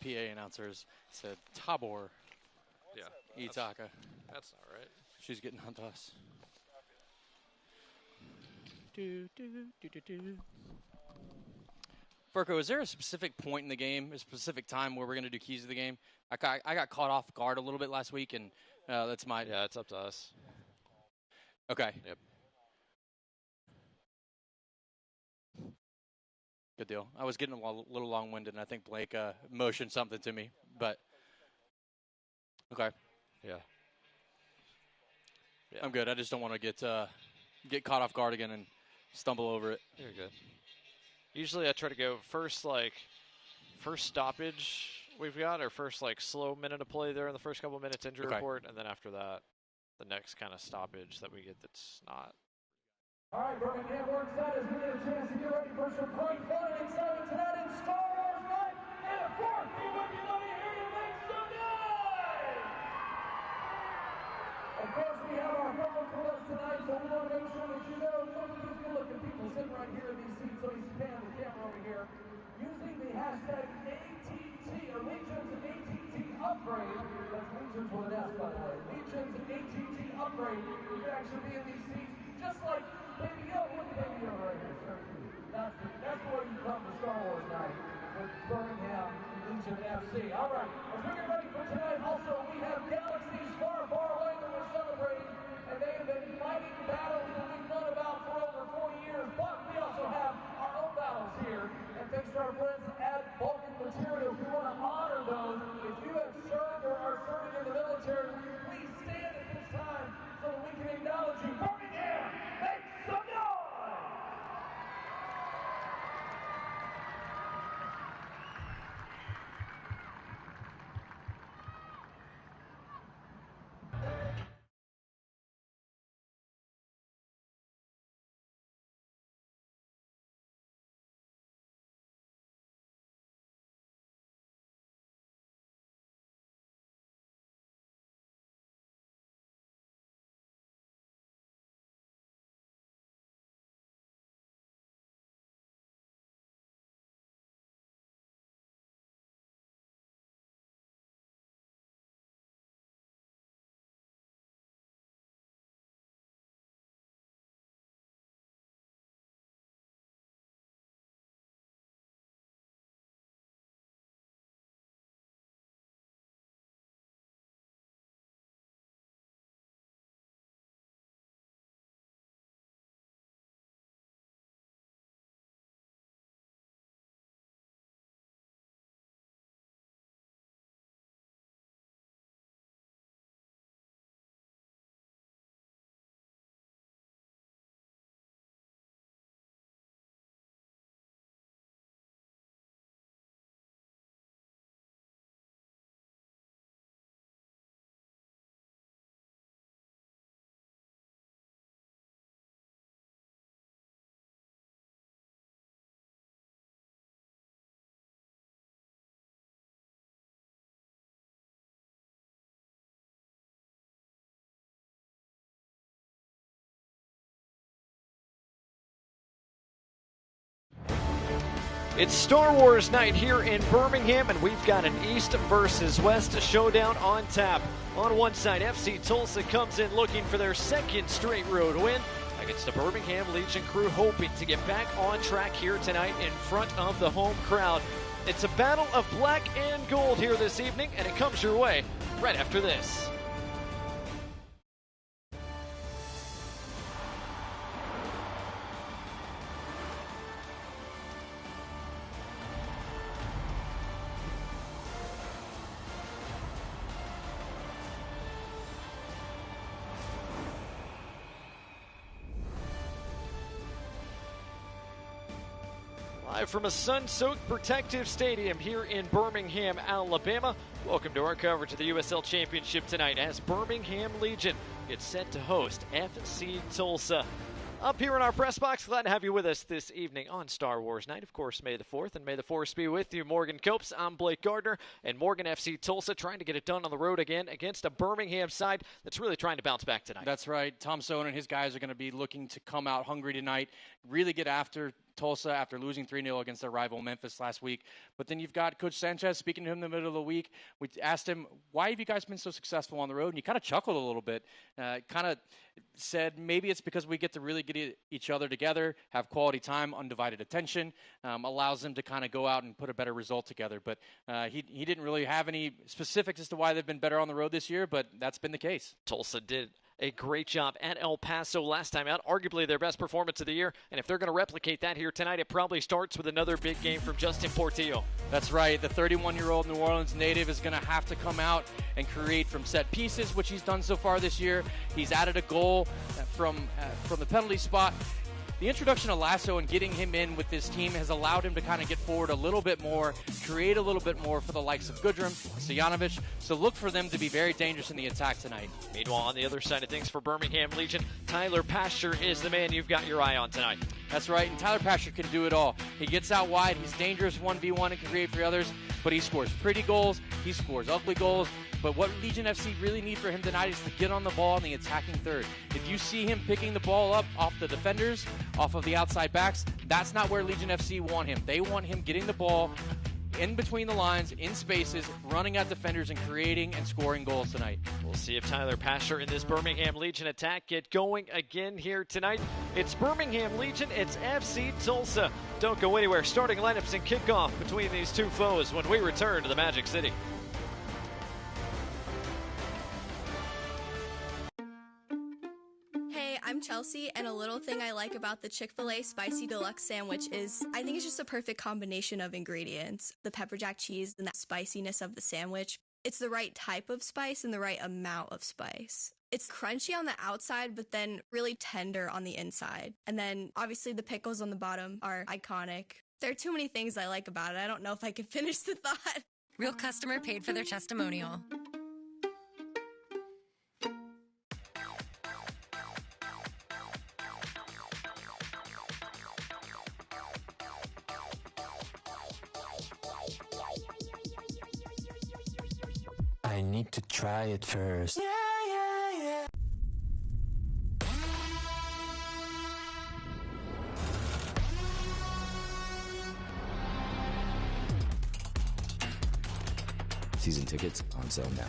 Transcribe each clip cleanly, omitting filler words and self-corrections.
PA announcers said Tabor. Yeah. Itaka. That's not right. She's getting on to us. Furco, is there a specific point in the game, a specific time where we're going to do keys of the game? I got caught off guard a little bit last week, and that's my... Yeah, it's up to us. Okay. Yep. Good deal. I was getting a little long-winded, and I think Blake motioned something to me, but... Okay. Yeah. I'm good. I just don't want to get caught off guard again and stumble over it. You're good. Usually I try to go first stoppage we've got, or first slow minute of play there in the first couple minutes injury report, and then after that, the next kind of stoppage that we get that's not. All right, Birmingham, we're excited as we get a chance to get ready for some great fun and excitement tonight in Star Wars Night. And of course, we want you here to make some noise. Of course, we have our phones with us tonight, so we want to make sure that you know some of these good-looking people sitting right here in these seats, so you can pan the camera over here, using the hashtag ATT, or Legions ATT Upgrade. That's Legions with an S, by the way. Legions ATT Upgrade. You can actually be in these seats just like Baby Yoda. Look at Baby Yoda right here. That's the way you come to Star Wars Night with Birmingham Legion FC. All right, as we get ready for tonight, also we have galaxies far, far away that we're celebrating, and they have been fighting battles that we've known about for over 40 years, but we also have our own battles here, and thanks to our friends at Vulcan Materials, we want to honor those. If you have served or are serving in the military, will you please stand at this time so that we can acknowledge you. Birmingham, make some noise! It's Star Wars Night here in Birmingham, and we've got an East versus West showdown on tap. On one side, FC Tulsa comes in looking for their second straight road win against the Birmingham Legion crew, hoping to get back on track here tonight in front of the home crowd. It's a battle of black and gold here this evening, and it comes your way right after this. Live from a sun-soaked protective stadium here in Birmingham, Alabama. Welcome to our coverage of the USL Championship tonight as Birmingham Legion gets set to host FC Tulsa. Up here in our press box, glad to have you with us this evening on Star Wars Night. Of course, May the 4th, and may the Force be with you. Morgan Copes, I'm Blake Gardner, and Morgan FC Tulsa trying to get it done on the road again against a Birmingham side that's really trying to bounce back tonight. That's right. Tom Sohn and his guys are going to be looking to come out hungry tonight, really get after Tulsa after losing 3-0 against their rival Memphis last week. But then you've got Coach Sanchez speaking to him in the middle of the week. We asked him, why have you guys been so successful on the road? And he kind of chuckled a little bit, kind of said maybe it's because we get to really get each other together, have quality time, undivided attention, allows them to kind of go out and put a better result together. But he didn't really have any specifics as to why they've been better on the road this year, but that's been the case. Tulsa did a great job at El Paso last time out, arguably their best performance of the year. And if they're going to replicate that here tonight, it probably starts with another big game from Justin Portillo. That's right. The 31-year-old New Orleans native is going to have to come out and create from set pieces, which he's done so far this year. He's added a goal from the penalty spot. The introduction of Lasso and getting him in with this team has allowed him to kind of get forward a little bit more, create a little bit more for the likes of Goodrum, Stojanovic. So look for them to be very dangerous in the attack tonight. Meanwhile, on the other side of things for Birmingham Legion, Tyler Pasture is the man you've got your eye on tonight. That's right, and Tyler Pasture can do it all. He gets out wide, he's dangerous 1v1 and can create for others, but he scores pretty goals, he scores ugly goals. But what Legion FC really need for him tonight is to get on the ball in the attacking third. If you see him picking the ball up off the defenders, off of the outside backs, that's not where Legion FC want him. They want him getting the ball in between the lines, in spaces, running at defenders and creating and scoring goals tonight. We'll see if Tyler Pasture in this Birmingham Legion attack get going again here tonight. It's Birmingham Legion, it's FC Tulsa. Don't go anywhere. Starting lineups and kickoff between these two foes when we return to the Magic City. I'm Chelsea, and a little thing I like about the Chick-fil-A Spicy Deluxe Sandwich is I think it's just a perfect combination of ingredients. The pepper jack cheese and that spiciness of the sandwich. It's the right type of spice and the right amount of spice. It's crunchy on the outside, but then really tender on the inside. And then obviously the pickles on the bottom are iconic. There are too many things I like about it. I don't know if I can finish the thought. Real customer paid for their testimonial. I need to try it first. Yeah. Season tickets on sale now.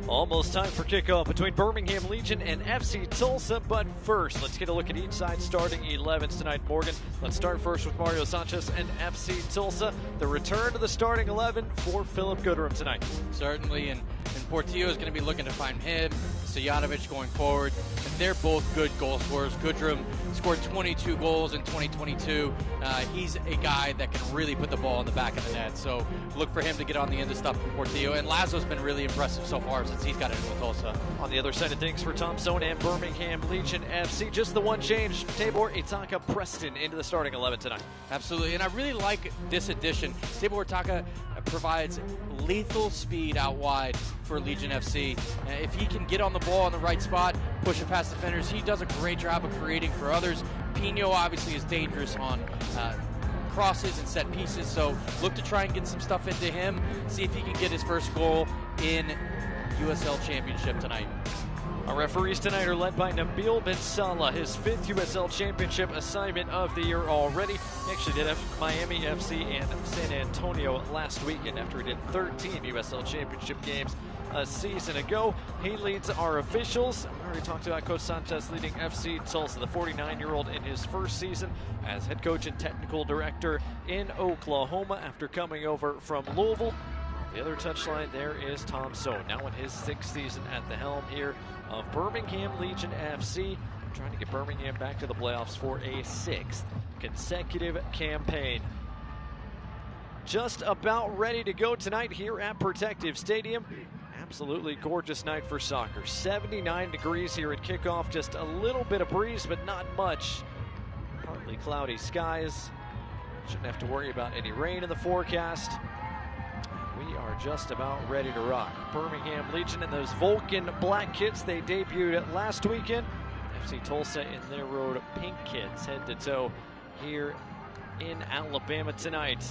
Almost time for kickoff between Birmingham Legion and FC Tulsa, but first, let's get a look at each side's starting 11s tonight, Morgan. Let's start first with Mario Sanchez and FC Tulsa. The return to the starting 11 for Philip Goodrum tonight. Certainly, and Portillo is going to be looking to find him, Stojanovic going forward, and they're both good goal scorers. Goodrum scored 22 goals in 2022. He's a guy that can really put the ball in the back of the net, so look for him to get on the end of stuff from Portillo, and Lazo's been really impressive so far since he's got it in with Tulsa. On the other side of things for Tom Stone and Birmingham Legion FC, just the one change, Tabor Itaka Preston into the starting 11 tonight. Absolutely, and I really like this addition. Tabor Itaka provides lethal speed out wide for Legion FC. If he can get on the ball in the right spot, push it past defenders, he does a great job of creating for others. Pino obviously is dangerous on crosses and set pieces, so look to try and get some stuff into him, see if he can get his first goal in USL Championship tonight. Our referees tonight are led by Nabil Ben Salah, his 5th USL Championship assignment of the year already. He actually did have Miami FC and San Antonio last weekend after he did 13 USL Championship games a season ago. He leads our officials. We already talked about Coach Sanchez leading FC Tulsa, the 49-year-old, in his first season as head coach and technical director in Oklahoma after coming over from Louisville. The other touchline there is Tom So, now in his 6th season at the helm here of Birmingham Legion FC, trying to get Birmingham back to the playoffs for a 6th consecutive campaign. Just about ready to go tonight here at Protective Stadium. Absolutely gorgeous night for soccer. 79 degrees here at kickoff, just a little bit of breeze, but not much. Partly cloudy skies. Shouldn't have to worry about any rain in the forecast. We are just about ready to rock. Birmingham Legion in those Vulcan black kits they debuted last weekend. FC Tulsa in their road pink kits, head to toe here in Alabama tonight.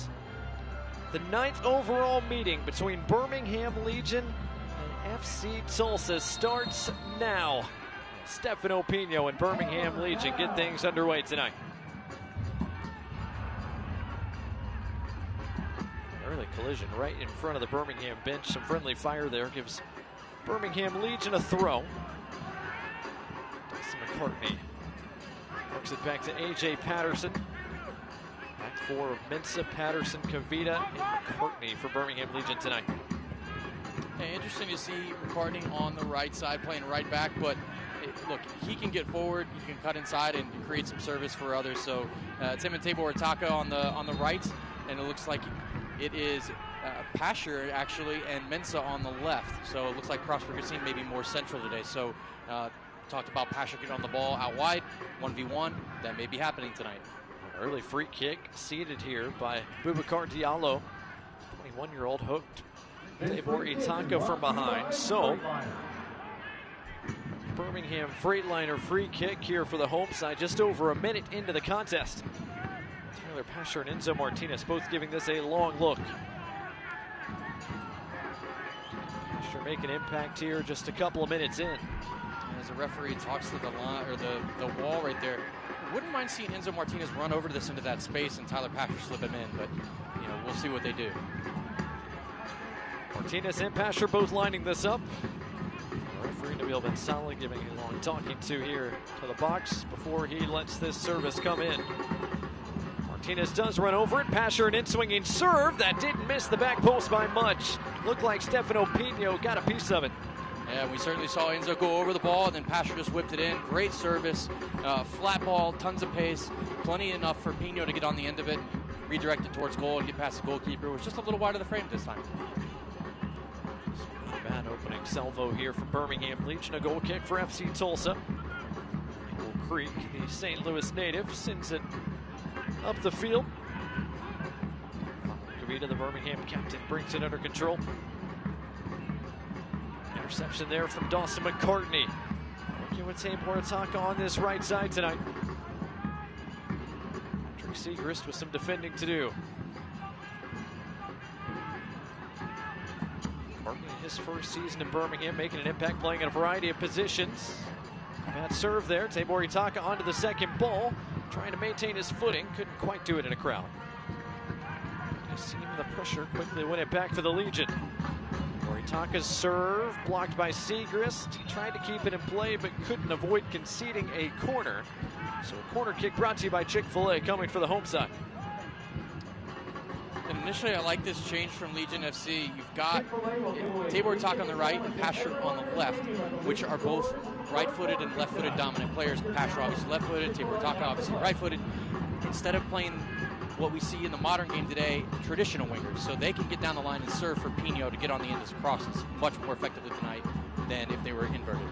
The 9th overall meeting between Birmingham Legion and FC Tulsa starts now. Stefano Pino and Birmingham Legion get things underway tonight. Early collision right in front of the Birmingham bench. Some friendly fire there gives Birmingham Legion a throw. Dustin McCartney works it back to AJ Patterson. Back four of Mensa, Patterson, Kavita, and McCartney for Birmingham Legion tonight. Hey, interesting to see McCartney on the right side playing right back, but look, he can get forward, he can cut inside and create some service for others. So it's him and Tabor Itaka on the right, and it looks like it is Pasher actually and Mensa on the left. So it looks like Prosper Cassine may be more central today. So talked about Pasher getting on the ball out wide, 1v1, that may be happening tonight. An early free kick seated here by Boubacar Diallo. 21-year-old hooked Tabor Itaka from behind. So Birmingham Freightliner free kick here for the home side, just over a minute into the contest. Tyler Pasher and Enzo Martinez both giving this a long look. Pasher making impact here just a couple of minutes in. As the referee talks to the line or the wall right there, wouldn't mind seeing Enzo Martinez run over this into that space and Tyler Pasher slip him in, but we'll see what they do. Martinez and Pasher both lining this up. Referee Nabil Ben Saleh giving a long talking to here to the box before he lets this service come in. Martinez does run over it. Pasher an in-swinging serve that didn't miss the back post by much. Looked like Stefano Pino got a piece of it. Yeah, we certainly saw Enzo go over the ball, and then Pasher just whipped it in. Great service, flat ball, tons of pace, plenty enough for Pino to get on the end of it, redirect it towards goal and get past the goalkeeper. It was just a little wide of the frame this time. Bad opening salvo here from Birmingham Legion. A goal kick for FC Tulsa. Michael Creek, the St. Louis native, sends it up the field. Kavita, the Birmingham captain, brings it under control. Interception there from Dawson McCartney. Working with Tabor Itaka on this right side tonight. Patrick Segrist with some defending to do. McCartney, his first season in Birmingham, making an impact, playing in a variety of positions. Bad serve there. Tabor Itaka onto the second ball, trying to maintain his footing. Couldn't quite do it in a crowd. Just seeing the pressure, quickly win it back for the Legion. Itaka's serve blocked by Segrist. He tried to keep it in play but couldn't avoid conceding a corner. So a corner kick brought to you by Chick-fil-A coming for the home side. And initially I like this change from Legion FC. You've got Tabor Itaka on the right and Pasher on the left, which are both right-footed and left-footed dominant players. Pasher obviously left-footed, Tabor Itaka obviously right-footed. Instead of playing what we see in the modern game today, traditional wingers, so they can get down the line and serve for Pino to get on the end of his crosses much more effectively tonight than if they were inverted.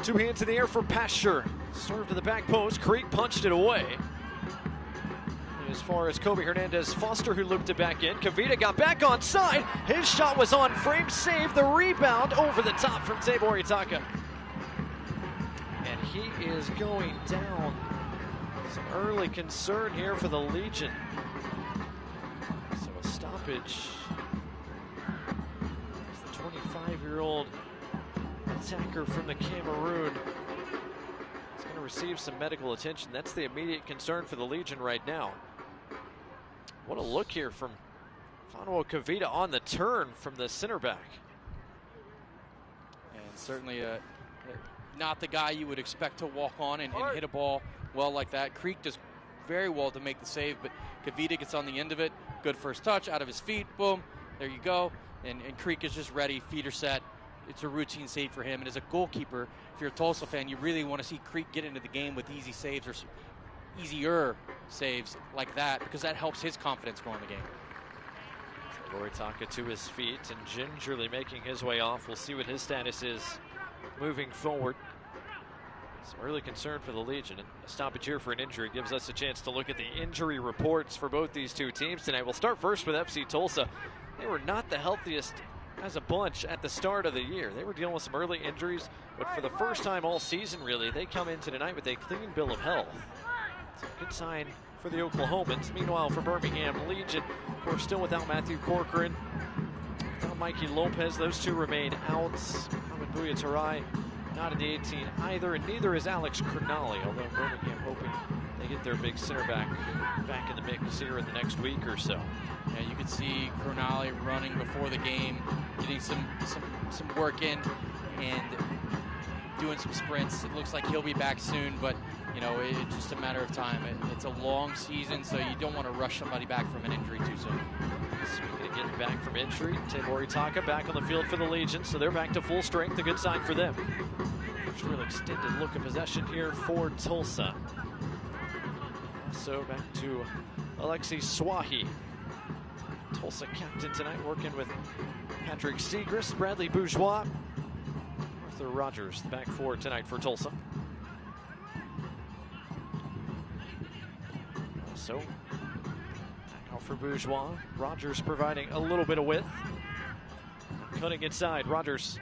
Two hands in the air for Pasher. Serve to the back post. Creek punched it away. As far as Kobe Hernandez Foster, who looped it back in. Kavita got back on side. His shot was on frame. Saved the rebound over the top from Tabor Itaka. And he is going down. Some early concern here for the Legion. So a stoppage. It's the 25-year-old attacker from the Cameroon. He's going to receive some medical attention. That's the immediate concern for the Legion right now. What a look here from Manuel Kavita on the turn from the center back. And certainly not the guy you would expect to walk on and hit a ball well like that. Creek does very well to make the save, but Kavita gets on the end of it. Good first touch, out of his feet, boom, there you go. And Creek is just ready, feet are set. It's a routine save for him. And as a goalkeeper, if you're a Tulsa fan, you really want to see Creek get into the game with easy saves or easier saves like that, because that helps his confidence go in the game. So Loritaka to his feet and gingerly making his way off. We'll see what his status is moving forward. Some early concern for the Legion, and a stoppage here for an injury gives us a chance to look at the injury reports for both these two teams tonight. We'll start first with FC Tulsa. They were not the healthiest as a bunch at the start of the year. They were dealing with some early injuries, but for the first time all season, really, they come into tonight with a clean bill of health. It's a good sign for the Oklahomans. Meanwhile, for Birmingham Legion, of course, still without Matthew Corcoran, without Mikey Lopez. Those two remain out. Mohamed Bouya-Tarai not in the 18 either, and neither is Alex Crognali, although Birmingham hoping they get their big center back in the mix here in the next week or so. Yeah, you can see Crognali running before the game, getting some work in and doing some sprints. It looks like he'll be back soon, but you know, it's just a matter of time. It's a long season, so you don't want to rush somebody back from an injury too soon. Speaking of getting back from injury, Loritaka back on the field for the Legion, so they're back to full strength. A good sign for them. First real extended look of possession here for Tulsa. Also back to Alexi Swahi, Tulsa captain tonight, working with Patrick Segrist, Bradley Bourgeois, Arthur Rogers, the back four tonight for Tulsa. So, back out for Bourgeois. Rogers providing a little bit of width. Cutting inside, Rogers.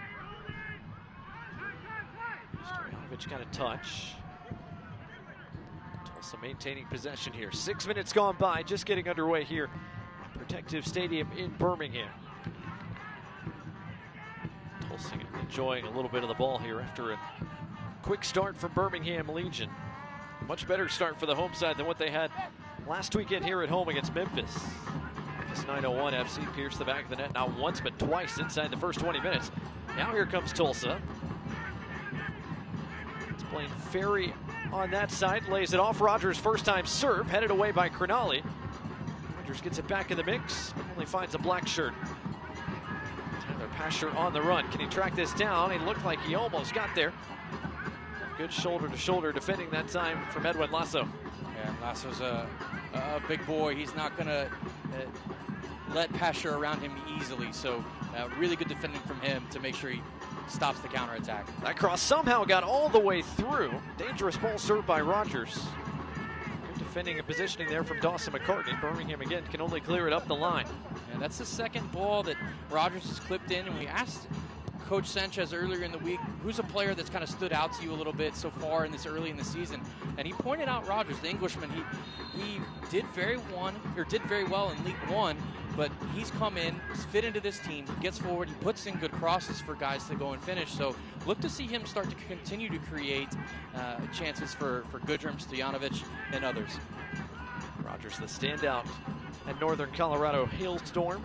Stojanovich got a touch. Tulsa maintaining possession here. 6 minutes gone by, just getting underway here at Protective Stadium in Birmingham. Tulsa enjoying a little bit of the ball here after a quick start from Birmingham Legion. Much better start for the home side than what they had last weekend here at home against Memphis. Memphis 901 FC pierced the back of the net not once but twice inside the first 20 minutes. Now here comes Tulsa. It's Blaine Ferry on that side, lays it off. Rogers' first time serve, headed away by Crognali. Rogers gets it back in the mix, but only finds a black shirt. Tyler Pasher on the run. Can he track this down? He looked like he almost got there. Good shoulder-to-shoulder defending that time from Edwin Lasso. Yeah, Lasso's a big boy. He's not going to let Pasher around him easily. So really good defending from him to make sure he stops the counterattack. That cross somehow got all the way through. Dangerous ball served by Rogers. Good defending and positioning there from Dawson McCartney. Birmingham again can only clear it up the line. And that's the second ball that Rogers has clipped in, and we asked Coach Sanchez earlier in the week, who's a player that's kind of stood out to you a little bit so far in this early in the season? And he pointed out Rogers, the Englishman. He did very well in League One, but he's come in, he's fit into this team, he gets forward, he puts in good crosses for guys to go and finish. So look to see him start to continue to create chances for Goodrum, Stojanovich, and others. Rogers, the standout at Northern Colorado Hailstorm.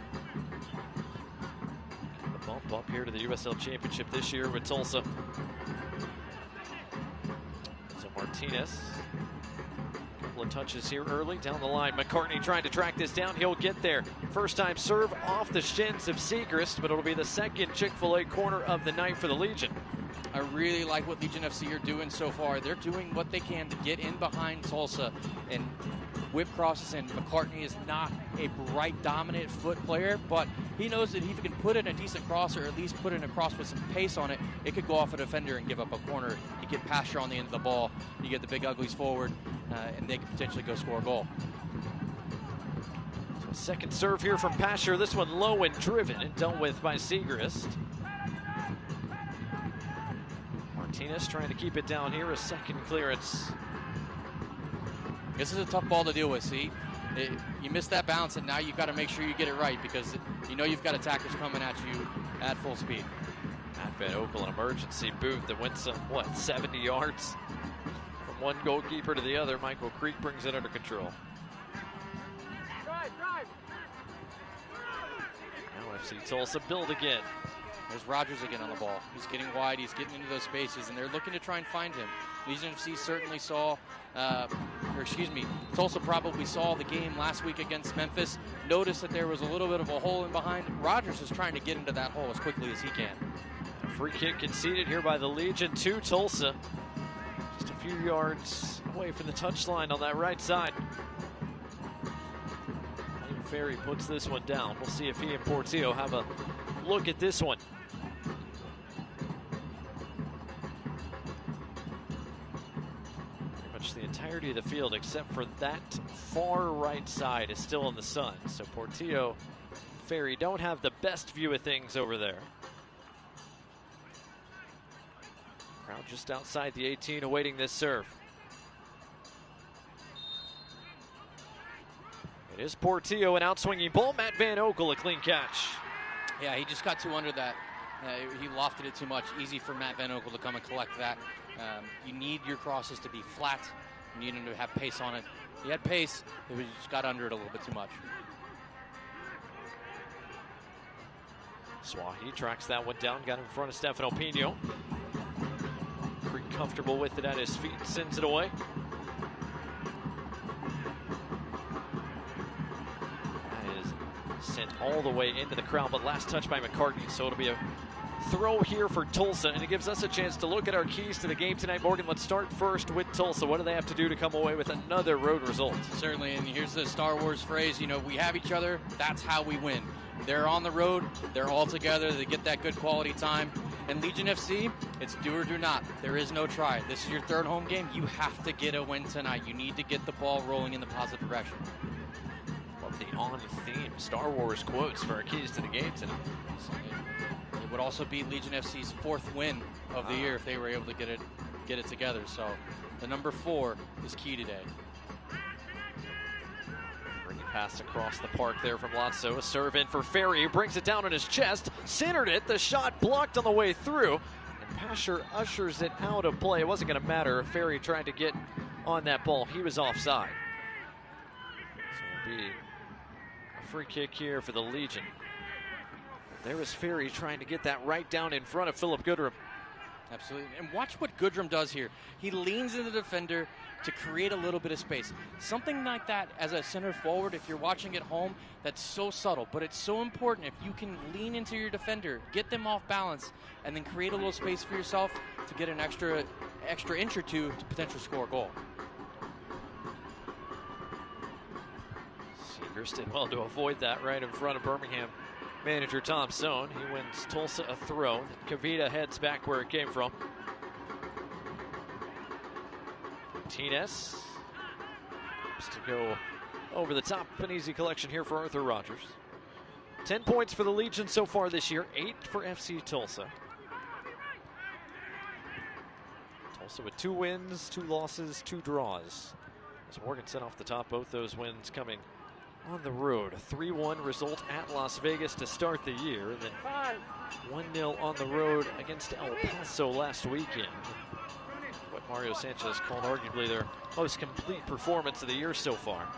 Bump up here to the USL Championship this year with Tulsa. So Martinez, a couple of touches here early down the line. McCartney trying to track this down. He'll get there. First time serve off the shins of Segrist, but it'll be the second Chick-fil-A corner of the night for the Legion. I really like what Legion FC are doing so far. They're doing what they can to get in behind Tulsa and whip crosses, and McCartney is not a bright, dominant foot player, but he knows that if he can put in a decent cross, or at least put in a cross with some pace on it, it could go off a defender and give up a corner. You get Pasher on the end of the ball, you get the big uglies forward, and they could potentially go score a goal. So second serve here from Pasher, this one low and driven and dealt with by Segrist. Martinez trying to keep it down here, a second clearance. This is a tough ball to deal with, see? You miss that bounce, and now you've got to make sure you get it right, because you know you've got attackers coming at you at full speed. Matt Van Okel, an emergency boot that went some, 70 yards from one goalkeeper to the other. Michael Creek brings it under control. FC Tulsa build again. There's Rogers again on the ball. He's getting wide, he's getting into those spaces, and they're looking to try and find him. Legion FC certainly saw, Tulsa probably saw the game last week against Memphis, noticed that there was a little bit of a hole in behind. Rogers is trying to get into that hole as quickly as he can. A free kick conceded here by the Legion to Tulsa. Just a few yards away from the touchline on that right side. Ferry puts this one down. We'll see if he and Portillo have a look at this one. Pretty much the entirety of the field except for that far right side is still in the sun. So Portillo, Ferry don't have the best view of things over there. Crowd just outside the 18 awaiting this serve. It is Portillo, an outswinging ball. Matt Van Okel, a clean catch. Yeah, he just got too under that. He lofted it too much. Easy for Matt Van Okel to come and collect that. You need your crosses to be flat. You need him to have pace on it. He had pace, he just got under it a little bit too much. Swahi tracks that one down, got in front of Stefano Pino. Pretty comfortable with it at his feet, sends it away. Sent all the way into the crowd, but last touch by McCartney, so it'll be a throw here for Tulsa, and it gives us a chance to look at our keys to the game tonight. Morgan, let's start first with Tulsa. What do they have to do to come away with another road result? Certainly, and here's the Star Wars phrase, we have each other, that's how we win. They're on the road, they're all together, they get that good quality time. And Legion FC, it's do or do not. There is no try. This is your third home game. You have to get a win tonight. You need to get the ball rolling in the positive direction. The on-theme Star Wars quotes for our keys to the game tonight. It would also be Legion FC's fourth win of the year if they were able to get it together. So the number 4 is key today. Bringing pass across the park there from Lotso. A serve in for Ferry, who brings it down on his chest, centered it. The shot blocked on the way through, and Pasher ushers it out of play. It wasn't going to matter if Ferry tried to get on that ball. He was offside. So it'll be free kick here for the Legion. There was Ferry trying to get that right down in front of Philip Goodrum. Absolutely. And watch what Goodrum does here. He leans into the defender to create a little bit of space. Something like that as a center forward, if you're watching at home, that's so subtle, but it's so important. If you can lean into your defender, get them off balance, and then create a little space for yourself to get an extra inch or two to potentially score a goal. Seegers did well to avoid that right in front of Birmingham manager Tom Sohn. He wins Tulsa a throw. Kavita heads back where it came from. Martinez has to go over the top. An easy collection here for Arthur Rogers. 10 points for the Legion so far this year, 8 for FC Tulsa. Tulsa with 2 wins, 2 losses, 2 draws. As Morgan sent off the top, both those wins coming on the road. A 3-1 result at Las Vegas to start the year, and then 1-0 on the road against El Paso last weekend. What Mario Sanchez called arguably their most complete performance of the year so far.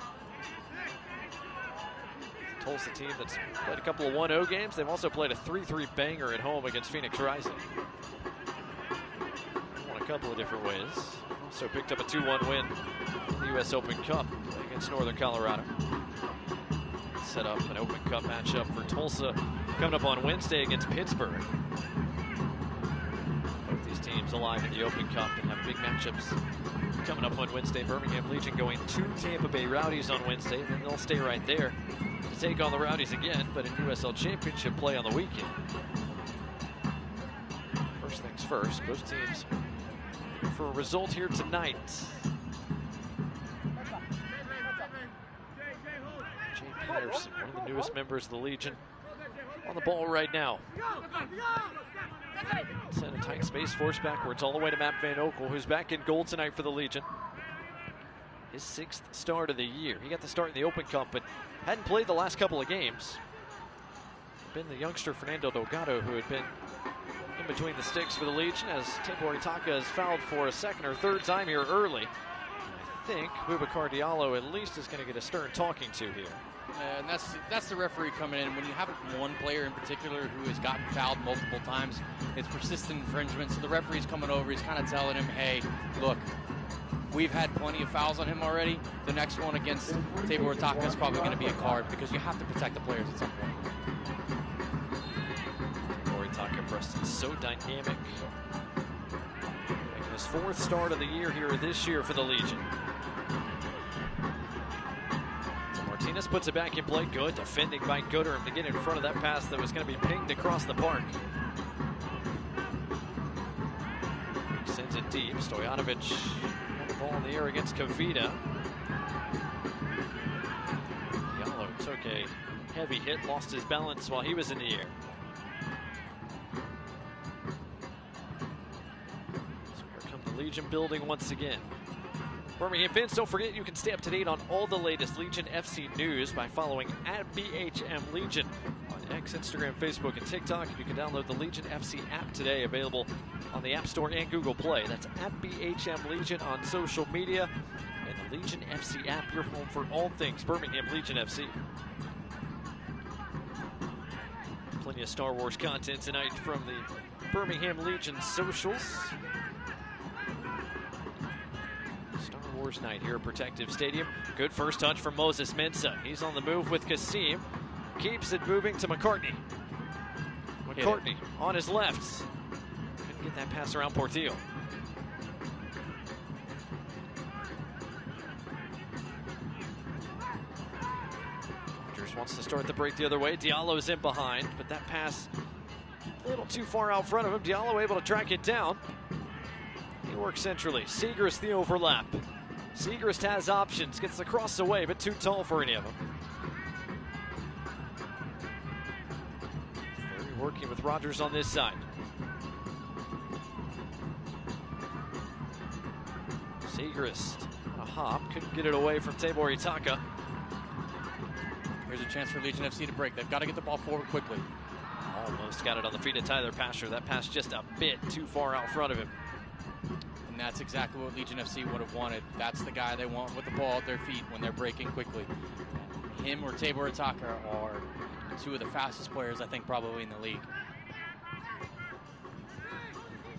Tulsa team that's played a couple of 1-0 games. They've also played a 3-3 banger at home against Phoenix Rising. Won a couple of different ways. Also picked up a 2-1 win in the U.S. Open Cup against Northern Colorado. Set up an Open Cup matchup for Tulsa coming up on Wednesday against Pittsburgh. Both these teams alive in the Open Cup and have big matchups coming up on Wednesday. Birmingham Legion going to Tampa Bay Rowdies on Wednesday, and then they'll stay right there to take on the Rowdies again, but in USL Championship play on the weekend. First things first, both teams looking for a result here tonight. Patterson, one of the newest members of the Legion, on the ball right now. Send a tight space, force backwards all the way to Matt Van Okel, who's back in goal tonight for the Legion. His 6th start of the year. He got the start in the Open Cup, but hadn't played the last couple of games. Been the youngster Fernando Delgado, who had been in between the sticks for the Legion, as Tempo Itaka is fouled for a 2nd or 3rd time here early. I think Boubacar Diallo at least is going to get a stern talking to here. And that's the referee coming in. When you have one player in particular who has gotten fouled multiple times, it's persistent infringement. So the referee's coming over. He's kind of telling him, hey, look, we've had plenty of fouls on him already. The next one against Tabor Ataka is probably going to be a card because you have to protect the players at some point. Tabor Ataka, Preston, so dynamic. Making his 4th start of the year here this year for the Legion. Martinez puts it back in play. Good defending by Gooderham to get in front of that pass that was going to be pinged across the park. Sends it deep. Stojanovic on the ball in the air against Kavita. Diallo took a heavy hit, lost his balance while he was in the air. So here come the Legion building once again. Birmingham fans, don't forget you can stay up to date on all the latest Legion FC news by following @BHM Legion on X, Instagram, Facebook, and TikTok. You can download the Legion FC app today, available on the App Store and Google Play. That's @BHM Legion on social media. And the Legion FC app, your home for all things Birmingham Legion FC. Plenty of Star Wars content tonight from the Birmingham Legion socials. Wars night here at Protective Stadium. Good first touch from Moses Mensah. He's on the move with Kasim. Keeps it moving to McCartney. McCartney on his left. Couldn't get that pass around Portillo. Rogers wants to start the break the other way. Diallo's in behind, but that pass a little too far out front of him. Diallo able to track it down. He works centrally. Segrist the overlap. Segrist has options, gets the cross away, but too tall for any of them. Ferry working with Rogers on this side. Segrist on a hop, couldn't get it away from Tabor Ataka. Here's a chance for Legion FC to break. They've got to get the ball forward quickly. Almost got it on the feet of Tyler Pasher. That pass just a bit too far out front of him. And that's exactly what Legion FC would have wanted. That's the guy they want with the ball at their feet when they're breaking quickly. Him or Tabor Ataka are 2 of the fastest players, I think, probably in the league.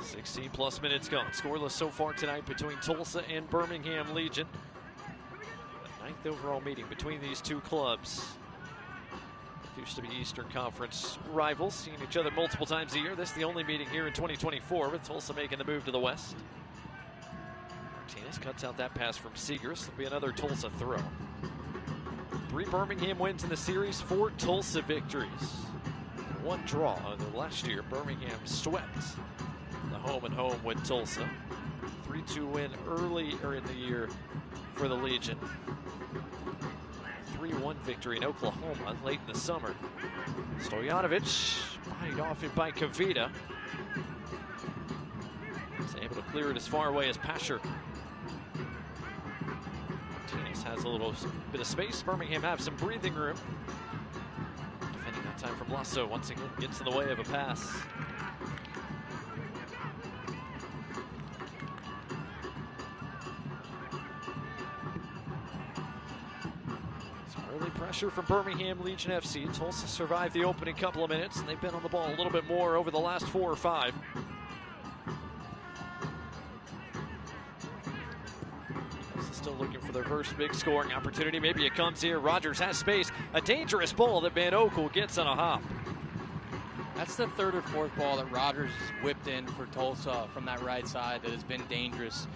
16 plus minutes gone. Scoreless so far tonight between Tulsa and Birmingham Legion. The 9th overall meeting between these two clubs. Used to be Eastern Conference rivals, seeing each other multiple times a year. This is the only meeting here in 2024, with Tulsa making the move to the west. Martinez cuts out that pass from Segrist. It'll be another Tulsa throw. 3 Birmingham wins in the series, 4 Tulsa victories. 1 draw. Last year, Birmingham swept the home and home with Tulsa. 3-2 win earlier in the year for the Legion. 3-1 victory in Oklahoma late in the summer. Stojanovic bodied off it by Kavita. He's able to clear it as far away as Pasher. Martinez has a little bit of space. Birmingham have some breathing room. Defending that time from Lasso once again gets in the way of a pass. Early pressure from Birmingham Legion FC. Tulsa survived the opening couple of minutes, and they've been on the ball a little bit more over the last 4 or 5. Tulsa still looking for their first big scoring opportunity. Maybe it comes here. Rogers has space. A dangerous ball that Van Oekel gets on a hop. That's the 3rd or 4th ball that Rogers whipped in for Tulsa from that right side that has been dangerous.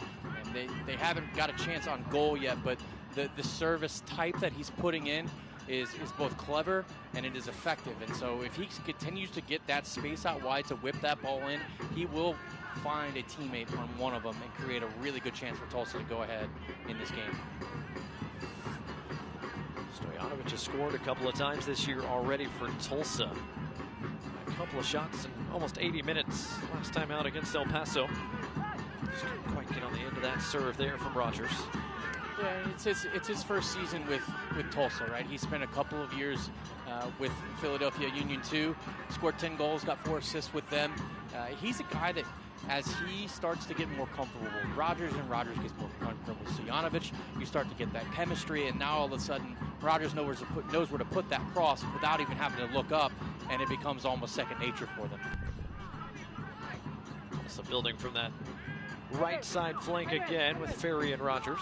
And they haven't got a chance on goal yet, but the service type that he's putting in is both clever and it is effective. And so if he continues to get that space out wide to whip that ball in, he will find a teammate on one of them and create a really good chance for Tulsa to go ahead in this game. Stojanovic has scored a couple of times this year already for Tulsa. A couple of shots in almost 80 minutes last time out against El Paso. Just couldn't quite get on the end of that serve there from Rogers. Yeah, it's his first season with Tulsa, right? He spent a couple of years with Philadelphia Union 2, scored 10 goals, got 4 assists with them. He's a guy that as he starts to get more comfortable with Rogers and Rogers gets more comfortable with Stojanovic, you start to get that chemistry, and now all of a sudden Rogers knows where to put that cross without even having to look up, and it becomes almost second nature for them. So building from that right side flank again with Ferry and Rogers.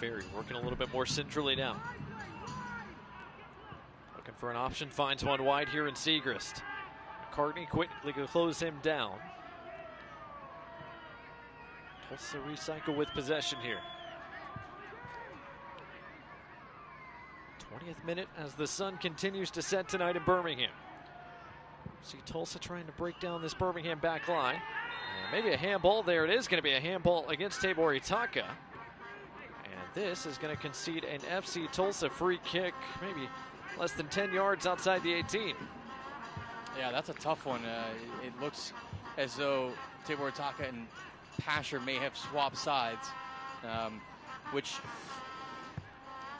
Ferry working a little bit more centrally now. Looking for an option, finds one wide here in Segrist. McCartney quickly to close him down. Tulsa recycle with possession here. 20th minute as the sun continues to set tonight in Birmingham. See Tulsa trying to break down this Birmingham back line. Maybe a handball. There it is, going to be a handball against Tabor Itaka. This is going to concede an FC Tulsa free kick, maybe less than 10 yards outside the 18. Yeah, that's a tough one. It looks as though Tabor Itaka and Pasher may have swapped sides, which,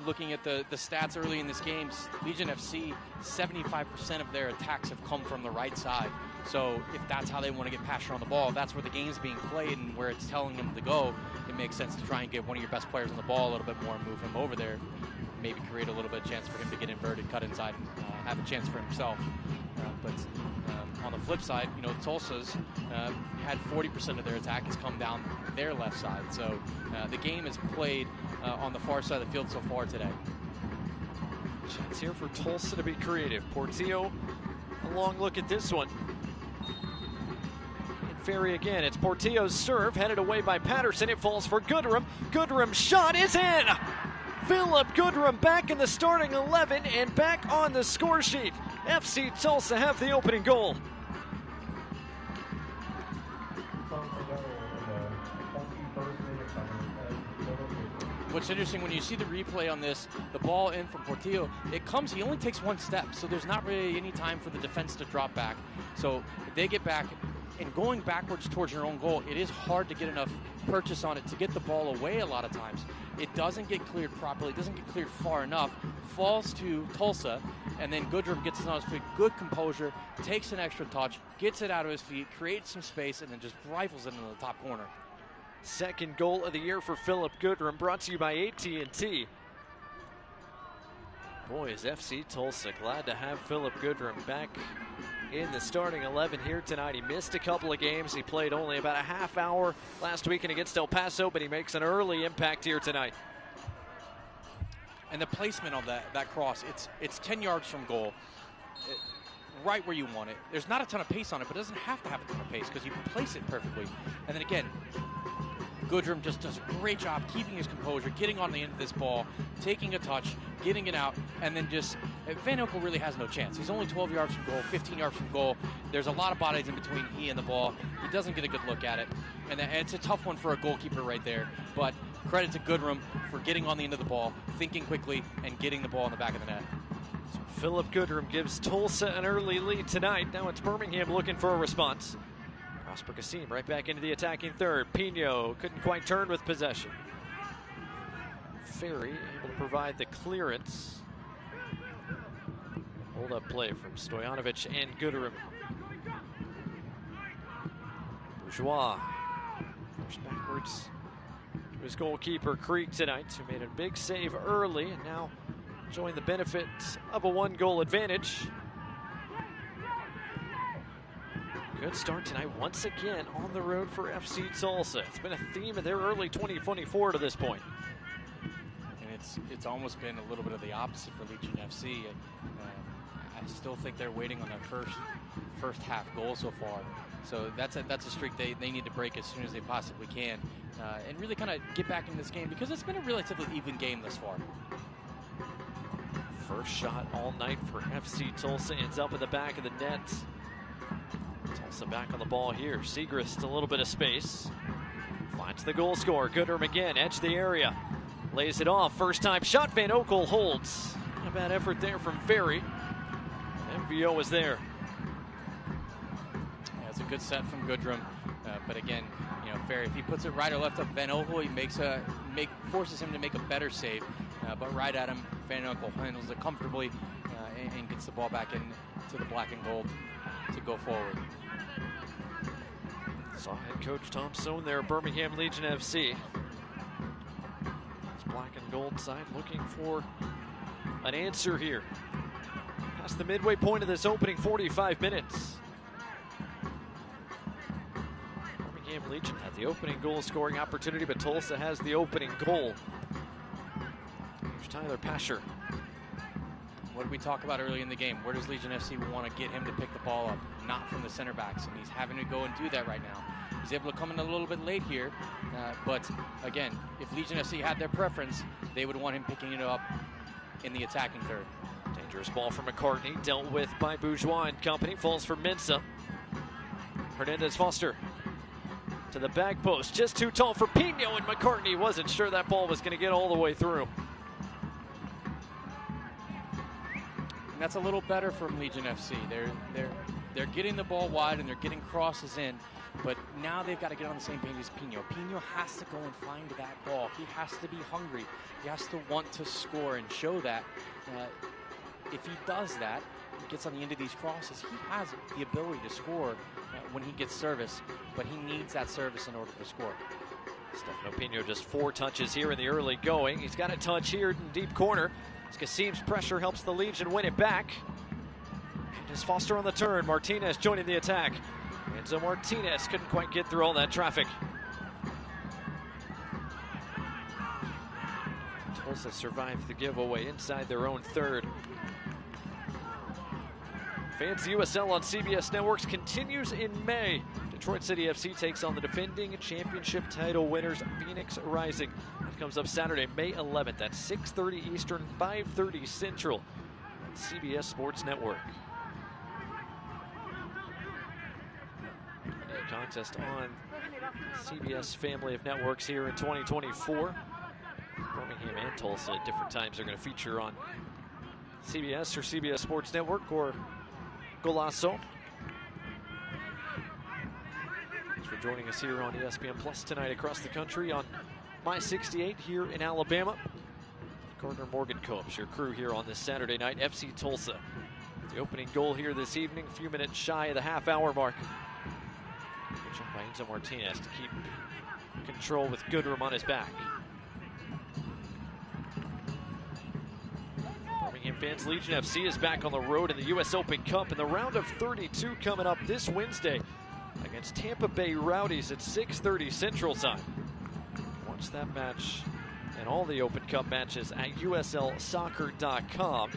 looking at the stats early in this game, Legion FC, 75% of their attacks have come from the right side. So if that's how they want to get Pasher on the ball, if that's where the game's being played and where it's telling him to go, it makes sense to try and get one of your best players on the ball a little bit more and move him over there. Maybe create a little bit of chance for him to get inverted, cut inside, and have a chance for himself. But on the flip side, you know, Tulsa's had 40% of their attack has come down their left side. So the game is played on the far side of the field so far today. Chance here for Tulsa to be creative. Portillo, a long look at this one. Ferry again. It's Portillo's serve, headed away by Patterson. It falls for Goodrum. Goodrum's shot is in! Philip Goodrum back in the starting 11 and back on the score sheet. FC Tulsa have the opening goal. What's interesting, when you see the replay on this, the ball in from Portillo, he only takes one step, so there's not really any time for the defense to drop back. So if they get back, and going backwards towards your own goal, it is hard to get enough purchase on it to get the ball away a lot of times. It doesn't get cleared properly, it doesn't get cleared far enough, falls to Tulsa, and then Goodrum gets it on his feet, good composure, takes an extra touch, gets it out of his feet, creates some space, and then just rifles it into the top corner. Second goal of the year for Philip Goodrum, brought to you by AT&T. Boys, FC Tulsa glad to have Philip Goodrum back in the starting 11 here tonight. He missed a couple of games. He played only about a half hour last weekend against El Paso, but he makes an early impact here tonight. And the placement of that cross, it's 10 yards from goal, right where you want it. There's not a ton of pace on it, but it doesn't have to have a ton of pace because you place it perfectly. And then again, Goodrum just does a great job keeping his composure, getting on the end of this ball, taking a touch, getting it out, and then just, Van Oekel really has no chance. He's only 12 yards from goal, 15 yards from goal. There's a lot of bodies in between he and the ball. He doesn't get a good look at it. And it's a tough one for a goalkeeper right there. But credit to Goodrum for getting on the end of the ball, thinking quickly, and getting the ball in the back of the net. So Philip Goodrum gives Tulsa an early lead tonight. Now it's Birmingham looking for a response. Prosper Kassim right back into the attacking third. Pino couldn't quite turn with possession. Ferry able to provide the clearance. Hold up play from Stojanovic and Goodrum. Bourgeois pushed backwards to his goalkeeper Krieg tonight, who made a big save early and now enjoying the benefits of a one-goal advantage. Good start tonight once again on the road for FC Tulsa. It's been a theme of their early 2024 to this point. And it's almost been a little bit of the opposite for Legion FC. I still think they're waiting on their first half goal so far. So that's a streak they need to break as soon as they possibly can, and really kind of get back in this game because it's been a relatively even game thus far. First shot all night for FC Tulsa ends up in the back of the net. Tulsa back on the ball here. Segrist a little bit of space. Finds the goal scorer. Goodrum again, edge the area. Lays it off. First time shot. Van Oekel holds. Not a bad effort there from Ferry. MVO was there. Yeah, it's a good set from Goodrum. But again, fair. If he puts it right or left up Van Oekel, he forces him to make a better save. But right at him, Van Oekel handles it comfortably and gets the ball back into the black and gold to go forward. Saw head coach Tom Sohn there at Birmingham Legion FC. This black and gold side looking for an answer here. Past the midway point of this opening 45 minutes. Birmingham Legion had the opening goal scoring opportunity, but Tulsa has the opening goal. Here's Tyler Pasher. What did we talk about early in the game? Where does Legion FC want to get him to pick the ball up? Not from the center backs, and he's having to go and do that right now. He's able to come in a little bit late here, but again, if Legion FC had their preference, they would want him picking it up in the attacking third. Dangerous ball from McCartney, dealt with by Bourgeois and company, falls for Mensah. Hernandez Foster to the back post, just too tall for Pino, and McCartney wasn't sure that ball was going to get all the way through. And that's a little better from Legion FC. They're getting the ball wide and they're getting crosses in, but now they've got to get on the same page as Pino. Pino has to go and find that ball. He has to be hungry. He has to want to score and show that. If he does that, gets on the end of these crosses, he has the ability to score when he gets service, but he needs that service in order to score. Stefano Pino just 4 touches here in the early going. He's got a touch here in deep corner. Kasim's pressure helps the Legion win it back. And as Foster on the turn, Martinez joining the attack. Enzo Martinez couldn't quite get through all that traffic. Tulsa survived the giveaway inside their own third. Fancy USL on CBS Networks continues in May. Detroit City FC takes on the defending championship title winners Phoenix Rising. That comes up Saturday, May 11th at 6:30 Eastern, 5:30 Central on CBS Sports Network. A contest on CBS family of networks here in 2024. Birmingham and Tulsa at different times are going to feature on CBS or CBS Sports Network or Golazo. Thanks for joining us here on ESPN Plus tonight across the country on My 68 here in Alabama. Gardner Morgan Copes, your crew here on this Saturday night. FC Tulsa. The opening goal here this evening, a few minutes shy of the half-hour mark. Good job by Enzo Martinez to keep control with Goodrum on his back. Birmingham fans, Legion FC is back on the road in the U.S. Open Cup in the round of 32 coming up this Wednesday against Tampa Bay Rowdies at 6:30 Central Time. Watch that match and all the Open Cup matches at USLsoccer.com.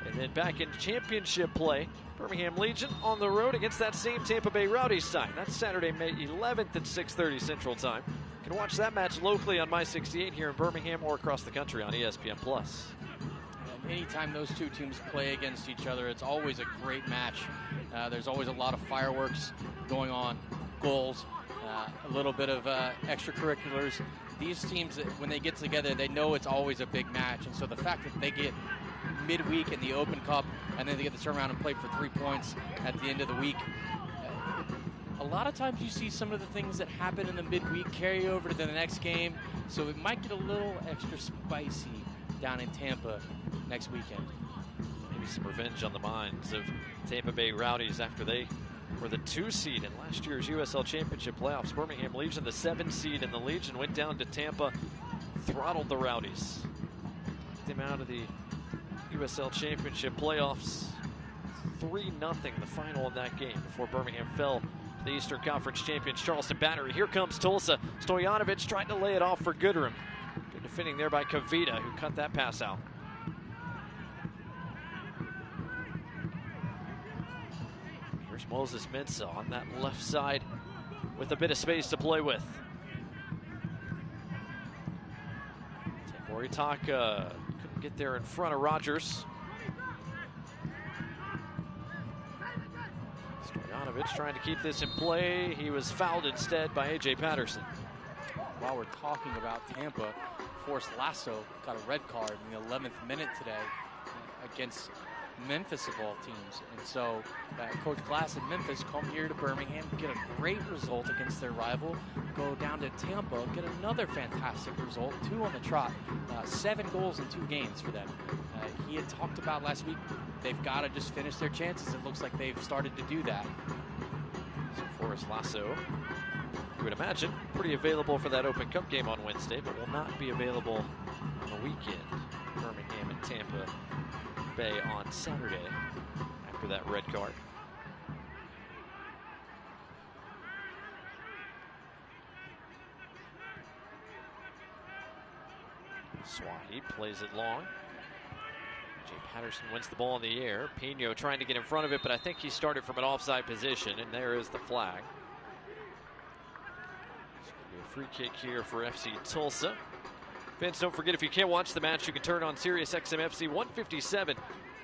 And then back in championship play, Birmingham Legion on the road against that same Tampa Bay Rowdies side. That's Saturday, May 11th at 6:30 Central Time. You can watch that match locally on My 68 here in Birmingham or across the country on ESPN Plus. Anytime those two teams play against each other, it's always a great match. There's always a lot of fireworks going on, goals, a little bit of extracurriculars. These teams, when they get together, they know it's always a big match. And so the fact that they get midweek in the Open Cup and then they get to turn around and play for 3 points at the end of the week, a lot of times you see some of the things that happen in the midweek carry over to the next game. So it might get a little extra spicy down in Tampa next weekend. Maybe some revenge on the minds of Tampa Bay Rowdies after they were the 2 seed in last year's USL Championship playoffs. Birmingham Legion, the 7 seed, and the Legion went down to Tampa, throttled the Rowdies. Took them out of the USL Championship playoffs. 3-0 the final in that game before Birmingham fell to the Eastern Conference champions Charleston Battery. Here comes Tulsa. Stojanovic trying to lay it off for Goodrum. Good defending there by Kavita, who cut that pass out. Here's Moses Mensah on that left side with a bit of space to play with. Moritaka couldn't get there in front of Rogers. Stojanovic trying to keep this in play. He was fouled instead by A.J. Patterson. While we're talking about Tampa, Forrest Lasso got a red card in the 11th minute today against Memphis of all teams. And so Coach Glass in Memphis come here to Birmingham, get a great result against their rival, go down to Tampa, get another fantastic result, 2 on the trot, 7 goals in 2 games for them. He had talked about last week, they've got to just finish their chances. It looks like they've started to do that. So Forrest Lasso, you would imagine, pretty available for that Open Cup game on Wednesday, but will not be available on the weekend. Birmingham and Tampa Bay on Saturday after that red card. Swahi plays it long. Jay Patterson wins the ball in the air. Pino trying to get in front of it, but I think he started from an offside position, and there is the flag. It's going to be a free kick here for FC Tulsa. Fans, don't forget, if you can't watch the match, you can turn on Sirius XM FC 157,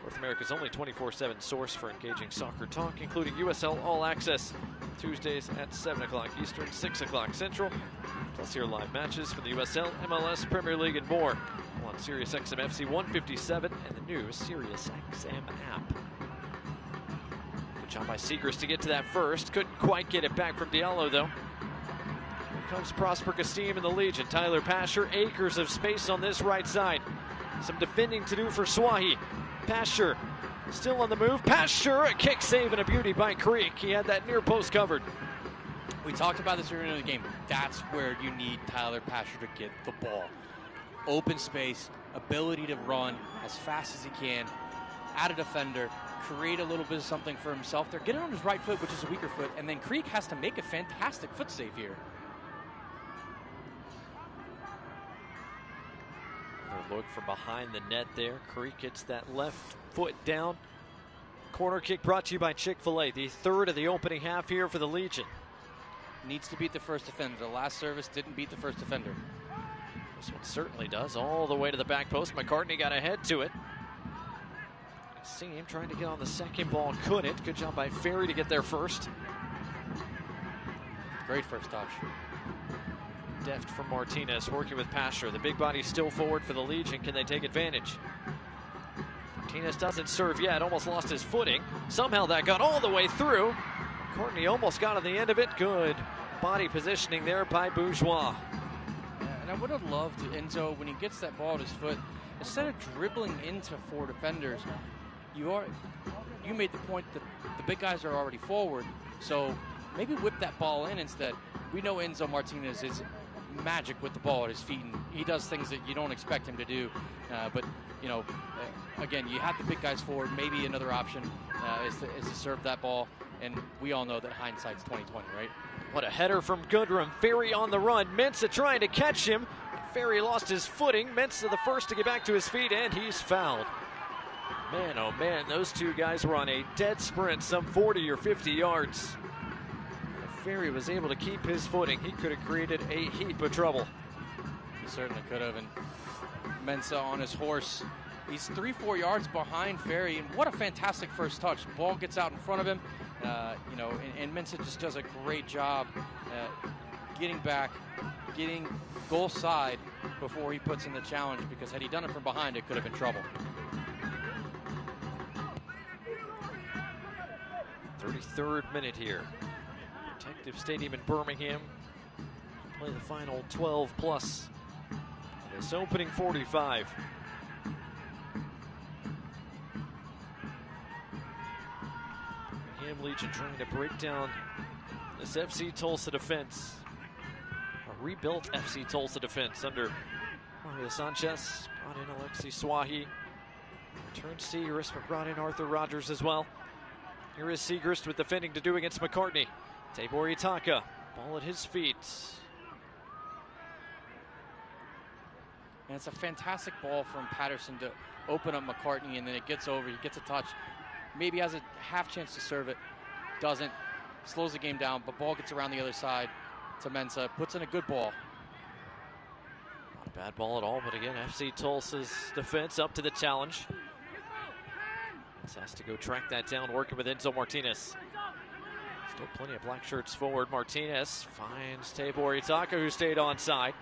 North America's only 24/7 source for engaging soccer talk, including USL All Access, Tuesdays at 7 o'clock Eastern, 6 o'clock Central. Plus hear live matches for the USL, MLS, Premier League, and more on Sirius XM FC 157 and the new Sirius XM app. Good job by Segrist to get to that first. Couldn't quite get it back from Diallo, though. Here comes Prosper Castim in the Legion. Tyler Pasher, acres of space on this right side. Some defending to do for Swahi. Pasher still on the move. Pasher, a kick save and a beauty by Creek. He had that near post covered. We talked about this earlier in the game. That's where you need Tyler Pasher to get the ball. Open space, ability to run as fast as he can, at a defender, create a little bit of something for himself there. Get it on his right foot, which is a weaker foot, and then Creek has to make a fantastic foot save here. Another look from behind the net there. Creek gets that left foot down. Corner kick brought to you by Chick-fil-A. The third of the opening half here for the Legion. Needs to beat the first defender. The last service didn't beat the first defender. This one certainly does. All the way to the back post. McCartney got ahead to it. See him trying to get on the second ball. Couldn't. Good job by Ferry to get there first. Great first touch. Deft from Martinez working with Pasher. The big body still forward for the Legion. Can they take advantage? Martinez doesn't serve yet. Almost lost his footing. Somehow that got all the way through. Courtney almost got on the end of it. Good body positioning there by Bourgeois. And I would have loved Enzo, when he gets that ball at his foot, instead of dribbling into 4 defenders, you made the point that the big guys are already forward, so maybe whip that ball in instead. We know Enzo Martinez is magic with the ball at his feet, and he does things that you don't expect him to do. But you know, again, you have the big guys forward. Maybe another option is to serve that ball, and we all know that hindsight's 20/20, right? What a header from Goodrum. Ferry on the run. Mensah trying to catch him. Ferry lost his footing. Mensah the first to get back to his feet, and he's fouled. Man, oh man, those two guys were on a dead sprint, some 40 or 50 yards. If Ferry was able to keep his footing, he could have created a heap of trouble. He certainly could have, and Mensah on his horse. He's 3-4 yards behind Ferry, and what a fantastic first touch. The ball gets out in front of him, you know, and Mensah just does a great job getting back, getting goal side before he puts in the challenge, because had he done it from behind, it could have been trouble. 33rd minute here. Protective Stadium in Birmingham. Play the final 12 plus. This opening 45. Birmingham Legion trying to break down this FC Tulsa defense. A rebuilt FC Tulsa defense under Mario Sanchez. Brought in Alexi Swahi. Returned Segrist, but brought in Arthur Rogers as well. Here is Segrist with defending to do against McCartney. Tabor Itaka, ball at his feet. And it's a fantastic ball from Patterson to open up McCartney, and then it gets over, he gets a touch. Maybe has a half chance to serve it, doesn't, slows the game down, but ball gets around the other side to Mensah, puts in a good ball. Not a bad ball at all, but again, FC Tulsa's defense up to the challenge. Has to go track that down, working with Enzo Martinez. Still plenty of black shirts forward. Martinez finds Tabor Itaka, who stayed onside.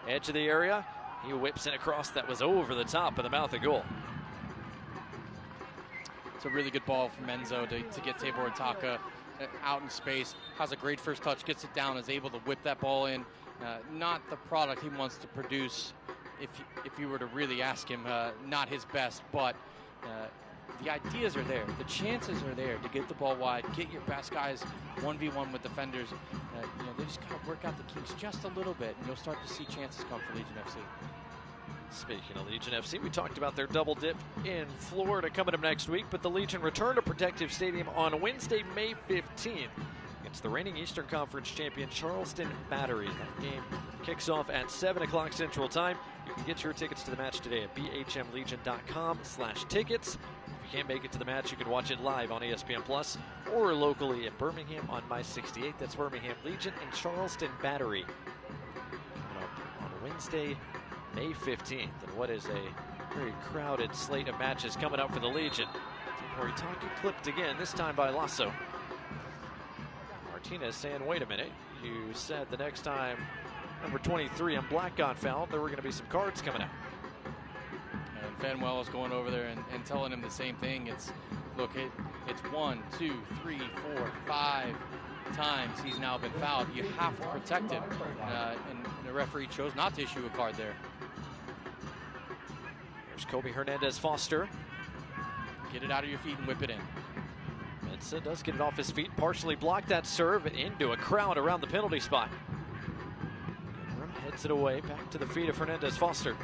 Edge of the area. He whips it across. That was over the top of the mouth of goal. It's a really good ball from Enzo to get Tabor Ataka out in space. Has a great first touch, gets it down, is able to whip that ball in. Not the product he wants to produce, if you were to really ask him, not his best, but the ideas are there. The chances are there to get the ball wide, get your best guys 1v1 with defenders. They just got to work out the kinks just a little bit, and you'll start to see chances come for Legion FC. Speaking of Legion FC, we talked about their double dip in Florida coming up next week, but the Legion return to Protective Stadium on Wednesday, May 15th against the reigning Eastern Conference champion Charleston Battery. That game kicks off at 7 o'clock Central Time. You can get your tickets to the match today at bhmlegion.com/tickets. If you can't make it to the match, you can watch it live on ESPN Plus or locally in Birmingham on My 68. That's Birmingham Legion and Charleston Battery. Coming up on Wednesday, May 15th, and what is a very crowded slate of matches coming up for the Legion. Moritaki clipped again, this time by Lasso. Martinez saying, wait a minute, you said the next time number 23 on black got fouled, there were going to be some cards coming out. And Fanuel is going over there and telling him the same thing. It's 1, 2, 3, 4, 5 times he's now been fouled. You have to protect him, and the referee chose not to issue a card there. There's Kobe Hernandez-Foster. Get it out of your feet and whip it in. Mensa does get it off his feet, partially blocked that serve and into a crowd around the penalty spot. Goodrum heads it away, back to the feet of Hernandez-Foster.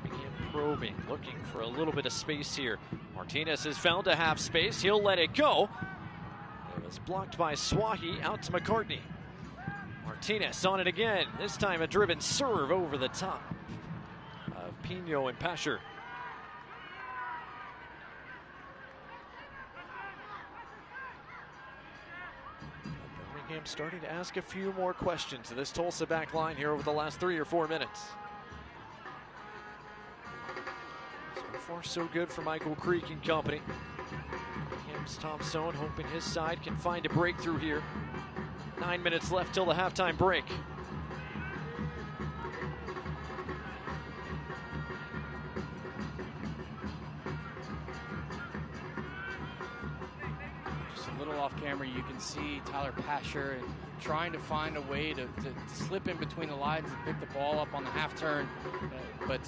Birmingham probing, looking for a little bit of space here. Martinez has found a half space, he'll let it go. It was blocked by Swahi, out to McCartney. Martinez on it again, this time a driven serve over the top of Pino and Pasher. Birmingham starting to ask a few more questions to this Tulsa back line here over the last 3 or 4 minutes. So far so good for Michael Creek and company. Birmingham's Tom Sohn hoping his side can find a breakthrough here. 9 minutes left till the halftime break. Just a little off camera, you can see Tyler Pasher trying to find a way to slip in between the lines and pick the ball up on the half turn. But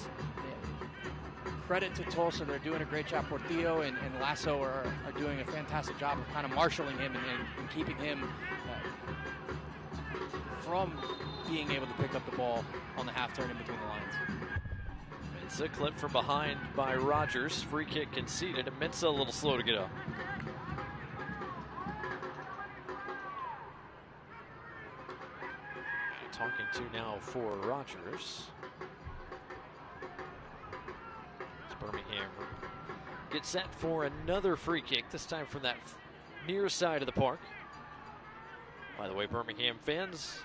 credit to Tulsa, they're doing a great job. Portillo and Lasso are doing a fantastic job of kind of marshaling him and keeping him from being able to pick up the ball on the half turn in between the lines. Mensa clipped from behind by Rogers. Free kick conceded, and Mensa a little slow to get up. Talking to now for Rogers. As Birmingham gets set for another free kick, this time from that near side of the park. By the way, Birmingham fans,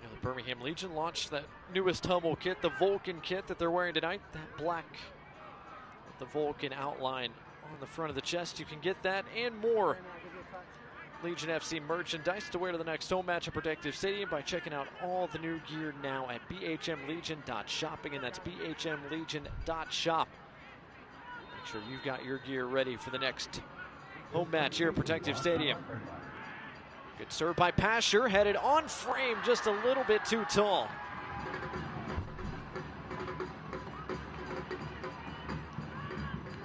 the Birmingham Legion launched that newest Hummel kit, the Vulcan kit that they're wearing tonight. That black with the Vulcan outline on the front of the chest. You can get that and more Legion FC merchandise to wear to the next home match at Protective Stadium by checking out all the new gear now at bhmlegion.shop. Again, that's bhmlegion.shop. Make sure you've got your gear ready for the next home match here at Protective Stadium. Good serve by Pasher, headed on frame, just a little bit too tall.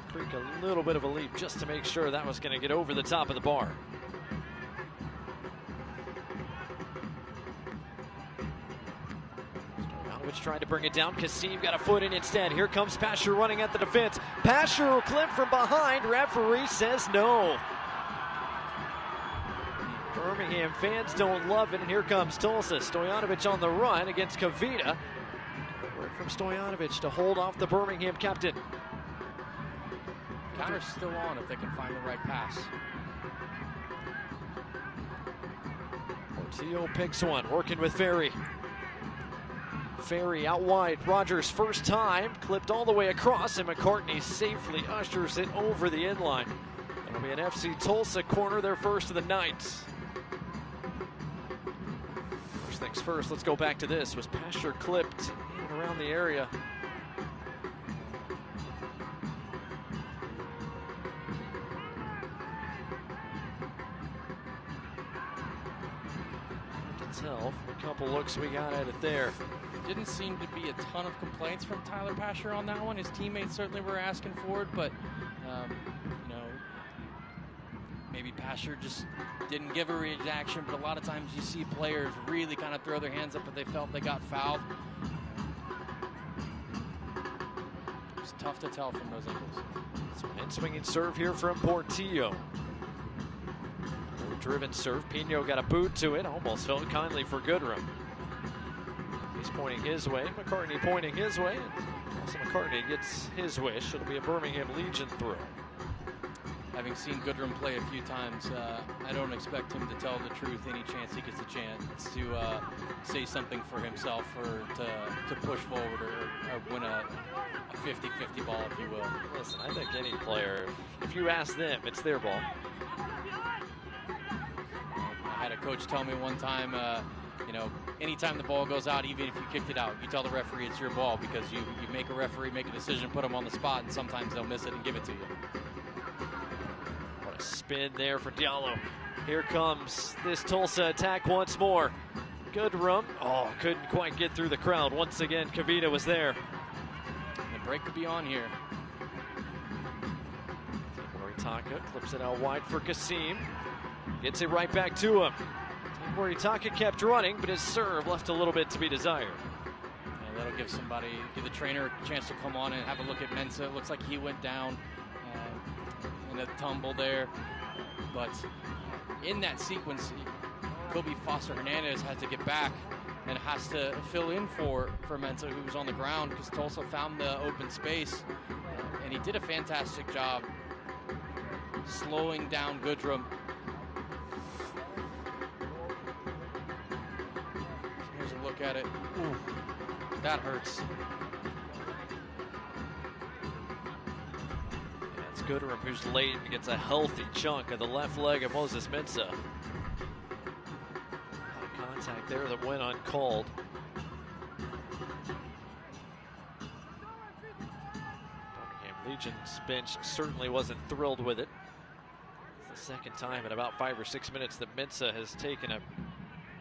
Creek a little bit of a leap just to make sure that was going to get over the top of the bar. Stoyanovich tried to bring it down. Kasim got a foot in instead. Here comes Pasher running at the defense. Pasher will clip from behind. Referee says no. Birmingham fans don't love it, and here comes Tulsa. Stoyanovich on the run against Kavita. Word from Stoyanovich to hold off the Birmingham captain. Counter's still on if they can find the right pass. Portillo picks one, working with Ferry. Ferry out wide. Rogers first time, clipped all the way across, and McCartney safely ushers it over the end line. It'll be an FC Tulsa corner, their first of the night. First things first, let's go back to this. Was Pasher clipped in and around the area? tell from a couple looks we got at it there. Didn't seem to be a ton of complaints from Tyler Pasher on that one. His teammates certainly were asking for it, but you know, maybe Pasher just didn't give a reaction. But a lot of times you see players really kind of throw their hands up if they felt they got fouled. It's tough to tell from those angles. So an in-swinging serve here from Portillo. Driven serve. Pino got a boot to it. Almost felt kindly for Goodrum. He's pointing his way. McCartney pointing his way. And also McCartney gets his wish. It'll be a Birmingham Legion throw. Having seen Goodrum play a few times, I don't expect him to tell the truth any chance he gets a chance to say something for himself or to push forward or win a 50-50 ball, if you will. Listen, I think any player, if you ask them, it's their ball. I had a coach tell me one time, you know, anytime the ball goes out, even if you kicked it out, you tell the referee it's your ball, because you make a referee make a decision, put them on the spot, and sometimes they'll miss it and give it to you. What a spin there for Diallo. Here comes this Tulsa attack once more. Goodrum, couldn't quite get through the crowd. Once again, Kavita was there. The break could be on here. Moritaka clips it out wide for Kasim. Gets it right back to him. Moritaka kept running, but his serve left a little bit to be desired. Yeah, that'll give the trainer a chance to come on and have a look at Mensah. It looks like he went down in a tumble there. But in that sequence, Kobe Foster Hernandez has to get back and has to fill in for Mensah, who was on the ground, because Tulsa found the open space. And he did a fantastic job slowing down Goodrum. Here's a look at it. Ooh, that hurts. That's Goodrum, who's late and gets a healthy chunk of the left leg of Moses Mensah. Contact there that went uncalled. Birmingham Legion's bench certainly wasn't thrilled with it. It's the second time in about 5 or 6 minutes that Mensah has taken a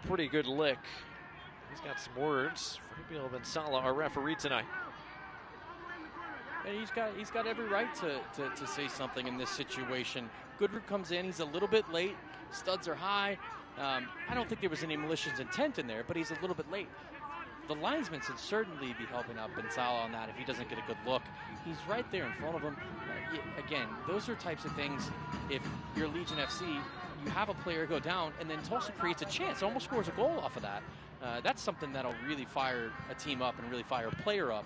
pretty good lick. He's got some words for Nabil Ben-Salah, our referee tonight. And he's got every right to say something in this situation. Goodrum comes in, he's a little bit late, studs are high. I don't think there was any malicious intent in there, but he's a little bit late. The linesman should certainly be helping out Ben-Salah on that if he doesn't get a good look. He's right there in front of him. Again, those are types of things, if you're Legion FC, you have a player go down, and then Tulsa creates a chance, almost scores a goal off of that. That's something that'll really fire a team up and really fire a player up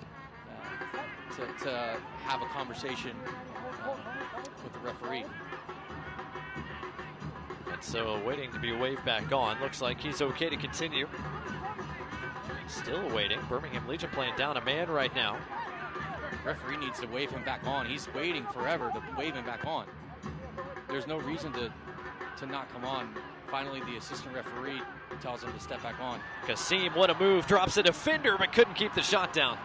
to have a conversation with the referee. And so waiting to be waved back on. Looks like he's okay to continue. Still waiting. Birmingham Legion playing down a man right now. Referee needs to wave him back on. He's waiting forever to wave him back on. There's no reason to not come on. Finally, the assistant referee tells him to step back on. Kasim, what a move. Drops a defender, but couldn't keep the shot down.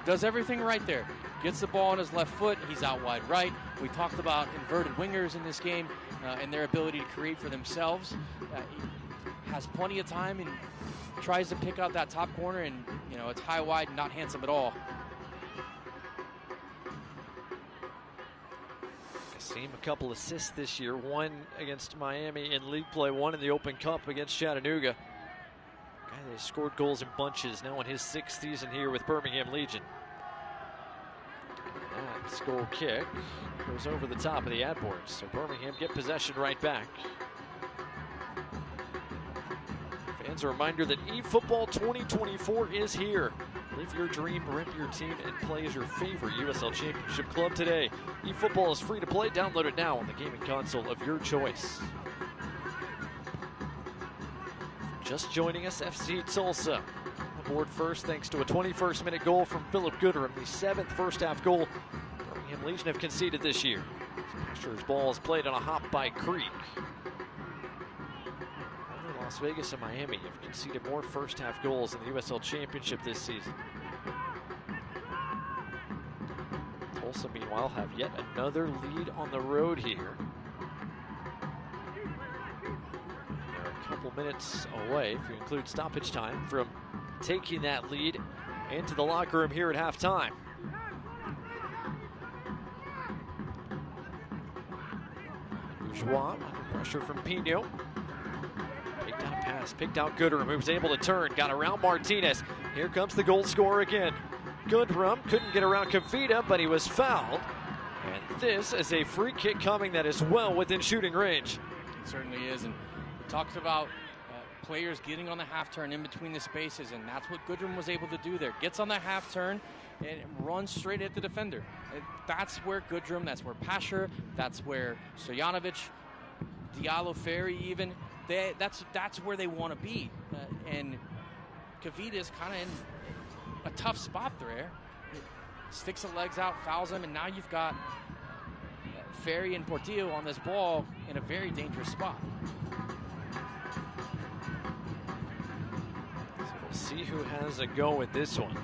Does everything right there. Gets the ball on his left foot. He's out wide right. We talked about inverted wingers in this game and their ability to create for themselves. He has plenty of time and tries to pick out that top corner, and it's high wide and not handsome at all. Kasim, a couple assists this year, one against Miami in league play, one in the Open Cup against Chattanooga. Guy that has scored goals in bunches, now in his 6th season here with Birmingham Legion. That goal kick goes over the top of the ad boards, so Birmingham get possession right back. Fans, a reminder that eFootball 2024 is here. Live your dream, rep your team, and play as your favorite USL Championship club today. eFootball is free to play. Download it now on the gaming console of your choice. Just joining us, FC Tulsa on the board first thanks to a 21st minute goal from Philip Goodrum, the 7th first half goal Birmingham Legion have conceded this year. Pasher's ball is played on a hop by Creek. Las Vegas and Miami have conceded more first half goals in the USL Championship this season. Tulsa, meanwhile, have yet another lead on the road here. There are a couple minutes away, if you include stoppage time, from taking that lead into the locker room here at halftime. Bourgeois under pressure from Pino. Picked out a pass, picked out Goodrum, who was able to turn, got around Martinez. Here comes the goal scorer again. Goodrum couldn't get around Kavita, but he was fouled. And this is a free kick coming that is well within shooting range. It certainly is, and we talked about players getting on the half turn in between the spaces, and that's what Goodrum was able to do there. Gets on the half turn and runs straight at the defender. That's where Goodrum, that's where Pasher, that's where Stojanovic, Diallo, Ferry even, that's where they want to be. And Kavita's kind of in a tough spot there. Sticks the legs out, fouls him, and now you've got Ferry and Portillo on this ball in a very dangerous spot. So we'll see who has a go with this one.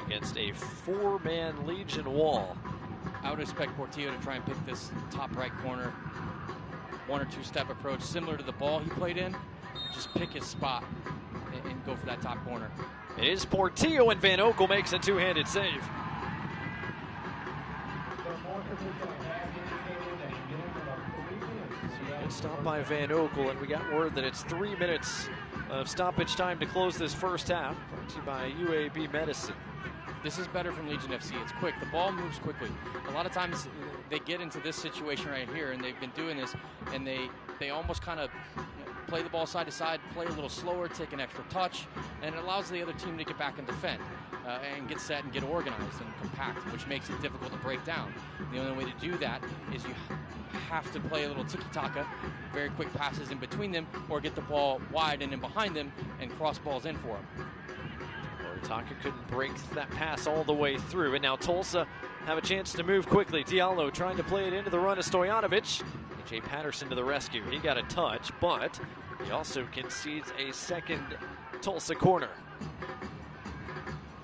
Against a four-man Legion wall. I would expect Portillo to try and pick this top right corner. One or two step approach, similar to the ball he played in. Just pick his spot and go for that top corner. It is Portillo, and Van Oekel makes a two-handed save. Good stop by Van Oekel, and we got word that it's 3 minutes of stoppage time to close this first half. Brought to you by UAB Medicine. This is better from Legion FC. It's quick. The ball moves quickly. A lot of times they get into this situation right here, and they've been doing this, and they almost kind of play the ball side to side, play a little slower, take an extra touch, and it allows the other team to get back and defend and get set and get organized and compact, which makes it difficult to break down. The only way to do that is you have to play a little tiki-taka, very quick passes in between them, or get the ball wide and in behind them and cross balls in for them. Taka couldn't break that pass all the way through, and now Tulsa have a chance to move quickly. Diallo trying to play it into the run of Stojanovic. AJ Patterson to the rescue. He got a touch, but he also concedes a second Tulsa corner.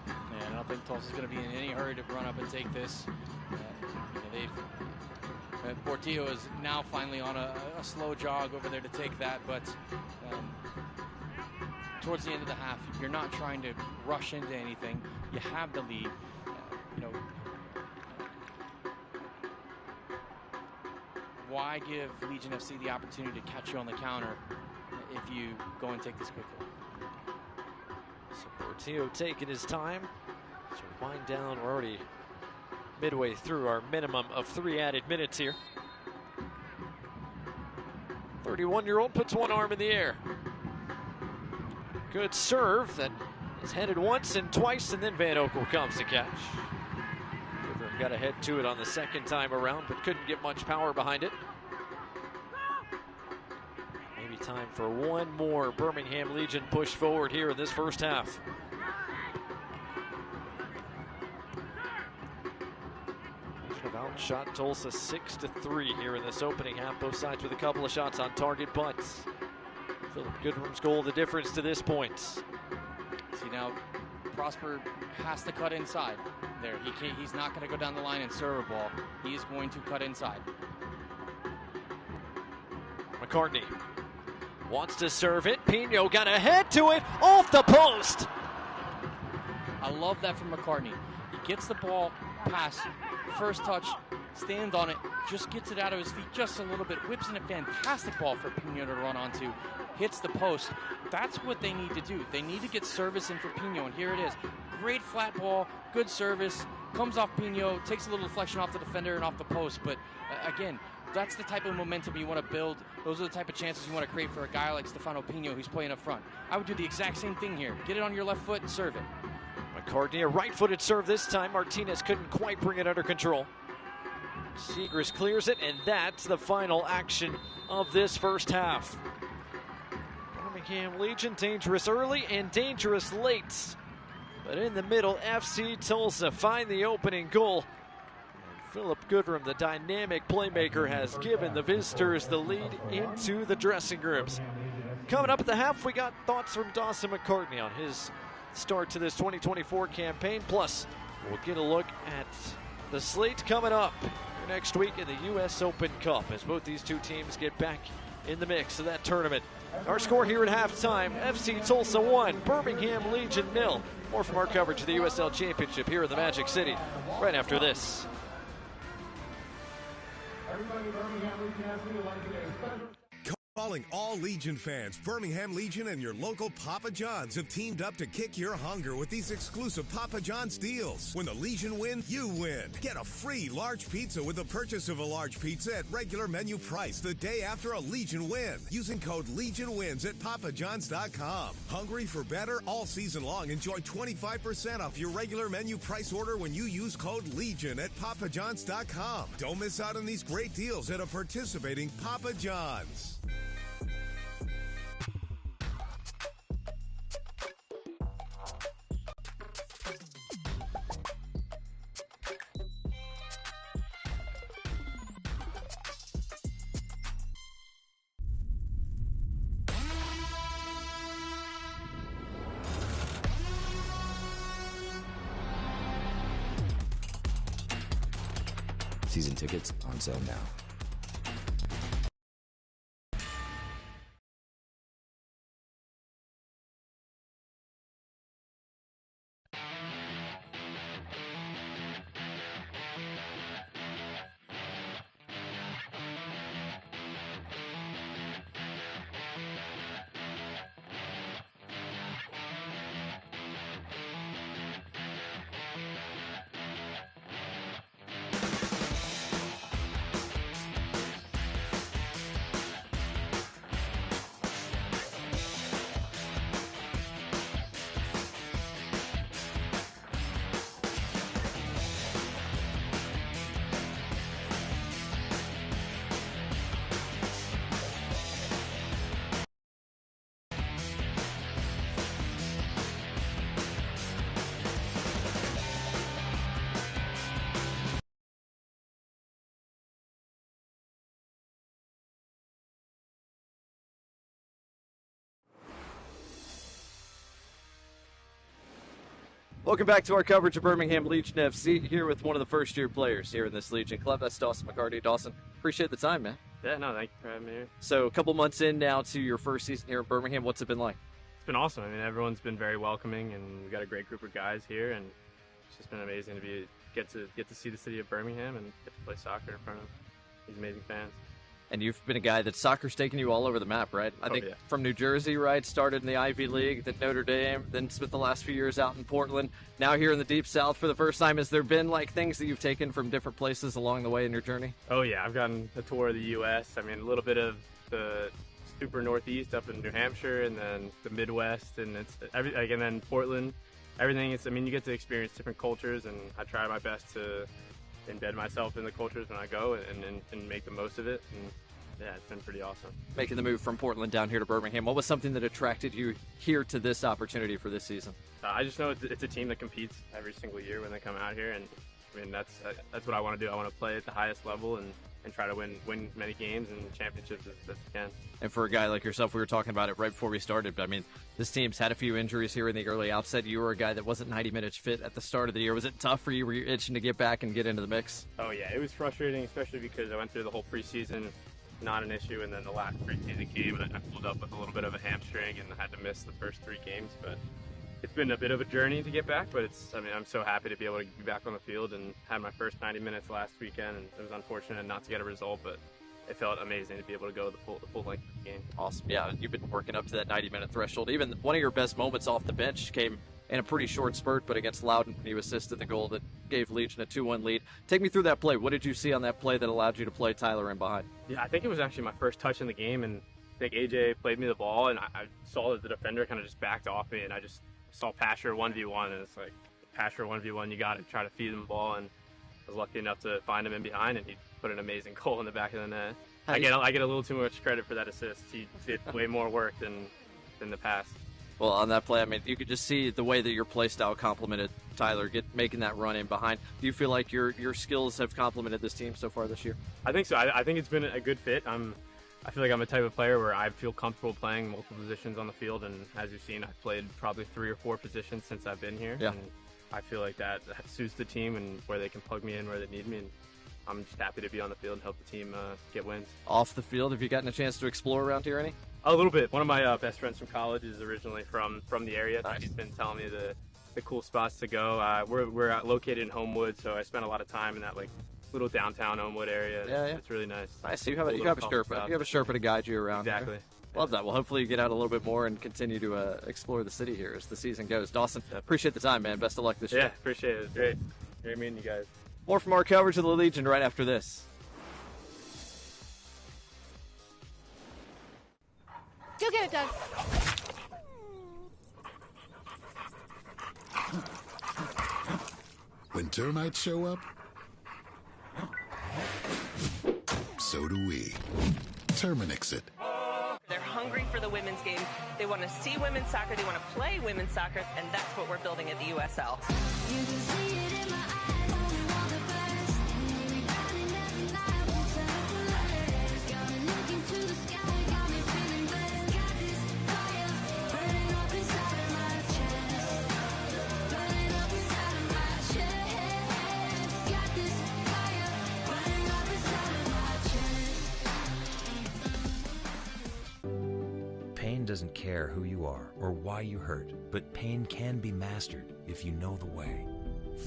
And I don't think Tulsa's going to be in any hurry to run up and take this. Portillo is now finally on a slow jog over there to take that, but towards the end of the half, you're not trying to rush into anything. You have the lead. Why give Legion FC the opportunity to catch you on the counter if you go and take this quickly? So Portillo taking his time. So wind down. We're already midway through our minimum of 3 added minutes here. 31-year-old puts one arm in the air. Good serve that is headed once and twice, and then Van Oekel comes to catch. Goodrum got ahead to it on the second time around, but couldn't get much power behind it. Maybe time for one more Birmingham Legion push forward here in this first half. Should have outshot Tulsa 6-3 here in this opening half. Both sides with a couple of shots on target, but Philip Goodrum's goal the difference to this point. See, now Prosper has to cut inside there. He's not going to go down the line and serve a ball. He is going to cut inside. McCartney wants to serve it. Pino got a head to it off the post. I love that from McCartney. He gets the ball past, first touch, stands on it, just gets it out of his feet just a little bit, whips in a fantastic ball for Pino to run onto, hits the post. That's what they need to do. They need to get service in for Pino, and here it is. Great flat ball, good service, comes off Pino, takes a little deflection off the defender and off the post, but again, that's the type of momentum you want to build. Those are the type of chances you want to create for a guy like Stefano Pino who's playing up front. I would do the exact same thing here. Get it on your left foot and serve it. McCartney, a right-footed serve this time. Martinez couldn't quite bring it under control. Segrist clears it, and that's the final action of this first half. Birmingham Legion dangerous early and dangerous late. But in the middle, FC Tulsa find the opening goal. And Philip Goodrum, the dynamic playmaker, has given the visitors the lead into the dressing rooms. Coming up at the half, we got thoughts from Dawson McCartney on his start to this 2024 campaign. Plus, we'll get a look at the slate coming up next week in the U.S. Open Cup as both these two teams get back in the mix of that tournament. Our score here at halftime, FC Tulsa 1, Birmingham Legion 0. More from our coverage of the USL Championship here in the Magic City right after this. Calling all Legion fans, Birmingham Legion and your local Papa John's have teamed up to kick your hunger with these exclusive Papa John's deals. When the Legion win, you win. Get a free large pizza with the purchase of a large pizza at regular menu price the day after a Legion win. Using code LEGIONWINS at papajohns.com. Hungry for better? All season long, enjoy 25% off your regular menu price order when you use code LEGION at papajohns.com. Don't miss out on these great deals at a participating Papa John's. Season tickets on sale now. Welcome back to our coverage of Birmingham Legion FC, here with one of the first-year players here in this Legion club. That's Dawson McCarty. Dawson, appreciate the time, man. Yeah, no, thank you for having me here. So a couple months in now to your first season here in Birmingham. What's it been like? It's been awesome. I mean, everyone's been very welcoming, and we've got a great group of guys here, and it's just been amazing to get to see the city of Birmingham and get to play soccer in front of these amazing fans. And you've been a guy that soccer's taken you all over the map, right? I think from New Jersey, right? Started in the Ivy League, then Notre Dame, then spent the last few years out in Portland. Now here in the Deep South for the first time. Has there been like things that you've taken from different places along the way in your journey? Oh yeah, I've gotten a tour of the U.S. I mean, a little bit of the super Northeast up in New Hampshire, and then the Midwest, and and then Portland. Everything is. I mean, you get to experience different cultures, and I try my best to embed myself in the cultures when I go and make the most of it. And yeah, it's been pretty awesome. Making the move from Portland down here to Birmingham, what was something that attracted you here to this opportunity for this season? I just know it's a team that competes every single year when they come out here, and I mean that's what I want to do. I want to play at the highest level and try to win many games and championships as we can. And for a guy like yourself, we were talking about it right before we started, but I mean, this team's had a few injuries here in the early outset. You were a guy that wasn't 90 minutes fit at the start of the year. Was it tough for you? Were you itching to get back and get into the mix? Oh yeah, it was frustrating, especially because I went through the whole preseason, not an issue, and then the last preseason game, and I pulled up with a little bit of a hamstring and had to miss the first 3 games, but it's been a bit of a journey to get back, but I'm so happy to be able to be back on the field and had my first 90 minutes last weekend, and it was unfortunate not to get a result, but it felt amazing to be able to go the full length of the game. Awesome. Yeah, you've been working up to that 90-minute threshold. Even one of your best moments off the bench came in a pretty short spurt, but against Loudoun, you assisted the goal that gave Legion a 2-1 lead. Take me through that play. What did you see on that play that allowed you to play Tyler in behind? Yeah, I think it was actually my first touch in the game, and I think AJ played me the ball, and I saw that the defender kind of just backed off me, and I just saw Pasher 1v1, and it's like, Pasher 1v1, you got to try to feed him the ball, and I was lucky enough to find him in behind, and he put an amazing goal in the back of the net. I get a little too much credit for that assist. He did way more work than the pass. Well, on that play, I mean, you could just see the way that your play style complemented Tyler making that run in behind. Do you feel like your skills have complemented this team so far this year? I think so. I think it's been a good fit. I feel like I'm a type of player where I feel comfortable playing multiple positions on the field, and as you've seen, I've played probably 3 or 4 positions since I've been here. Yeah. And I feel like that suits the team and where they can plug me in where they need me. And I'm just happy to be on the field and help the team get wins. Off the field, have you gotten a chance to explore around here any? A little bit. One of my best friends from college is originally from the area. Nice. He's been telling me the cool spots to go. We're located in Homewood, so I spent a lot of time in that like little downtown Homewood area. Yeah. It's really nice. Nice. So you have a Sherpa. You have a Sherpa to guide you around. Exactly. There. Love that. Well, hopefully you get out a little bit more and continue to explore the city here as the season goes. Dawson, appreciate the time, man. Best of luck this year. Yeah, appreciate it. It's great. Great meeting you guys. More from our coverage of the Legion right after this. Go get it, Doug. When termites show up, so do we. Terminix it. They're hungry for the women's game. They want to see women's soccer. They want to play women's soccer, and that's what we're building at the USL. You can see it in my eyes. Only want the best. Rebounding every night. Won't settle for less. Got me looking to the sky. Got me feeling blessed. Got this fire burning up inside of my chest. Burning up inside of my chest. Got this fire burning up inside of my chest. Pain doesn't care who you are or why you hurt, but pain can be mastered if you know the way.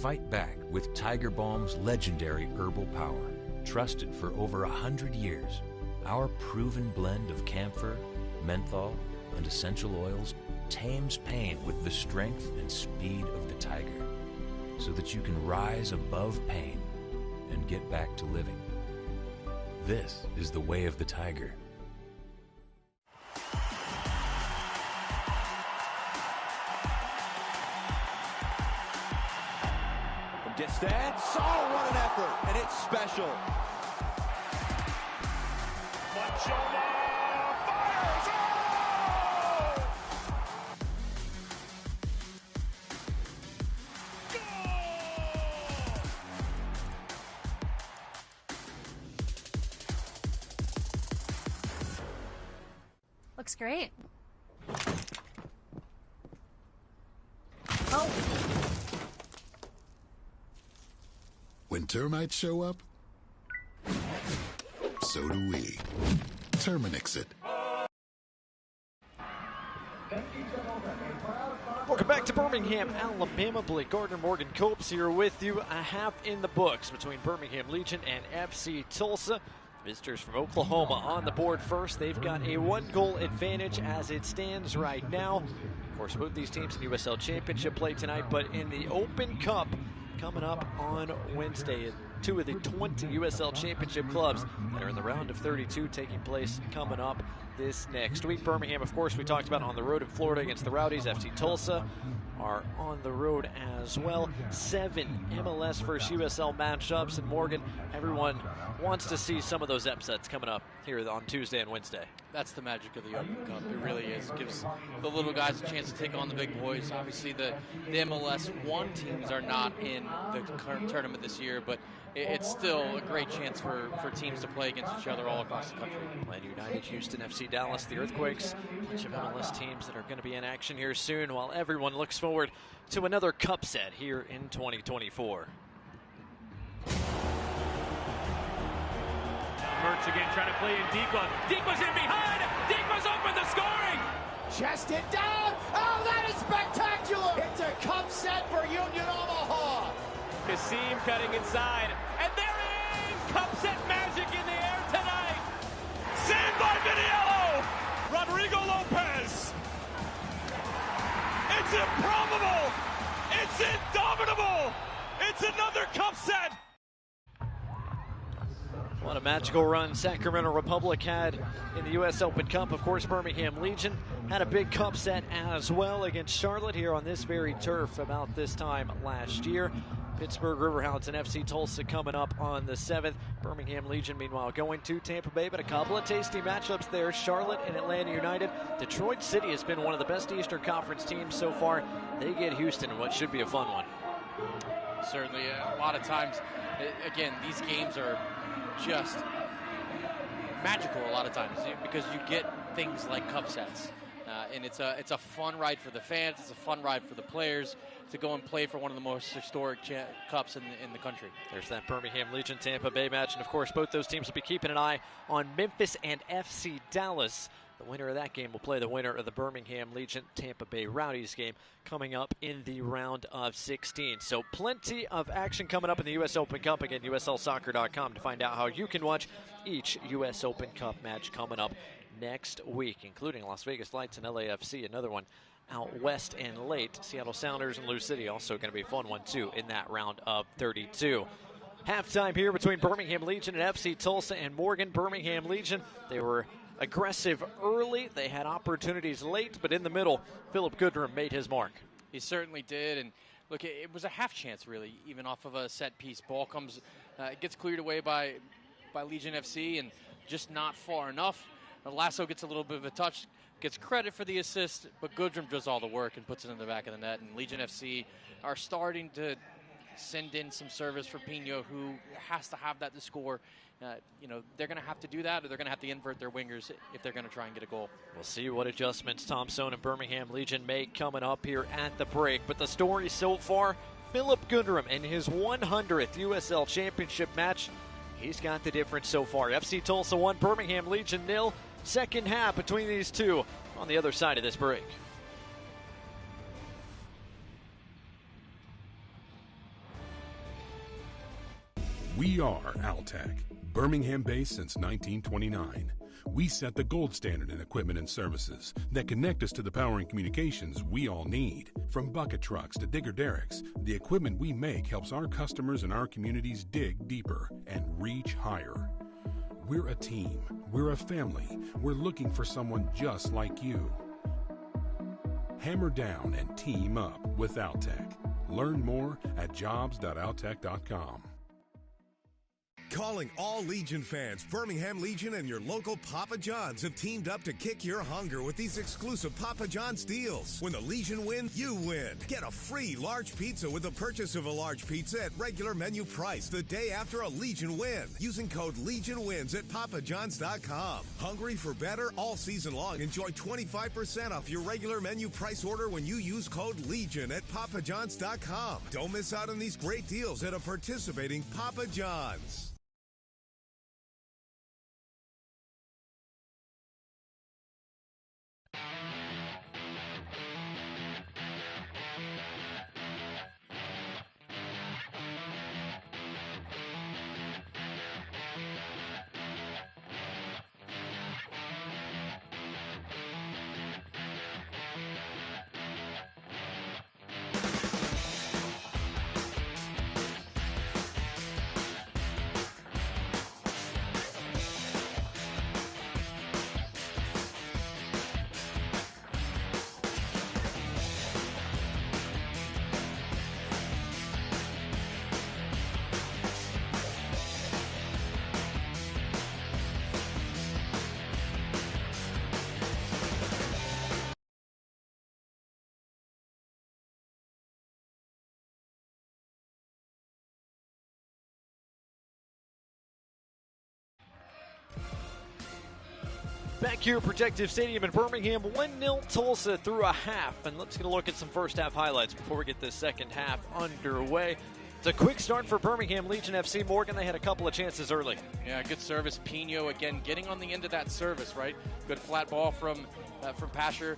Fight back with Tiger Balm's legendary herbal power. Trusted for over 100 years, our proven blend of camphor, menthol, and essential oils tames pain with the strength and speed of the tiger, so that you can rise above pain and get back to living. This is the way of the tiger. Distance, oh, what an effort, and it's special. Machoma fires, oh! Looks great. Oh. When termites show up, so do we. Terminix it. Welcome back to Birmingham, Alabama. Blake Gardner, Morgan Copes here with you. A half in the books between Birmingham Legion and FC Tulsa. Visitors from Oklahoma on the board first. They've got a 1-goal advantage as it stands right now. Of course, both these teams in USL Championship play tonight, but in the Open Cup coming up on Wednesday, 2 of the 20 USL Championship clubs that are in the round of 32 taking place coming up this next week. Birmingham, of course, we talked about on the road in Florida against the Rowdies. FC Tulsa are on the road as well. 7 MLS versus USL matchups. And Morgan, everyone wants to see some of those upsets coming up here on Tuesday and Wednesday. That's the magic of the Open Cup. It really is. It gives the little guys a chance to take on the big boys. Obviously, the MLS 1 teams are not in the current tournament this year, but it's still a great chance for teams to play against each other all across the country. Atlanta United, Houston FC Dallas, the Earthquakes, a bunch of MLS teams that are going to be in action here soon, while everyone looks forward to another cup set here in 2024. Mertz again trying to play in Dikwa. Dikwa's in behind. Dikwa's open the scoring. Chest it down. Oh, that is spectacular. It's a cup set for Union Omaha. Kasim cutting inside. And there is cup set magic in the air tonight. Saved by Viniello. Rodrigo Lopez. It's improbable. It's indomitable. It's another cup set. What a magical run Sacramento Republic had in the U.S. Open Cup. Of course, Birmingham Legion had a big cup set as well against Charlotte here on this very turf about this time last year. Pittsburgh Riverhounds and FC Tulsa coming up on the 7th. Birmingham Legion, meanwhile, going to Tampa Bay, but a couple of tasty matchups there. Charlotte and Atlanta United. Detroit City has been one of the best Eastern Conference teams so far. They get Houston in what should be a fun one. Certainly, a lot of times, again, these games are just magical a lot of times because you get things like cup sets. and it's a fun ride for the fans. It's a fun ride for the players to go and play for one of the most historic cups in the country. There's that Birmingham Legion Tampa Bay match, and of course both those teams will be keeping an eye on Memphis and FC Dallas. The winner of that game will play the winner of the Birmingham Legion Tampa Bay Rowdies game coming up in the round of 16. So plenty of action coming up in the U.S. Open Cup. Again, USLsoccer.com to find out how you can watch each U.S. Open Cup match coming up next week, including Las Vegas Lights and LAFC, another one out west and late. Seattle Sounders and Lou City also going to be a fun one too in that round of 32. Halftime here between Birmingham Legion and FC Tulsa and Morgan. Birmingham Legion, they were aggressive early. They had opportunities late, but in the middle, Philip Goodrum made his mark. He certainly did, and look, it was a half chance really, even off of a set piece. Ball comes, it gets cleared away by Legion FC, and just not far enough. Lasso gets a little bit of a touch, gets credit for the assist, but Goodrum does all the work and puts it in the back of the net. And Legion FC are starting to send in some service for Pino, who has to have that to score. They're going to have to do that, or they're going to have to invert their wingers if they're going to try and get a goal. We'll see what adjustments Tom Sohn and Birmingham Legion make coming up here at the break. But the story so far, Philip Goodrum in his 100th USL Championship match. He's got the difference so far. FC Tulsa 1, Birmingham Legion 0. Second half between these two on the other side of this break. We are Altec, Birmingham based since 1929. We set the gold standard in equipment and services that connect us to the power and communications we all need. From bucket trucks to digger derricks, the equipment we make helps our customers and our communities dig deeper and reach higher. We're a team. We're a family. We're looking for someone just like you. Hammer down and team up with Altec. Learn more at jobs.altec.com. Calling all Legion fans, Birmingham Legion and your local Papa John's have teamed up to kick your hunger with these exclusive Papa John's deals. When the Legion win, you win. Get a free large pizza with the purchase of a large pizza at regular menu price the day after a Legion win. Using code LEGIONWINS at papajohns.com. Hungry for better? All season long, enjoy 25% off your regular menu price order when you use code LEGION at papajohns.com. Don't miss out on these great deals at a participating Papa John's. Back here at Protective Stadium in Birmingham, 1-0 Tulsa through a half. And let's get a look at some first half highlights before we get this second half underway. It's a quick start for Birmingham Legion FC. Morgan, they had a couple of chances early. Yeah, good service. Pino, again, getting on the end of that service, right? Good flat ball from Pasher.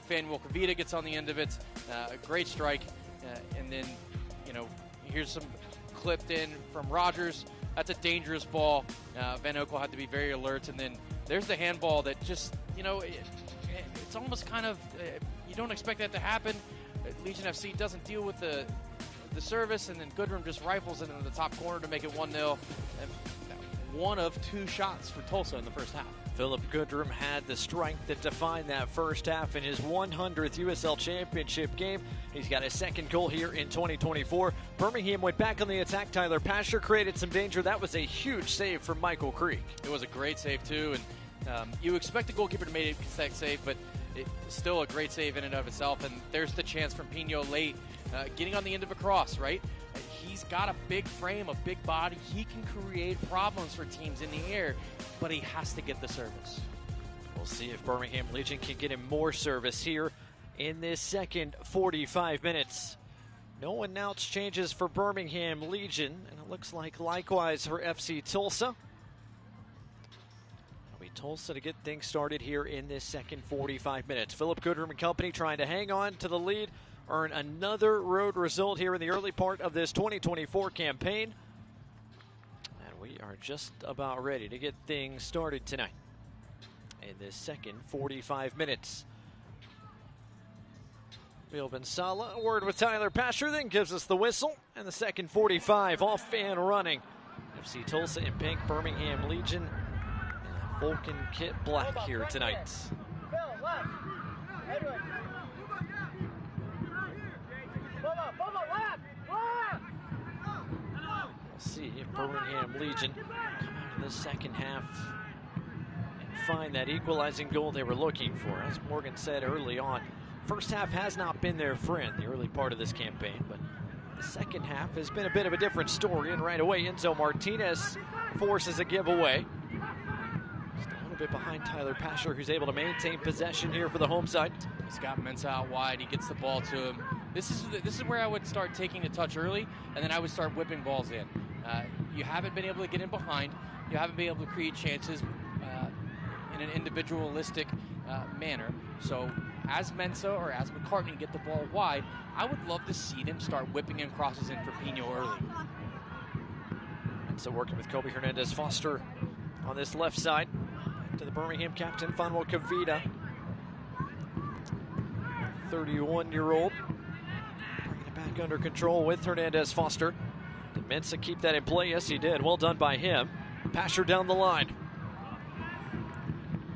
Fanuel Kavita gets on the end of it. A great strike. And then, here's some clipped in from Rogers. That's a dangerous ball. Van Oekel had to be very alert. And then there's the handball that just, it's almost kind of, you don't expect that to happen. Legion FC doesn't deal with the service, and then Goodrum just rifles it into the top corner to make it 1-0. One of two shots for Tulsa in the first half. Philip Goodrum had the strength that defined that first half in his 100th USL Championship game. He's got his second goal here in 2024. Birmingham went back on the attack. Tyler Pasher created some danger. That was a huge save from Michael Creek. It was a great save, too. And you expect the goalkeeper to make a save, but it's still a great save in and of itself. And there's the chance from Pino late, getting on the end of a cross, right? He's got a big frame, a big body. He can create problems for teams in the air, but he has to get the service. We'll see if Birmingham Legion can get him more service here in this second 45 minutes. No announce changes for Birmingham Legion, and it looks like likewise for FC Tulsa. It'll be Tulsa to get things started here in this second 45 minutes. Philip Goodrum and company trying to hang on to the lead, earn another road result here in the early part of this 2024 campaign. And we are just about ready to get things started tonight in this second 45 minutes. Bill Bensala, a word with Tyler Pasher, then gives us the whistle, and the second 45 off and running. FC Tulsa in pink, Birmingham Legion in a Vulcan kit black here tonight. We'll see if Birmingham Legion come out in the second half and find that equalizing goal they were looking for. As Morgan said early on, first half has not been their friend, the early part of this campaign, but the second half has been a bit of a different story, and right away Enzo Martinez forces a giveaway. Just a little bit behind Tyler Pasher, who's able to maintain possession here for the home side. He's got Mensah out wide, he gets the ball to him. This is where I would start taking the touch early, and then I would start whipping balls in. You haven't been able to get in behind, you haven't been able to create chances in an individualistic manner. So as Mensah or as McCartney get the ball wide, I would love to see them start whipping in crosses in for Pino early. Mensah working with Kobe Hernandez-Foster on this left side. Back to the Birmingham captain, Fanuel Kavita. 31-year-old. Bringing it back under control with Hernandez-Foster. Did Mensah keep that in play? Yes, he did. Well done by him. Pasher down the line.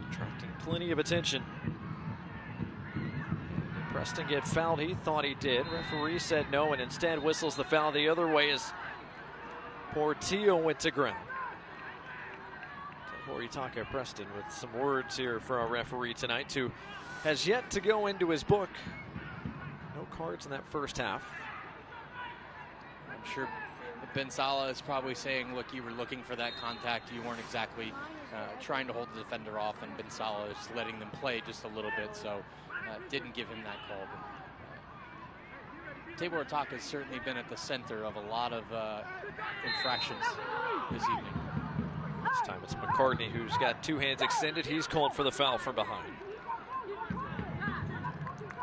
Attracting plenty of attention. Preston get fouled. He thought he did. Referee said no and instead whistles the foul the other way as Portillo went to ground. Horitaka Preston with some words here for our referee tonight, who has yet to go into his book. No cards in that first half. I'm sure Bensala is probably saying, look, you were looking for that contact. You weren't exactly trying to hold the defender off, and Bensala is letting them play just a little bit, so didn't give him that call. But Tabor Ataka has certainly been at the center of a lot of infractions this evening. This time it's McCartney who's got two hands extended. He's called for the foul from behind.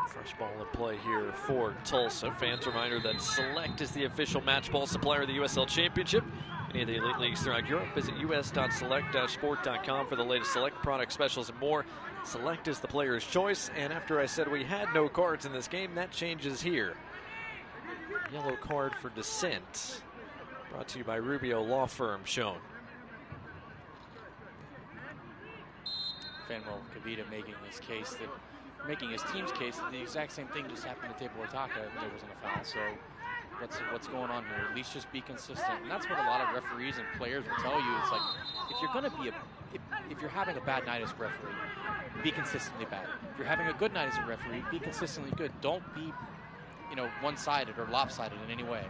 Fresh ball in play here for Tulsa. Fans reminder that Select is the official match ball supplier of the USL Championship. Any of the elite leagues throughout Europe. Visit us.select-sport.com for the latest Select product specials and more. Select is the player's choice, and after I said we had no cards in this game, that changes here. Yellow card for dissent. Brought to you by Rubio Law Firm shown. Fanuel Kavita making his case that, making his team's case that the exact same thing just happened to Tabor Ataka and there wasn't a foul. So what's going on here? At least just be consistent. And that's what a lot of referees and players will tell you. It's like, if you're going to be if you're having a bad night as a referee, be consistently bad. If you're having a good night as a referee, be consistently good. Don't be, one-sided or lopsided in any way.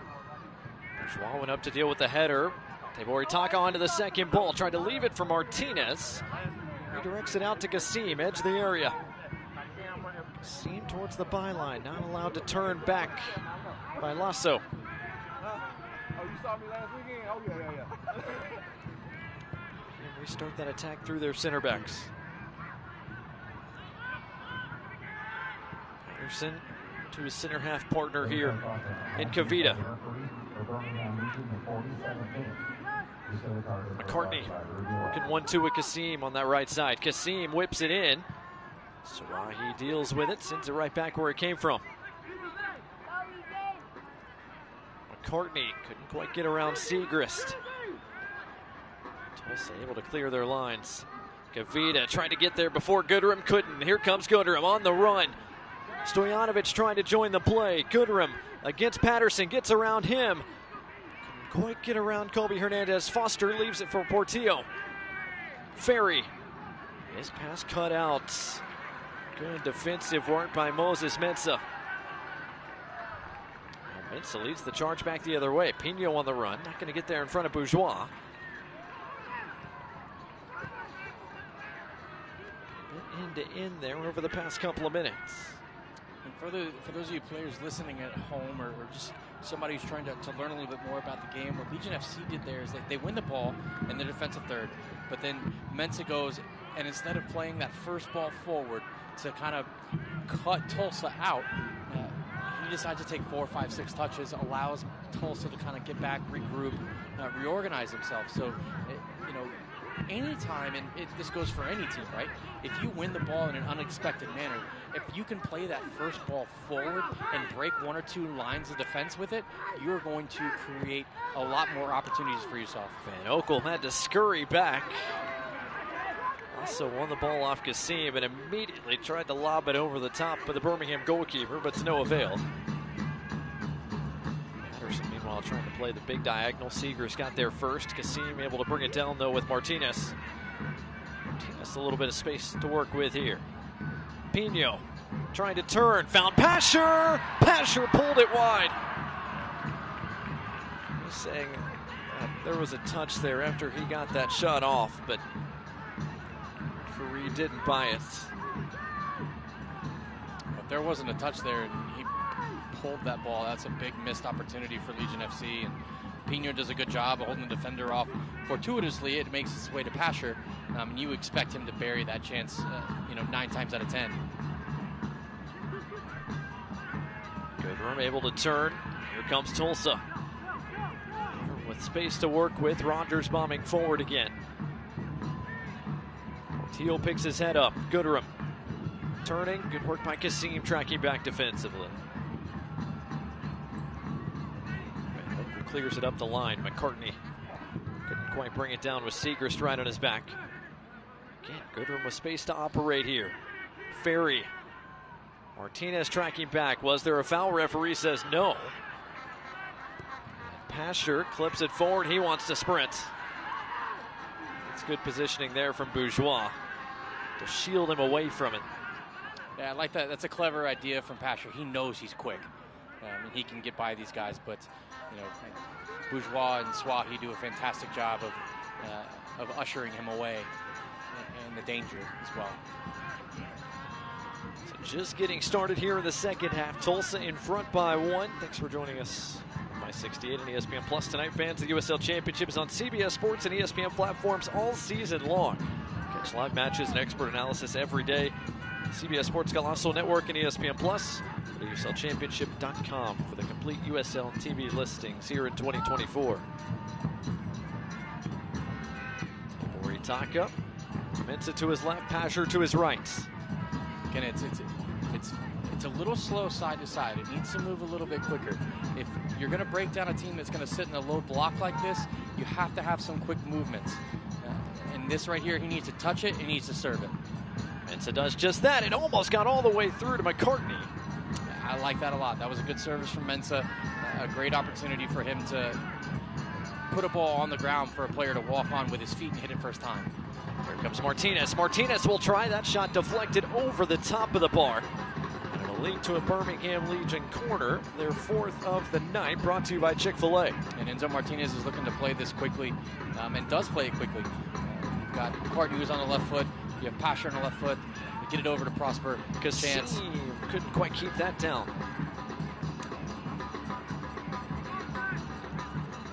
Bourgeois went up to deal with the header. Tabor Ataka onto the second ball, tried to leave it for Martinez. Redirects it out to Kassim, edge of the area. Kassim towards the byline, not allowed to turn back by Lasso. Oh, you saw me last weekend? Oh, yeah. And restart that attack through their center backs. Patterson to his center half partner here in Kavita. McCartney working 1-2 with Kassim on that right side. Kassim whips it in. Sarahi deals with it, sends it right back where it came from. McCartney couldn't quite get around Segrist. Tulsa able to clear their lines. Kavita tried to get there before Goodrum couldn't. Here comes Goodrum on the run. Stojanovic trying to join the play. Goodrum against Patterson, gets around him. Couldn't quite get around Kobe Hernandez-Foster, leaves it for Portillo. Ferry. His pass cut out. Good defensive work by Moses Mensah. Mensah leads the charge back the other way. Pino on the run, not going to get there in front of Bourgeois. End to end there over the past couple of minutes. And for those of you players listening at home or just somebody who's trying to learn a little bit more about the game, what Legion FC did there is they win the ball in the defensive third, but then Mensa goes, and instead of playing that first ball forward to kind of cut Tulsa out, he decides to take 4, 5, 6 touches, allows Tulsa to kind of get back, regroup, reorganize himself. So, anytime, and this goes for any team, right? If you win the ball in an unexpected manner, if you can play that first ball forward and break 1 or 2 lines of defense with it, you're going to create a lot more opportunities for yourself. Van Oekel had to scurry back. Also won the ball off Kassim and immediately tried to lob it over the top of the Birmingham goalkeeper, but to no avail. Patterson, meanwhile, trying to play the big diagonal. Seegers got there first. Kassim able to bring it down, though, with Martinez. Martinez a little bit of space to work with here. Pino trying to turn, found Pasher. Pasher pulled it wide. He's saying there was a touch there after he got that shot off, but referee didn't buy it. If there wasn't a touch there and he pulled that ball, that's a big missed opportunity for Legion FC. And Pino does a good job of holding the defender off. Fortuitously, it makes its way to Pasher. And you expect him to bury that chance, 9 times out of 10. Goodrum able to turn. Here comes Tulsa. With space to work with, Rogers bombing forward again. Teal picks his head up. Goodrum turning. Good work by Kassim, tracking back defensively. Clears it up the line. McCartney couldn't quite bring it down with Segrist right on his back. Again, Goodrum with space to operate here. Ferry. Martinez tracking back. Was there a foul? Referee says no. Pasher clips it forward. He wants to sprint. It's good positioning there from Bourgeois to shield him away from it. Yeah, I like that. That's a clever idea from Pasher. He knows he's quick. And he can get by these guys, but Bourgeois and Swahi do a fantastic job of ushering him away and the danger as well. So just getting started here in the second half. Tulsa in front by 1. Thanks for joining us on My 68 and ESPN Plus tonight. Fans, the USL Championship is on CBS Sports and ESPN platforms all season long. Catch live matches and expert analysis every day. CBS Sports Golasso Network and ESPN Plus. Go to USLChampionship.com for the complete USL TV listings here in 2024. Boritaka. Mensa to his left, Pasher to his right. Again, it's a little slow side to side. It needs to move a little bit quicker. If you're going to break down a team that's going to sit in a low block like this, you have to have some quick movements. And this right here, he needs to touch it, he needs to serve it. Mensa does just that. It almost got all the way through to McCartney. I like that a lot. That was a good service from Mensa. A great opportunity for him to put a ball on the ground for a player to walk on with his feet and hit it first time. Here comes Martinez. Martinez will try that shot deflected over the top of the bar. And it'll lead to a Birmingham Legion corner, their 4th of the night, brought to you by Chick-fil-A. And Enzo Martinez is looking to play this quickly and does play it quickly. You've got McCartney who's on the left foot. You have Pasher on the left foot. You get it over to Prosper. Good chance. Couldn't quite keep that down.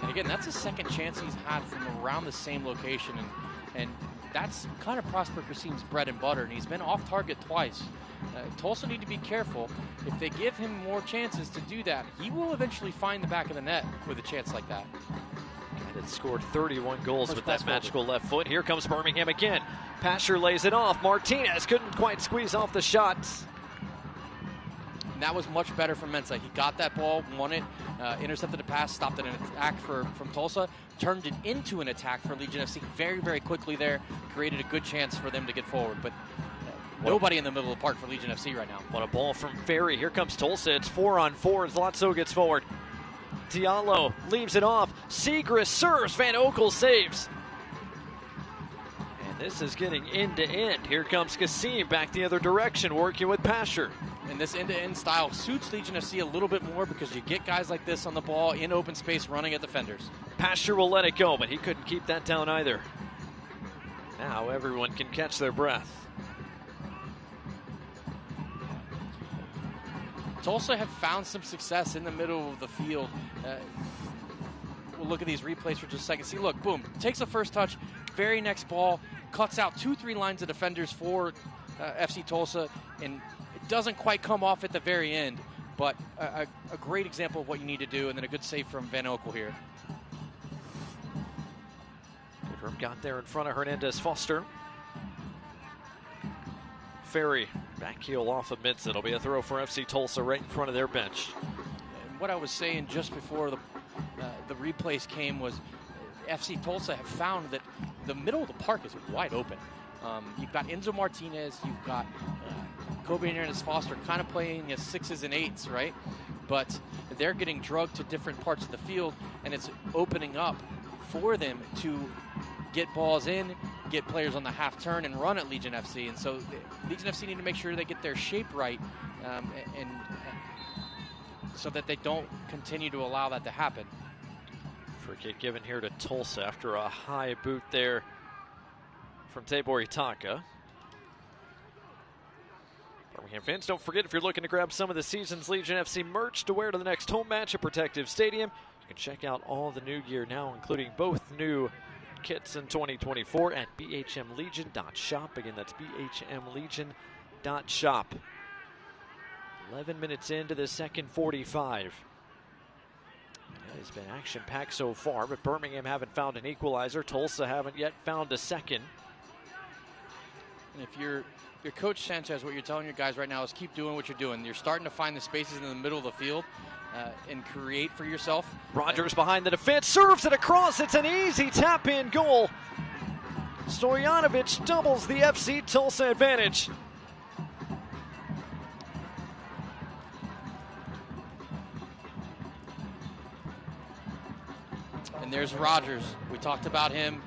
And again, that's a second chance he's had from around the same location. And that's kind of Prosper Kassim's bread and butter. And he's been off target twice. Tulsa need to be careful. If they give him more chances to do that, he will eventually find the back of the net with a chance like that. And it scored 31 goals with that magical left foot. Here comes Birmingham again. Pasher lays it off. Martinez couldn't quite squeeze off the shot. And that was much better from Mensa. He got that ball, won it, intercepted a pass, stopped an attack from Tulsa, turned it into an attack for Legion FC very, very quickly there, created a good chance for them to get forward. But nobody in the middle of the park for Legion FC right now. What a ball from Ferry. Here comes Tulsa. It's 4-on-4 as Lotso gets forward. Diallo leaves it off. Segrist serves. Van Oekel saves. And this is getting end to end. Here comes Kassim back the other direction, working with Pasher. And this end-to-end style suits Legion FC a little bit more because you get guys like this on the ball in open space running at defenders. Pasher will let it go, but he couldn't keep that down either. Now everyone can catch their breath. Tulsa have found some success in the middle of the field. We'll look at these replays for just a second. See, look, boom, takes the first touch, very next ball, cuts out 2-3 lines of defenders for FC Tulsa, and it doesn't quite come off at the very end, but a great example of what you need to do, and then a good save from Van Oekel here. Goodrum got there in front of Hernandez Foster. Ferry, back heel off of Minson. It'll be a throw for FC Tulsa right in front of their bench. And what I was saying just before the replays came was FC Tulsa have found that the middle of the park is wide open. You've got Enzo Martinez, you've got Kobe Hernandez Foster kind of playing as 6s and 8s, right? But they're getting drugged to different parts of the field, and it's opening up for them to get balls in, get players on the half turn, and run at Legion FC. And so Legion FC need to make sure they get their shape right, and so that they don't continue to allow that to happen. Free kick given here to Tulsa after a high boot there from Tabor Itaka. Birmingham fans, don't forget, if you're looking to grab some of the season's Legion FC merch to wear to the next home match at Protective Stadium, you can check out all the new gear now, including both new kits in 2024 at bhmlegion.shop. Again, that's bhmlegion.shop. 11 minutes into the second 45. It's been action-packed so far, but Birmingham haven't found an equalizer. Tulsa haven't yet found a second. And if you're Coach Sanchez, what you're telling your guys right now is keep doing what you're doing. You're starting to find the spaces in the middle of the field and create for yourself. Rogers behind the defense, serves it across. It's an easy tap-in goal. Stojanovic doubles the FC Tulsa advantage. And there's Rogers. We talked about him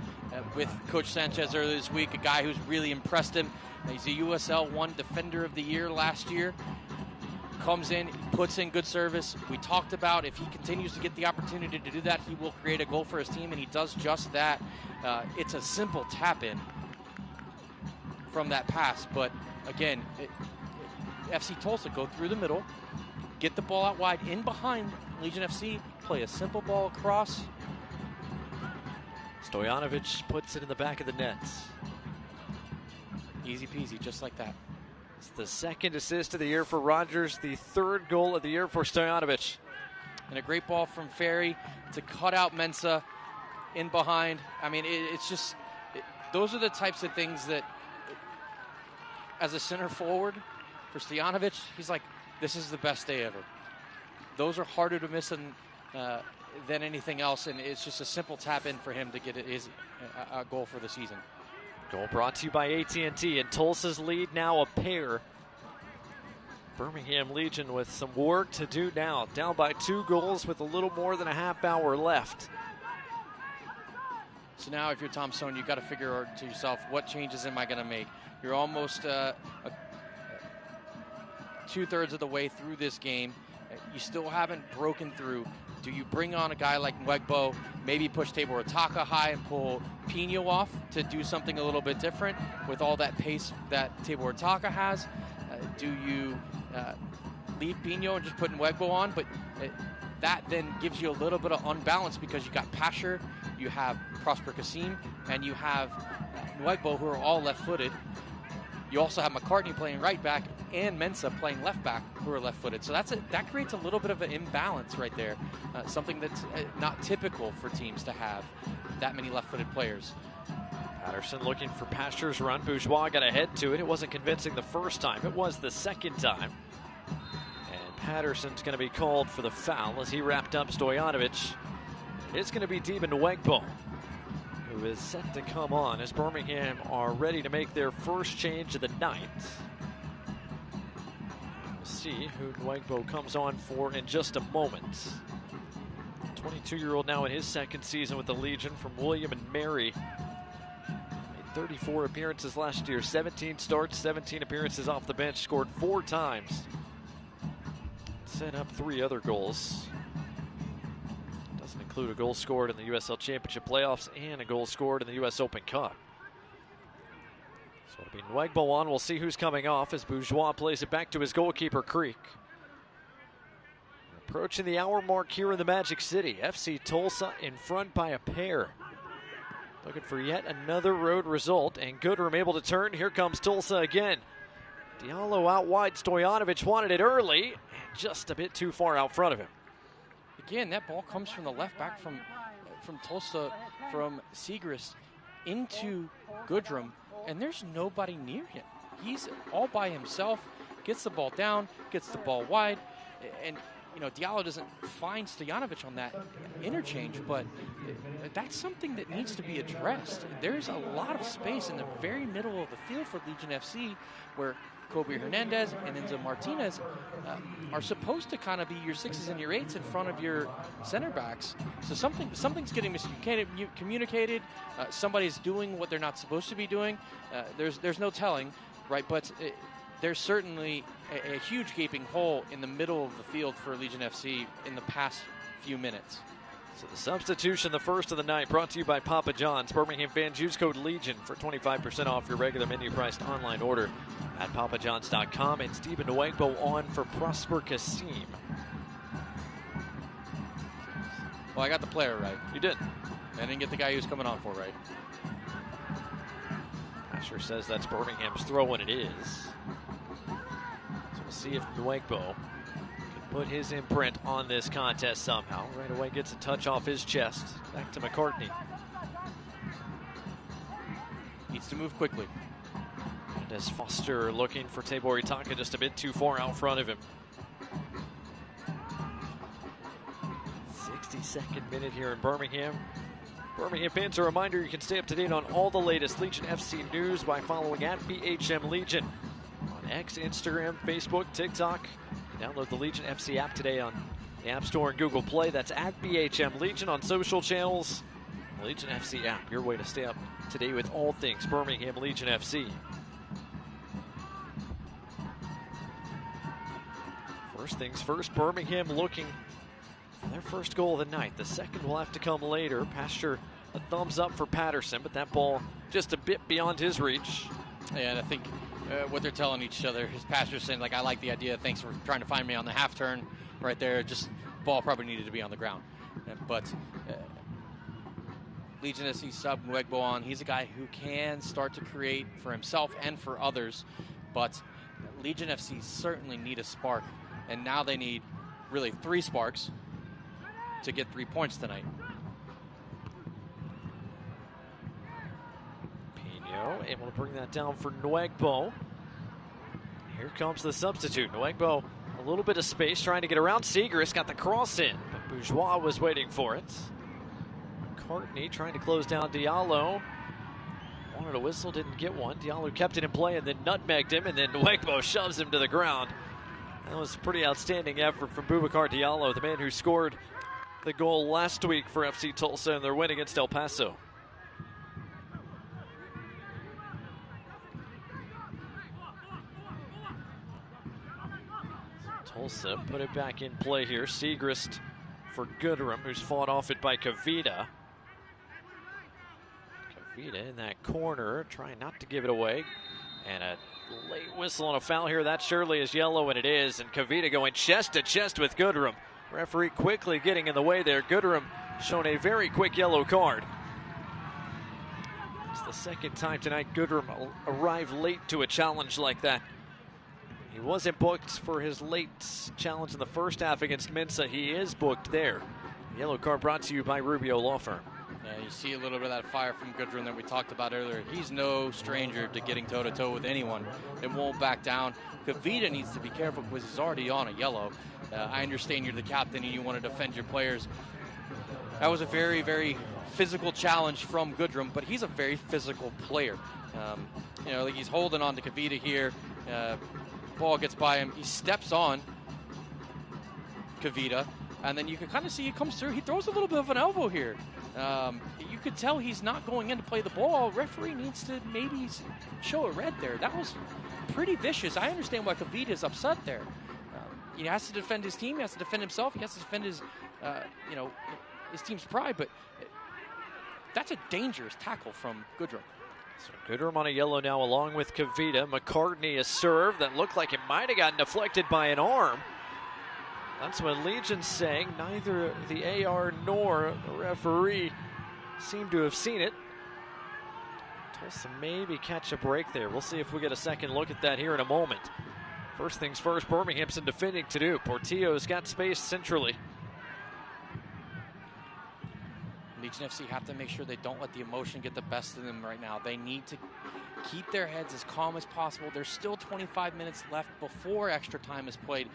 with Coach Sanchez earlier this week, a guy who's really impressed him. He's a USL 1 Defender of the Year last year. Comes in, puts in good service. We talked about if he continues to get the opportunity to do that, he will create a goal for his team, and he does just that. It's a simple tap-in from that pass, but again, FC Tulsa go through the middle, get the ball out wide in behind Legion FC, play a simple ball across. Stojanovic puts it in the back of the net. Easy peasy, just like that. It's the second assist of the year for Rogers, the third goal of the year for Stojanovic. And a great ball from Ferry to cut out Mensa in behind. I mean, it's just, those are the types of things that, as a center forward for Stojanovic, he's like, this is the best day ever. Those are harder to miss than anything else, and it's just a simple tap in for him to get a goal for the season. Goal brought to you by AT&T, and Tulsa's lead now a pair. Birmingham Legion with some work to do now. Down by 2 goals with a little more than a half hour left. So now if you're Tom Stone, you've got to figure to yourself, what changes am I going to make? You're almost 2/3 of the way through this game. You still haven't broken through. Do you bring on a guy like Nwegbo, maybe push Tabor Itaka high and pull Pino off to do something a little bit different with all that pace that Tabor Itaka has? Do you leave Pino and just put Nwegbo on? But that then gives you a little bit of unbalance because you got Pasher, you have Prosper Kasim, and you have Nwegbo, who are all left-footed. You also have McCartney playing right back and Mensa playing left back, who are left-footed. So that creates a little bit of an imbalance right there, something that's not typical for teams to have that many left-footed players. Patterson looking for Pastor's run. Bourgeois got ahead to it. It wasn't convincing the first time. It was the second time. And Patterson's going to be called for the foul as he wrapped up Stojanovic. It's going to be Demon Nwegbo, who is set to come on as Birmingham are ready to make their first change of the night. We'll see who Nwegbo comes on for in just a moment. 22-year-old now in his second season with the Legion from William and Mary. Made 34 appearances last year, 17 starts, 17 appearances off the bench, scored 4 times. Set up 3 other goals. Doesn't include a goal scored in the USL Championship playoffs and a goal scored in the US Open Cup. So it'll be Nwegbo on. We'll see who's coming off as Bourgeois plays it back to his goalkeeper, Creek. Approaching the hour mark here in the Magic City. FC Tulsa in front by a pair. Looking for yet another road result, and Goodrum able to turn. Here comes Tulsa again. Diallo out wide. Stojanovic wanted it early, and just a bit too far out front of him. Again, that ball comes from the left back from Tulsa, from Segrist into Goodrum, and there's nobody near him. He's all by himself, gets the ball down, gets the ball wide, and Diallo doesn't find Stojanovic on that interchange, but that's something that needs to be addressed. There's a lot of space in the very middle of the field for Legion FC where Kobe Hernandez and Enzo Martinez are supposed to kind of be your 6s and your 8s in front of your center backs. So something's getting miscommunicated. Somebody's doing what they're not supposed to be doing. There's no telling, right? But there's certainly a huge gaping hole in the middle of the field for Legion FC in the past few minutes. So the substitution, the first of the night, brought to you by Papa John's. Birmingham fans, use code LEGION for 25% off your regular menu-priced online order at papajohns.com. And Stephen Nwegbo on for Prosper Kasim. Well, I got the player right. You did. I didn't get the guy he was coming on for right. Asher says that's Birmingham's throw, and it is. So we'll see if Nwegbo put his imprint on this contest somehow. Right away gets a touch off his chest. Back to McCartney. Needs to move quickly. And as Foster looking for Tabor Itaka just a bit too far out front of him. 62nd minute here in Birmingham. Birmingham fans, a reminder you can stay up to date on all the latest Legion FC news by following at BHM Legion on X, Instagram, Facebook, TikTok. Download the Legion FC app today on the App Store and Google Play. That's at BHM Legion on social channels. Legion FC app, your way to stay up to date with all things Birmingham Legion FC. First things first, Birmingham looking for their first goal of the night. The second will have to come later. Pasture a thumbs up for Patterson, but that ball just a bit beyond his reach. Yeah, and I think what they're telling each other is Pastor saying, like, I like the idea. Thanks for trying to find me on the half turn right there. Just ball probably needed to be on the ground. But Legion FC sub Nwegbo on. He's a guy who can start to create for himself and for others. But Legion FC certainly need a spark. And now they need really 3 sparks to get 3 points tonight. Able to bring that down for Nwegbo. Here comes the substitute. Nwegbo, a little bit of space trying to get around. Segrist got the cross in, but Bourgeois was waiting for it. McCartney trying to close down Diallo. Wanted a whistle, didn't get one. Diallo kept it in play and then nutmegged him, and then Nwegbo shoves him to the ground. That was a pretty outstanding effort from Boubacar Diallo, the man who scored the goal last week for FC Tulsa in their win against El Paso. Tulsa put it back in play here. Segrist for Goodrum, who's fought off it by Kavita. Kavita in that corner, trying not to give it away. And a late whistle on a foul here. That surely is yellow, and it is. And Kavita going chest to chest with Goodrum. Referee quickly getting in the way there. Goodrum shown a very quick yellow card. It's the second time tonight Goodrum arrived late to a challenge like that. He wasn't booked for his late challenge in the first half against Mensa. He is booked there. The yellow card brought to you by Rubio Law Firm. Yeah, you see a little bit of that fire from Goodrum that we talked about earlier. He's no stranger to getting toe-to-toe with anyone and won't back down. Kavita needs to be careful because he's already on a yellow. I understand you're the captain and you want to defend your players. That was a very, very physical challenge from Goodrum, but he's a very physical player. Like he's holding on to Kavita here. Ball gets by him. He steps on Kavita, and then you can kind of see he comes through. He throws a little bit of an elbow here. You could tell he's not going in to play the ball. Referee needs to maybe show a red there. That was pretty vicious. I understand why Kavita is upset there. He has to defend his team. He has to defend himself. He has to defend his, his team's pride. But that's a dangerous tackle from Goodrum. So Goodrum on a yellow now along with Kavita. McCartney a serve that looked like it might have gotten deflected by an arm. That's what Legion's saying. Neither the AR nor the referee seem to have seen it. Tulsa maybe catch a break there. We'll see if we get a second look at that here in a moment. First things first, Birmingham's in defending to do. Portillo's got space centrally. Legion FC have to make sure they don't let the emotion get the best of them right now. They need to keep their heads as calm as possible. There's still 25 minutes left before extra time is played.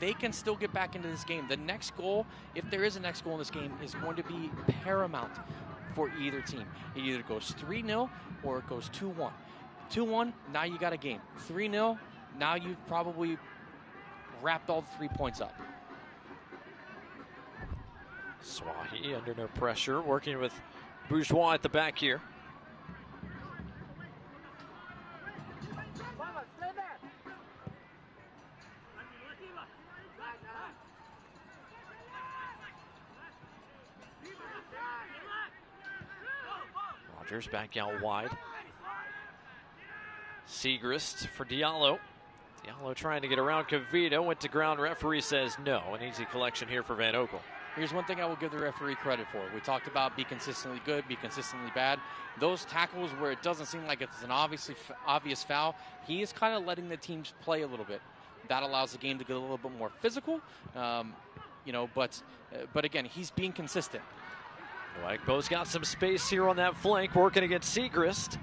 They can still get back into this game. The next goal, if there is a next goal in this game, is going to be paramount for either team. It either goes 3-0 or it goes 2-1. 2-1, now you got a game. 3-0, now you've probably wrapped all the 3 points up. Swahi under no pressure, working with Bourgeois at the back here. Rogers back out wide. Segrist for Diallo. Diallo trying to get around Cavito, went to ground, referee says no. An easy collection here for Van Oekel. Here's one thing I will give the referee credit for. We talked about be consistently good, be consistently bad. Those tackles where it doesn't seem like it's an obvious foul, he is kind of letting the teams play a little bit. That allows the game to get a little bit more physical, but again, he's being consistent. Bo's got some space here on that flank, working against Segrist.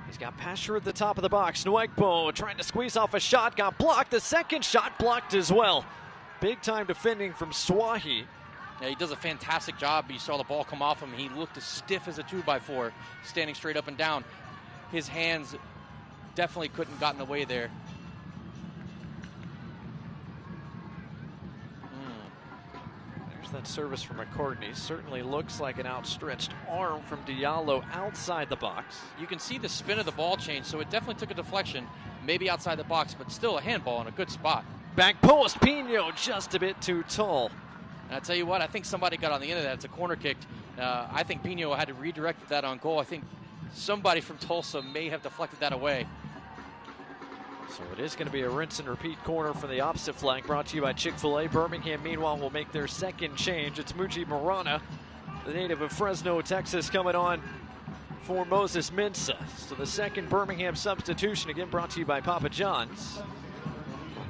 He's got Pasher at the top of the box. Nwegbo trying to squeeze off a shot, got blocked. The second shot blocked as well. Big time defending from Swahi. Yeah, he does a fantastic job. You saw the ball come off him. He looked as stiff as a 2x4, standing straight up and down. His hands definitely couldn't have gotten away there. There's that service from McCartney. Certainly looks like an outstretched arm from Diallo outside the box. You can see the spin of the ball change, so it definitely took a deflection, maybe outside the box, but still a handball in a good spot. Back post, Pino just a bit too tall. And I tell you what, I think somebody got on the end of that. It's a corner kick. I think Pino had to redirect that on goal. I think somebody from Tulsa may have deflected that away. So it is going to be a rinse and repeat corner from the opposite flank, brought to you by Chick-fil-A. Birmingham, meanwhile, will make their second change. It's Muji Marana, the native of Fresno, Texas, coming on for Moses Mensah. So the second Birmingham substitution, again brought to you by Papa John's.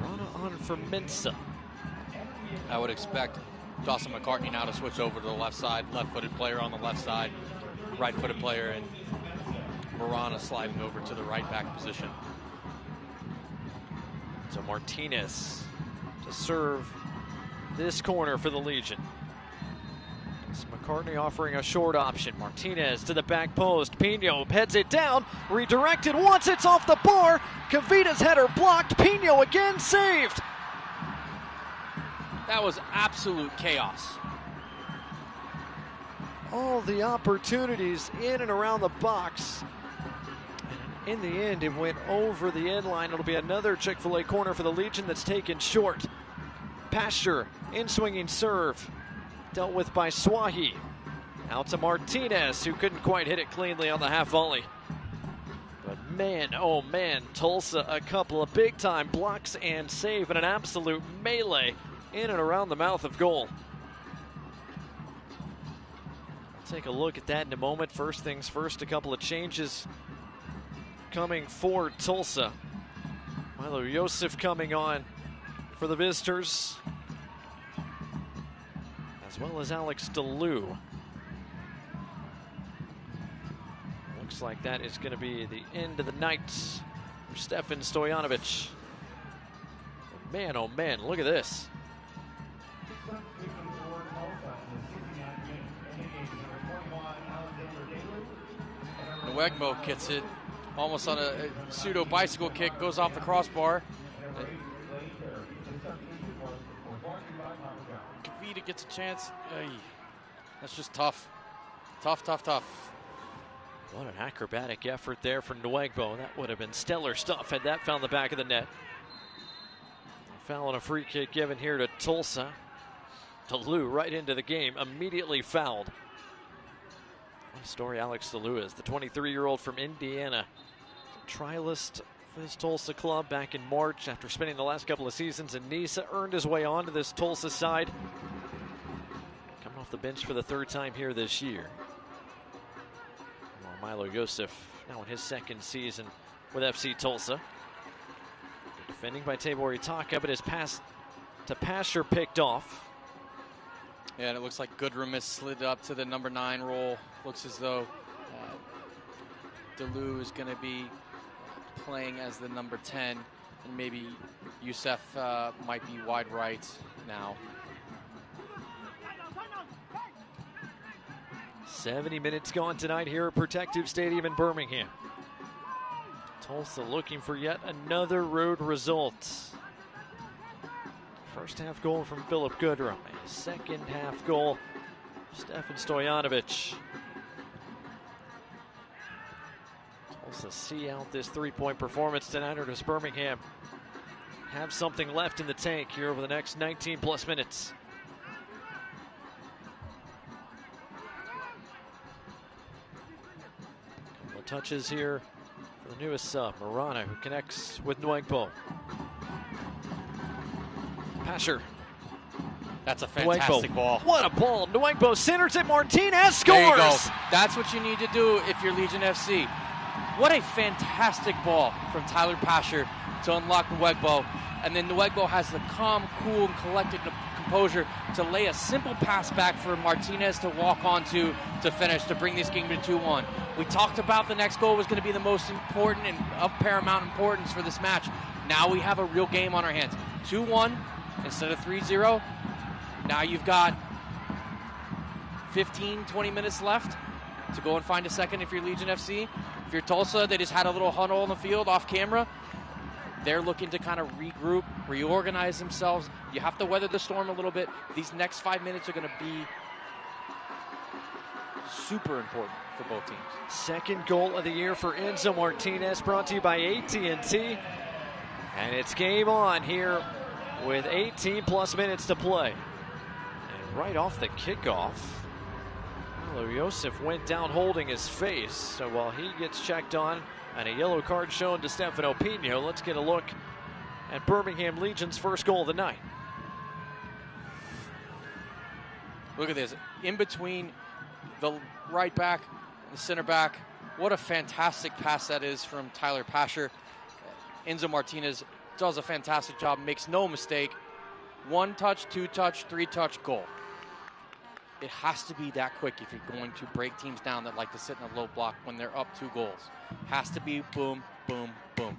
Marana on for Mensah. I would expect Dawson McCartney now to switch over to the left side. Left-footed player on the left side, right-footed player, and Marana sliding over to the right back position. So Martinez to serve this corner for the Legion. So McCartney offering a short option. Martinez to the back post. Pino heads it down, redirected once, it's off the bar. Cavita's header blocked. Pino again saved. That was absolute chaos. All the opportunities in and around the box. In the end, it went over the end line. It'll be another Chick-fil-A corner for the Legion that's taken short. Pasher, in-swinging serve, dealt with by Swahi. Out to Martinez, who couldn't quite hit it cleanly on the half volley. But man, oh man, Tulsa a couple of big-time blocks and save and an absolute melee in and around the mouth of goal. We'll take a look at that in a moment. First things first, a couple of changes coming for Tulsa. Milo Yosef coming on for the visitors, as well as Alex DeLue. Looks like that is going to be the end of the night for Stefan Stojanovic. Man, oh man, look at this. Nwegbo gets it almost on a pseudo bicycle kick, goes off the crossbar. Cavita gets a chance. That's just tough. Tough. What an acrobatic effort there for Nwegbo. That would have been stellar stuff had that found the back of the net. Foul and a free kick given here to Tulsa. DeLue right into the game, immediately fouled. What a story Alex DeLue is, the 23-year-old from Indiana. Trialist for this Tulsa club back in March after spending the last couple of seasons in Nice. Earned his way onto this Tulsa side. Coming off the bench for the third time here this year. Well, Milo Yosef now in his second season with FC Tulsa. Defending by Tabor Itaka, but his pass to Pasher picked off. Yeah, and it looks like Goodrum has slid up to the number 9 role. Looks as though DeLu is going to be playing as the number 10, and maybe Youssef might be wide right now. 70 minutes gone tonight here at Protective Stadium in Birmingham. Tulsa looking for yet another road result. First half goal from Philip Goodrum. A second half goal, Stefan Stojanovic. Tulsa see out this 3-point performance tonight, or does Birmingham have something left in the tank here over the next 19 plus minutes? Couple of touches here for the newest sub, Marana, who connects with Nwegbo. Pasher. That's a fantastic ball. What a ball. Nwegbo centers it. Martinez scores. There you go. That's what you need to do if you're Legion FC. What a fantastic ball from Tyler Pasher to unlock Nwegbo. And then Nwegbo has the calm, cool, and collected composure to lay a simple pass back for Martinez to walk onto to finish, to bring this game to 2-1. We talked about the next goal was going to be the most important and of paramount importance for this match. Now we have a real game on our hands. 2-1 instead of 3-0. Now you've got 15, 20 minutes left to go and find a second if you're Legion FC. If you're Tulsa, they just had a little huddle on the field off camera. They're looking to kind of regroup, reorganize themselves. You have to weather the storm a little bit. These next 5 minutes are going to be super important for both teams. Second goal of the year for Enzo Martinez, brought to you by AT&T. And it's game on here with 18 plus minutes to play. And right off the kickoff, Milo Yosef went down holding his face. So while he gets checked on and a yellow card shown to Stefano Pino, let's get a look at Birmingham Legion's first goal of the night. Look at this. In between the right back and the center back. What a fantastic pass that is from Tyler Pasher. Enzo Martinez does a fantastic job, makes no mistake. 1 touch, 2 touch, 3 touch, goal. It has to be that quick if you're going to break teams down that like to sit in a low block when they're up 2 goals. Has to be boom, boom, boom.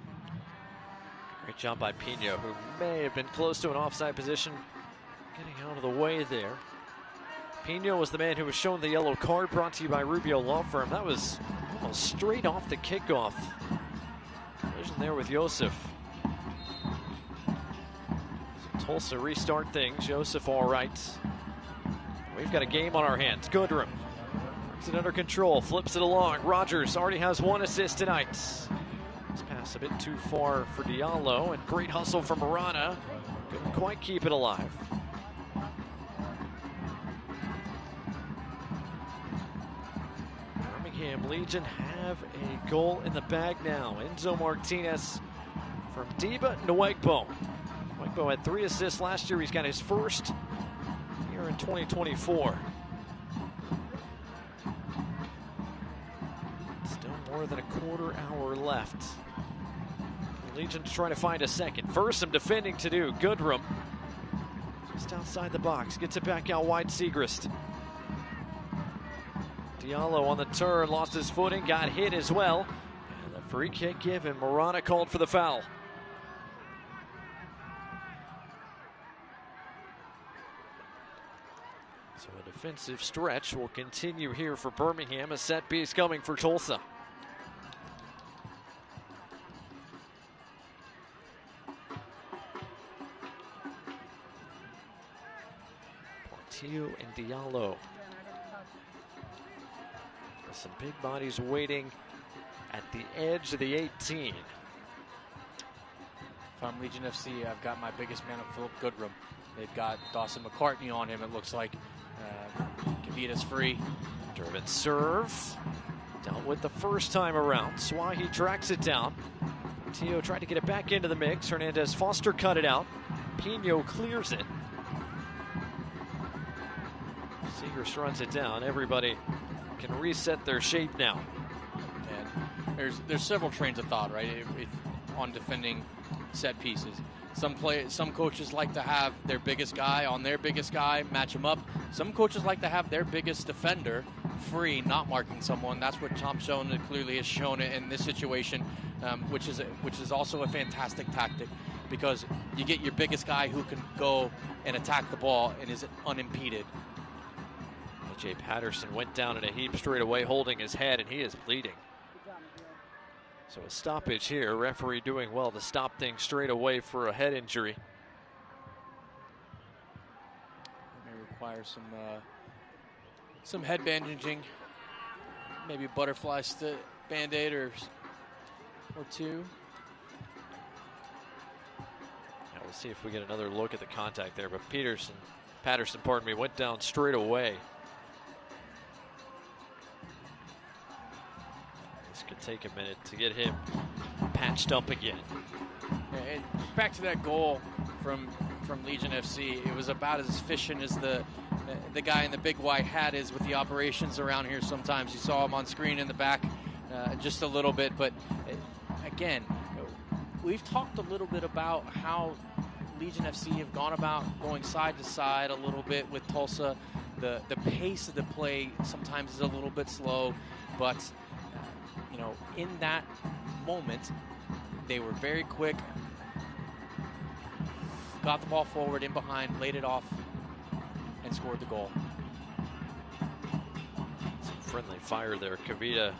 Great job by Pino, who may have been close to an offside position, getting out of the way there. Pino was the man who was shown the yellow card, brought to you by Rubio Law Firm. That was almost straight off the kickoff. Collision there with Yosef. So Tulsa restart things. Yosef all right. We've got a game on our hands. Goodrum brings it under control, flips it along. Rogers already has 1 assist tonight. This pass a bit too far for Diallo, and great hustle from Marana. Couldn't quite keep it alive. Birmingham Legion have a goal in the bag now. Enzo Martinez from Diba Nwegbo. Nwegbo had 3 assists last year. He's got his first here in 2024. Still more than a quarter hour left. Legion's trying to find a second. First, some defending to do. Goodrum just outside the box. Gets it back out wide. Siegrist. Diallo on the turn. Lost his footing. Got hit as well. And the free kick given. Marana called for the foul. So a defensive stretch will continue here for Birmingham. A set piece coming for Tulsa. Portillo and Diallo. With some big bodies waiting at the edge of the 18. If I'm Legion FC, I've got my biggest man up, Philip Goodrum. They've got Dawson McCartney on him, it looks like. Kavita's free. Driven serve. Dealt with the first time around. Swahi tracks it down. Tio tried to get it back into the mix. Hernandez Foster cut it out. Pino clears it. Seegers runs it down. Everybody can reset their shape now. And there's several trains of thought, right, on defending set pieces. Some coaches like to have their biggest guy on their biggest guy, match him up. Some coaches like to have their biggest defender free, not marking someone. That's what Tom Schoen clearly has shown it in this situation, which is also a fantastic tactic, because you get your biggest guy who can go and attack the ball and is unimpeded. AJ Patterson went down in a heap straight away, holding his head, and he is bleeding. So a stoppage here. Referee doing well to stop things straight away for a head injury. May require some head bandaging, maybe butterfly band-aid or two. Now we'll see if we get another look at the contact there. But Patterson, pardon me, went down straight away. This could take a minute to get him patched up again. And back to that goal from Legion FC, it was about as efficient as the guy in the big white hat is with the operations around here. Sometimes you saw him on screen in the back just a little bit, but again, we've talked a little bit about how Legion FC have gone about going side to side a little bit with Tulsa. The pace of the play sometimes is a little bit slow, but in that moment, they were very quick, got the ball forward in behind, laid it off, and scored the goal. Some friendly fire there. Kavita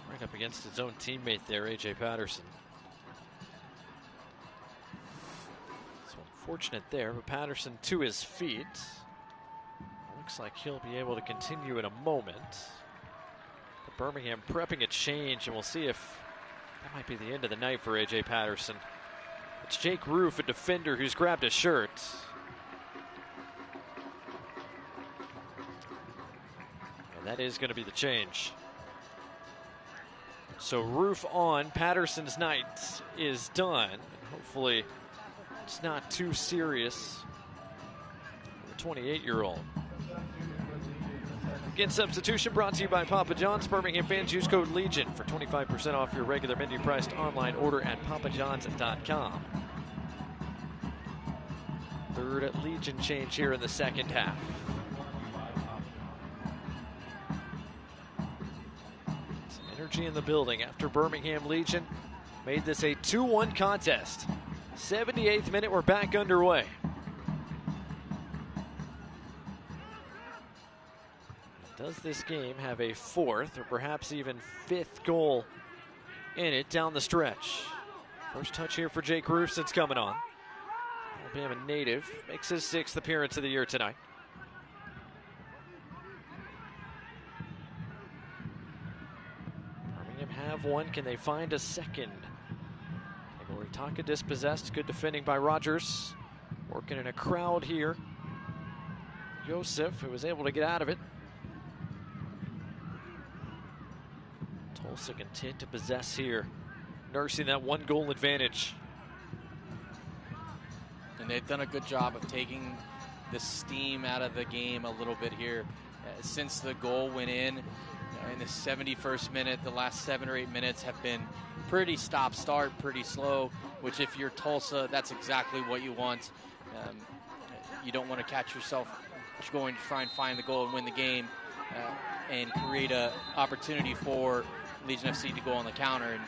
right up against his own teammate there, AJ Patterson. So unfortunate there, but Patterson to his feet. Looks like he'll be able to continue in a moment. But Birmingham prepping a change, and we'll see if that might be the end of the night for AJ Patterson. It's Jake Roof, a defender, who's grabbed his shirt. And that is going to be the change. So Roof on, Patterson's night is done. Hopefully it's not too serious for the 28-year-old. Again, substitution brought to you by Papa John's. Birmingham fans, use code LEGION for 25% off your regular menu priced online order at papajohns.com. Third Legion change here in the second half. Some energy in the building after Birmingham Legion made this a 2-1 contest. 78th minute, we're back underway. Does this game have a fourth or perhaps even fifth goal in it down the stretch? First touch here for Jake Roof since coming on. Alabama native, makes his 6th appearance of the year tonight. Birmingham have one. Can they find a second? Taka dispossessed. Good defending by Rogers. Working in a crowd here. Joseph, who was able to get out of it. Tulsa content to possess here, nursing that 1-goal advantage. And they've done a good job of taking the steam out of the game a little bit here. Since the goal went in the 71st minute, the last 7 or 8 minutes have been pretty stop-start, pretty slow, which if you're Tulsa, that's exactly what you want. You don't want to catch yourself going to try and find the goal and win the game and create an opportunity for Legion FC to go on the counter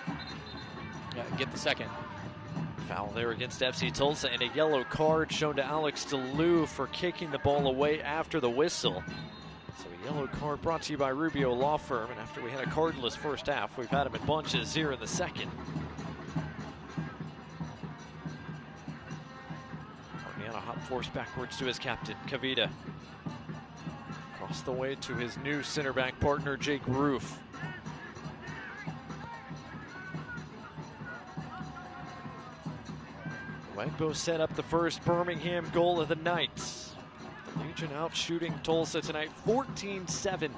and get the second. Foul there against FC Tulsa, and a yellow card shown to Alex DeLue for kicking the ball away after the whistle. So a yellow card brought to you by Rubio Law Firm, and after we had a cardless first half, we've had them in bunches here in the second. Armiana hop force backwards to his captain, Kavita. Across the way to his new center back partner, Jake Roof. Wegbo set up the first Birmingham goal of the night. The Legion out shooting Tulsa tonight 14-7.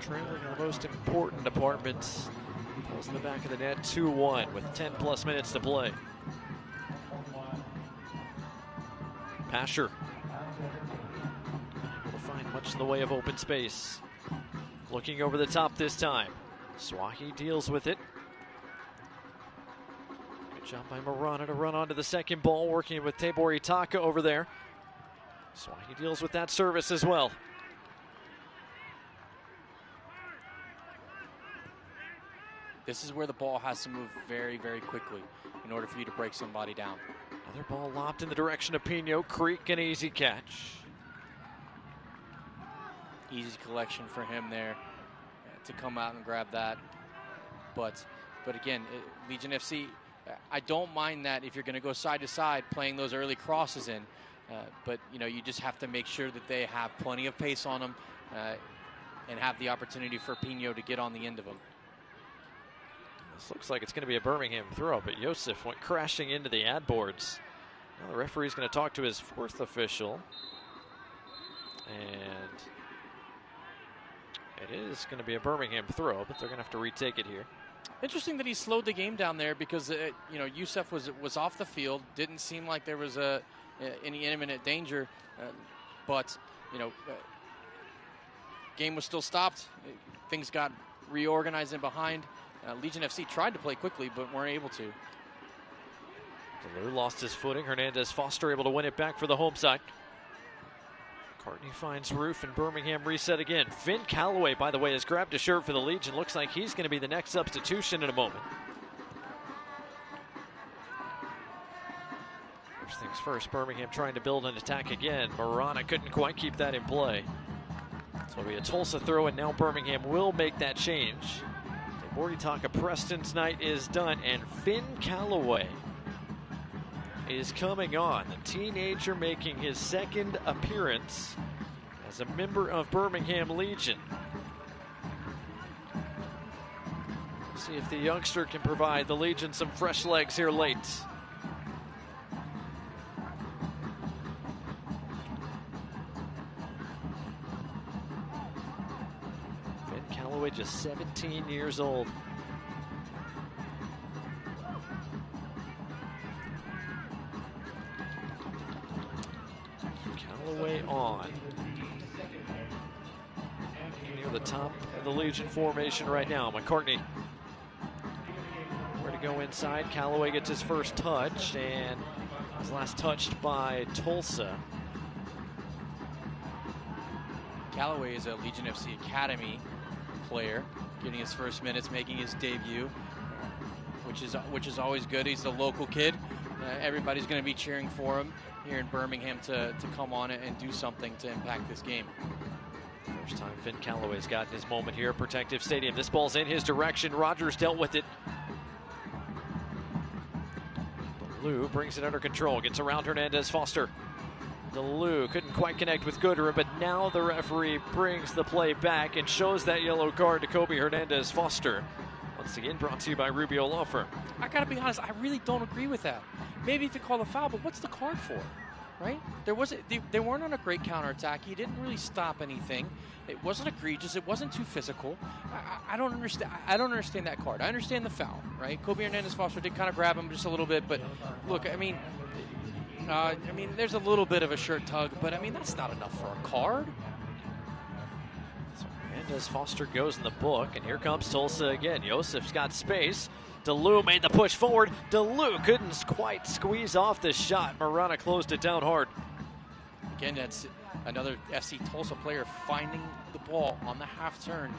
Trailing in the most important departments Balls in the back of the net, 2-1 with 10+ minutes to play. Pasher able to find much in the way of open space. Looking over the top this time. Swahi deals with it. Good job by Marana to run onto the second ball, working with Tabor Itaka over there. Swahi deals with that service as well. This is where the ball has to move very, very quickly in order for you to break somebody down. Another ball lopped in the direction of Pino. Creek, an easy catch. Easy collection for him there to come out and grab that. But again, Legion FC, I don't mind that if you're going to go side to side playing those early crosses in. But, you know, you just have to make sure that they have plenty of pace on them and have the opportunity for Pino to get on the end of them. This looks like it's going to be a Birmingham throw, but Yosef went crashing into the ad boards. Now the referee's going to talk to his fourth official. And it is going to be a Birmingham throw, but they're going to have to retake it here. Interesting that he slowed the game down there because, you know, Yusuf was off the field. Didn't seem like there was any imminent danger. But, you know, game was still stopped. Things got reorganized in behind. Legion FC tried to play quickly, but weren't able to. DeLue lost his footing. Hernandez Foster able to win it back for the home side. Courtney finds Roof, and Birmingham reset again. Finn Calloway, by the way, has grabbed a shirt for the Legion. Looks like he's going to be the next substitution in a moment. First things first, Birmingham trying to build an attack again. Marana couldn't quite keep that in play. So it'll be a Tulsa throw, and now Birmingham will make that change. Boritaka Preston's night is done, and Finn Calloway is coming on. The teenager making his second appearance as a member of Birmingham Legion. See if the youngster can provide the Legion some fresh legs here late. Calloway just 17 years old. Calloway on. Near the top of the Legion formation right now. McCartney. Where to go inside. Calloway gets his first touch, and was last touched by Tulsa. Calloway is a Legion FC Academy player, getting his first minutes, making his debut, which is always good. He's a local kid. Everybody's going to be cheering for him here in Birmingham to come on and do something to impact this game. First time Finn Calloway's gotten his moment here at Protective Stadium. This ball's in his direction. Rogers dealt with it. DeLue brings it under control, gets around Hernandez Foster. DeLue couldn't quite connect with Goodrum, but now the referee brings the play back and shows that yellow card to Kobe Hernandez Foster. Once again, brought to you by Rubio Law Firm. I gotta be honest, I really don't agree with that. Maybe if you call a foul, but what's the card for, right? They weren't on a great counterattack. He didn't really stop anything. It wasn't egregious. It wasn't too physical. I don't understand. I don't understand that card. I understand the foul, right? Kobe Hernandez Foster did kind of grab him just a little bit, but look, I mean, there's a little bit of a shirt tug, but I mean, that's not enough for a card. So Hernandez Foster goes in the book, and here comes Tulsa again. Yosef's got space. DeLue made the push forward. DeLue couldn't quite squeeze off the shot. Marana closed it down hard. Again, that's another FC Tulsa player finding the ball on the half turn,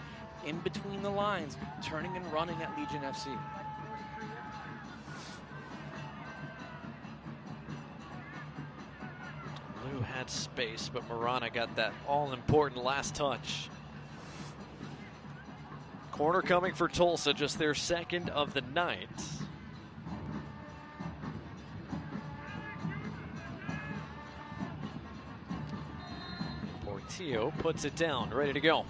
in between the lines, turning and running at Legion FC. DeLue had space, but Marana got that all-important last touch. Corner coming for Tulsa, just their second of the night. Portillo puts it down, ready to go.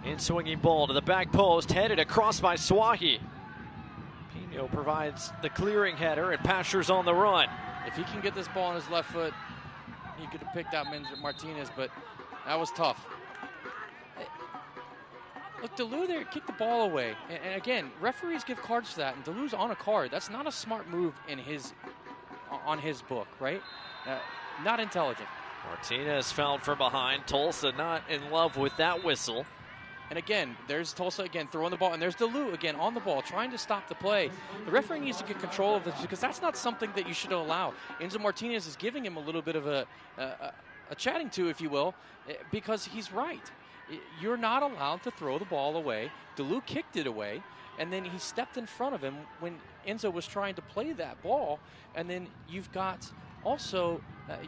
In swinging ball to the back post, headed across by Swahi. Pino provides the clearing header, and Pasher's on the run. If he can get this ball on his left foot, he could have picked out Martinez, but that was tough. Look, DeLu there kicked the ball away. And again, referees give cards for that, and DeLu's on a card. That's not a smart move on his book, right? Not intelligent. Martinez fouled from behind. Tulsa not in love with that whistle. And again, there's Tulsa again throwing the ball, and there's DeLu again on the ball trying to stop the play. The referee needs to get control of this because that's not something that you should allow. Enzo Martinez is giving him a little bit of a chatting to, if you will, because he's right. You're not allowed to throw the ball away. DeLu kicked it away, and then he stepped in front of him when Enzo was trying to play that ball. And then you've got also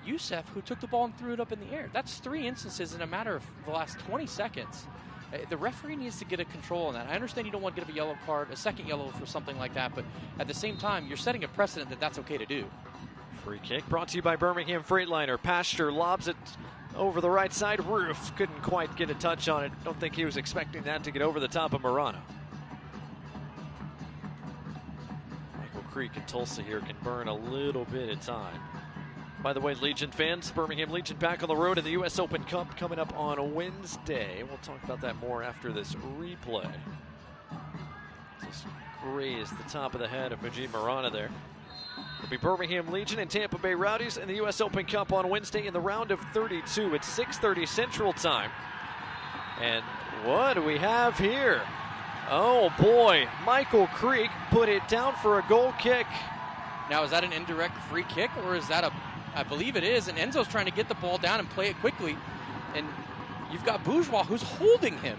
Youssef, who took the ball and threw it up in the air. That's 3 instances in a matter of the last 20 seconds. The referee needs to get a control on that. I understand you don't want to give a yellow card, a second yellow for something like that, but at the same time, you're setting a precedent that that's okay to do. Free kick brought to you by Birmingham Freightliner. Pastor lobs it over the right side. Roof couldn't quite get a touch on it. Don't think he was expecting that to get over the top of Marano. Michael Creek and Tulsa here can burn a little bit of time. By the way, Legion fans, Birmingham Legion back on the road in the U.S. Open Cup coming up on a Wednesday. We'll talk about that more after this replay. Just grazed the top of the head of Majid Marana there. It'll be Birmingham Legion and Tampa Bay Rowdies in the U.S. Open Cup on Wednesday in the round of 32 at 6:30 Central Time. And what do we have here? Oh boy, Michael Creek put it down for a goal kick. Now, is that an indirect free kick, or is that I believe it is, and Enzo's trying to get the ball down and play it quickly. And you've got Bourgeois who's holding him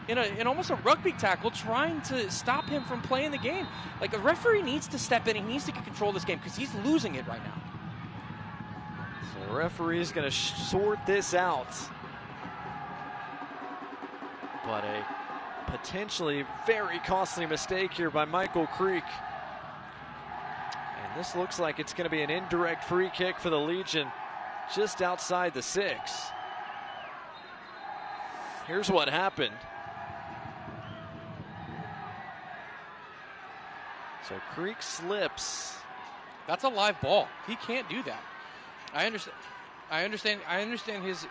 in almost a rugby tackle, trying to stop him from playing the game. Like, a referee needs to step in. He needs to control this game because he's losing it right now. So the referee's going to sort this out. But a potentially very costly mistake here by Michael Creek. And this looks like it's going to be an indirect free kick for the Legion just outside the 6. Here's what happened. So Creek slips. That's a live ball. He can't do that. I understand his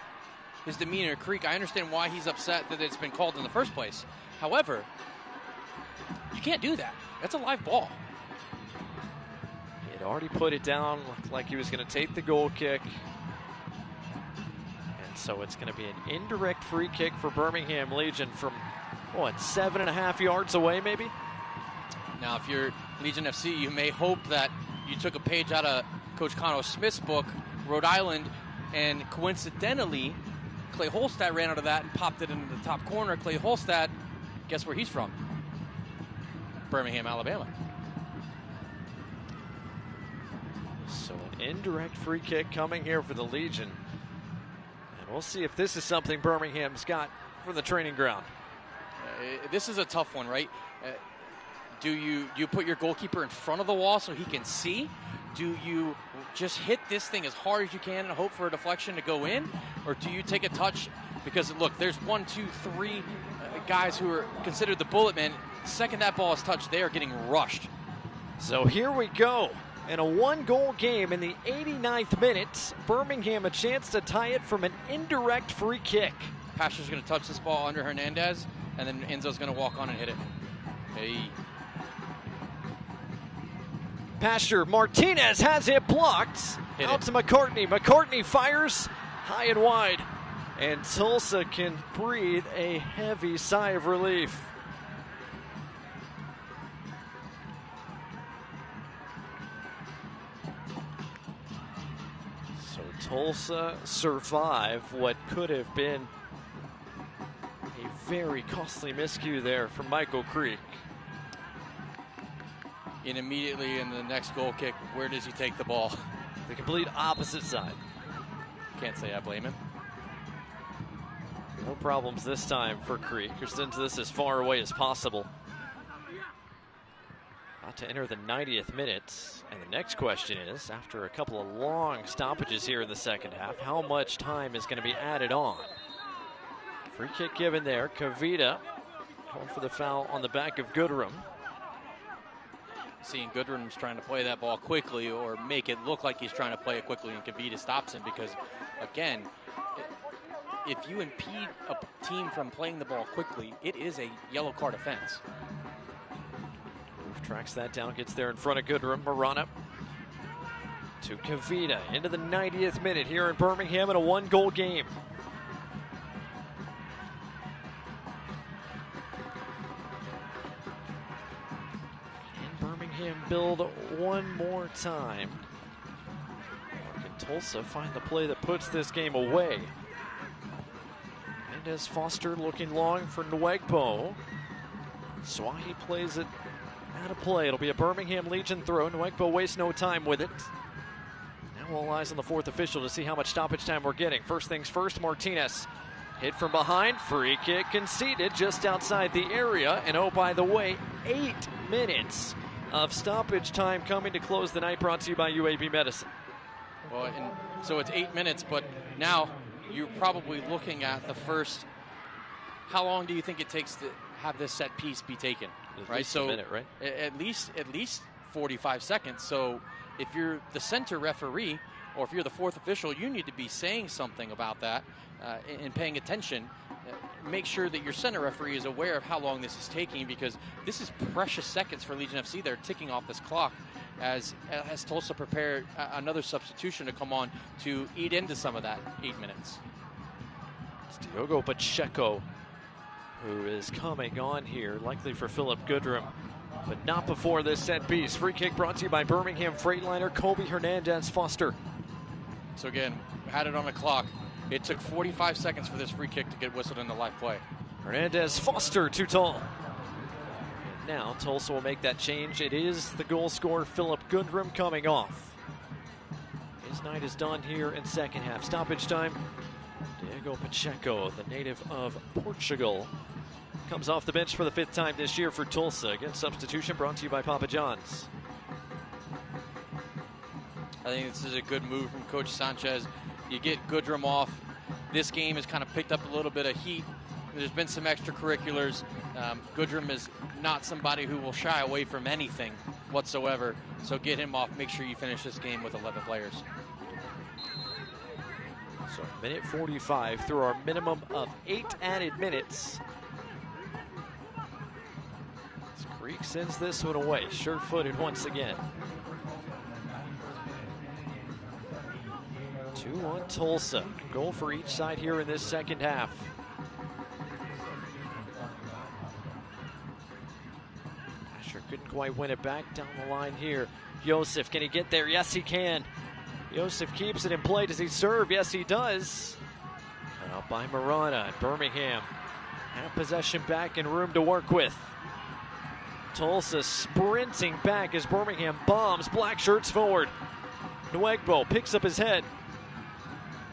demeanor, Creek. I understand why he's upset that it's been called in the first place. However, you can't do that. That's a live ball. He had already put it down, looked like he was going to take the goal kick. And so it's going to be an indirect free kick for Birmingham Legion from, what, 7.5 yards away maybe? Now, if you're Legion FC, you may hope that you took a page out of Coach Connor Smith's book, Rhode Island, and coincidentally, Clay Holstad ran out of that and popped it into the top corner. Clay Holstad, guess where he's from? Birmingham, Alabama. So an indirect free kick coming here for the Legion. And we'll see if this is something Birmingham's got from the training ground. This is a tough one, right? Do you put your goalkeeper in front of the wall so he can see? Do you just hit this thing as hard as you can and hope for a deflection to go in? Or do you take a touch? Because, look, there's 1, 2, 3 guys who are considered the bullet men. The second that ball is touched, they are getting rushed. So here we go. In a 1-goal game in the 89th minute, Birmingham a chance to tie it from an indirect free kick. Pastor's going to touch this ball under Hernandez, and then Enzo's going to walk on and hit it. Hey. Pastor Martinez has it blocked. Out to McCartney. McCartney fires high and wide. And Tulsa can breathe a heavy sigh of relief. So Tulsa survive what could have been a very costly miscue there from Michael Creek. And immediately in the next goal kick, where does he take the ball? The complete opposite side. Can't say I blame him. No problems this time for Creek, who sends this as far away as possible. About to enter the 90th minute. And the next question is, after a couple of long stoppages here in the second half, how much time is going to be added on? Free kick given there. Kavita going for the foul on the back of Goodrum. Seeing Goodrum's trying to play that ball quickly or make it look like he's trying to play it quickly, and Kavita stops him because, again, if you impede a team from playing the ball quickly, it is a yellow card offense. Move tracks that down, gets there in front of Goodrum. Marana to Kavita into the 90th minute here in Birmingham in a 1-goal game. And Birmingham build one more time. Or can Tulsa find the play that puts this game away? And as Foster looking long for Nwegbo. Swahi plays it out of play. It'll be a Birmingham Legion throw. Nwegbo wastes no time with it. Now all eyes on the fourth official to see how much stoppage time we're getting. First things first, Martinez hit from behind. Free kick conceded just outside the area. And oh, by the way, 8 minutes of stoppage time coming to close the night, brought to you by UAB Medicine. Well, and so it's 8 minutes, but now you're probably looking at the first. How long do you think it takes to have this set piece be taken? At least a minute, right? At least 45 seconds. So if you're the center referee or if you're the fourth official, you need to be saying something about that and paying attention. Make sure that your center referee is aware of how long this is taking, because this is precious seconds for Legion FC. They're ticking off this clock as Tulsa prepared another substitution to come on to eat into some of that 8 minutes. It's Diogo Pacheco who is coming on here, likely for Philip Goodrum, but not before this set piece. Free kick brought to you by Birmingham Freightliner, Kobe Hernandez Foster. So again, had it on the clock. It took 45 seconds for this free kick to get whistled in the live play. Hernandez Foster too tall. And now Tulsa will make that change. It is the goal scorer Philip Goodrum coming off. His night is done here in second half. Stoppage time. Diego Pacheco, the native of Portugal, comes off the bench for the 5th time this year for Tulsa. Again, substitution brought to you by Papa John's. I think this is a good move from Coach Sanchez. You get Goodrum off. This game has kind of picked up a little bit of heat. There's been some extracurriculars. Goodrum is not somebody who will shy away from anything whatsoever. So get him off. Make sure you finish this game with 11 players. So minute 45 through our minimum of 8 added minutes. As Creek sends this one away, sure-footed once again. 2-1 Tulsa. Goal for each side here in this second half. Asher couldn't quite win it back down the line here. Joseph, can he get there? Yes, he can. Joseph keeps it in play. Does he serve? Yes, he does. And out by Marana at Birmingham. Have possession back and room to work with. Tulsa sprinting back as Birmingham bombs black shirts forward. Nwegbo picks up his head.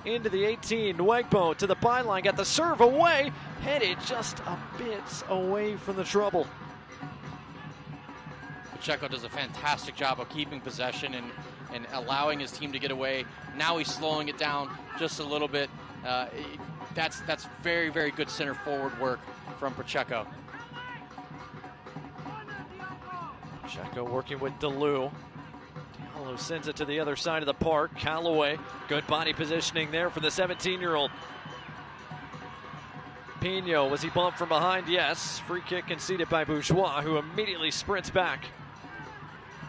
Into the 18. Nwegbo to the byline. Got the serve away. Headed just a bit away from the trouble. Pacheco does a fantastic job of keeping possession and allowing his team to get away. Now he's slowing it down just a little bit. That's very, very good center forward work from Pacheco. Pacheco working with DeLu. Diallo sends it to the other side of the park. Callaway, good body positioning there for the 17-year-old. Pino, was he bumped from behind? Yes. Free kick conceded by Bourgeois, who immediately sprints back.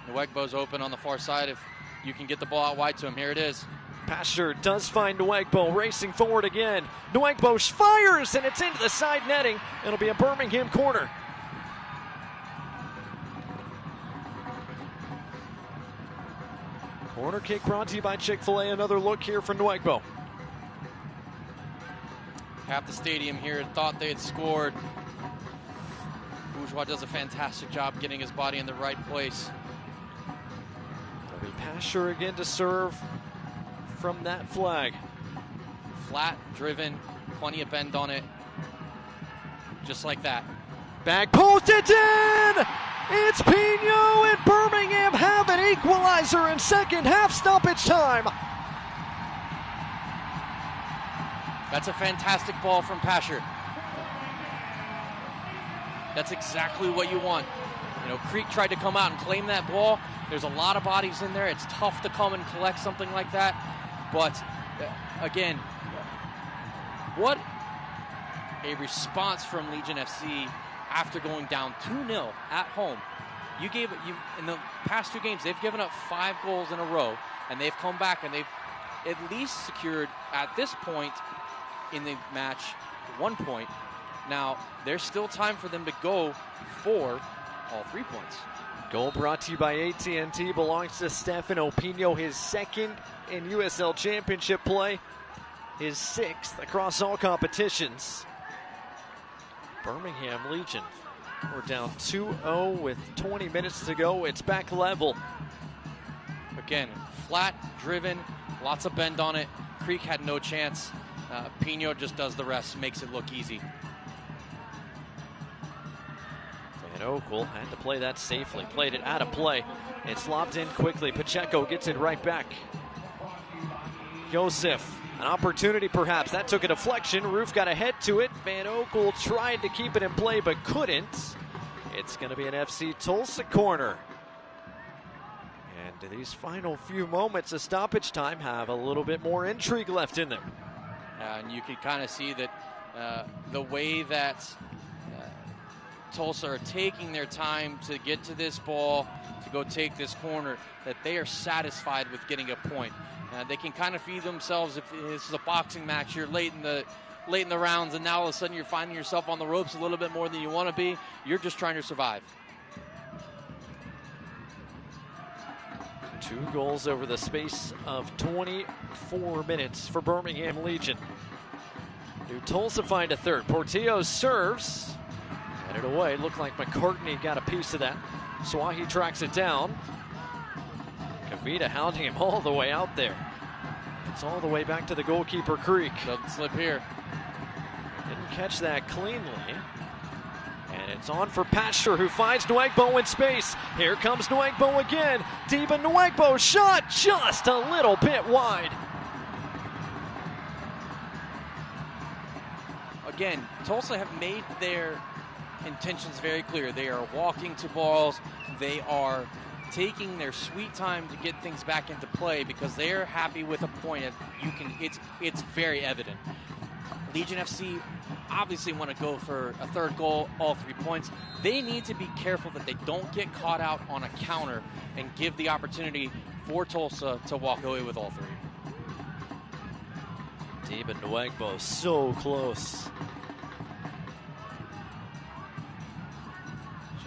Nwegbo's open on the far side. If you can get the ball out wide to him, here it is. Pasher does find Nwegbo, racing forward again. Nwegbo fires, and it's into the side netting. It'll be a Birmingham corner. Corner kick brought to you by Chick-fil-A. Another look here for Nwegbo. Half the stadium here thought they had scored. Bourgeois does a fantastic job getting his body in the right place. It'll be Pasher again to serve from that flag. Flat, driven, plenty of bend on it. Just like that. Back post, it's in! It's Pino, and Birmingham have an equalizer in second half stoppage time. That's a fantastic ball from Pasher. That's exactly what you want. You know, Creek tried to come out and claim that ball. There's a lot of bodies in there. It's tough to come and collect something like that. But, again, what a response from Legion FC after going down 2-0 at home. In the past 2 games, they've given up 5 goals in a row, and they've come back and they've at least secured, at this point in the match, 1 point. Now, there's still time for them to go for all 3 points. Goal brought to you by AT&T belongs to Stefano Pino, his 2nd in USL Championship play, his 6th across all competitions. Birmingham Legion, we're down 2-0 with 20 minutes to go. It's back level. Again, flat, driven, lots of bend on it. Creek had no chance. Pino just does the rest, makes it look easy. Van Oekel had to play that safely, played it out of play. It's lobbed in quickly. Pacheco gets it right back. Joseph, an opportunity perhaps. That took a deflection. Roof got ahead to it. Van Oekel tried to keep it in play but couldn't. It's going to be an FC Tulsa corner. And these final few moments of stoppage time have a little bit more intrigue left in them. And you can kind of see that the way that Tulsa are taking their time to get to this ball, to go take this corner, that they are satisfied with getting a point. They can kind of feed themselves if this is a boxing match. You're late in the rounds, and now all of a sudden you're finding yourself on the ropes a little bit more than you want to be. You're just trying to survive. 2 goals over the space of 24 minutes for Birmingham Legion. Do Tulsa find a third? Portillo serves. Headed away. Looked like McCartney got a piece of that. Swahi tracks it down. Kavita hounding him all the way out there. It's all the way back to the goalkeeper, Creek. Doesn't slip here. Didn't catch that cleanly. And it's on for Pastor, who finds Nwegbo in space. Here comes Nwegbo again. Diba Nwegbo shot just a little bit wide. Again, Tulsa have made their intentions very clear. They are walking to balls. They are taking their sweet time to get things back into play because they are happy with a point. It's very evident. Legion FC obviously want to go for a third goal, all 3 points. They need to be careful that they don't get caught out on a counter and give the opportunity for Tulsa to walk away with all 3. Diba Nwegbo so close.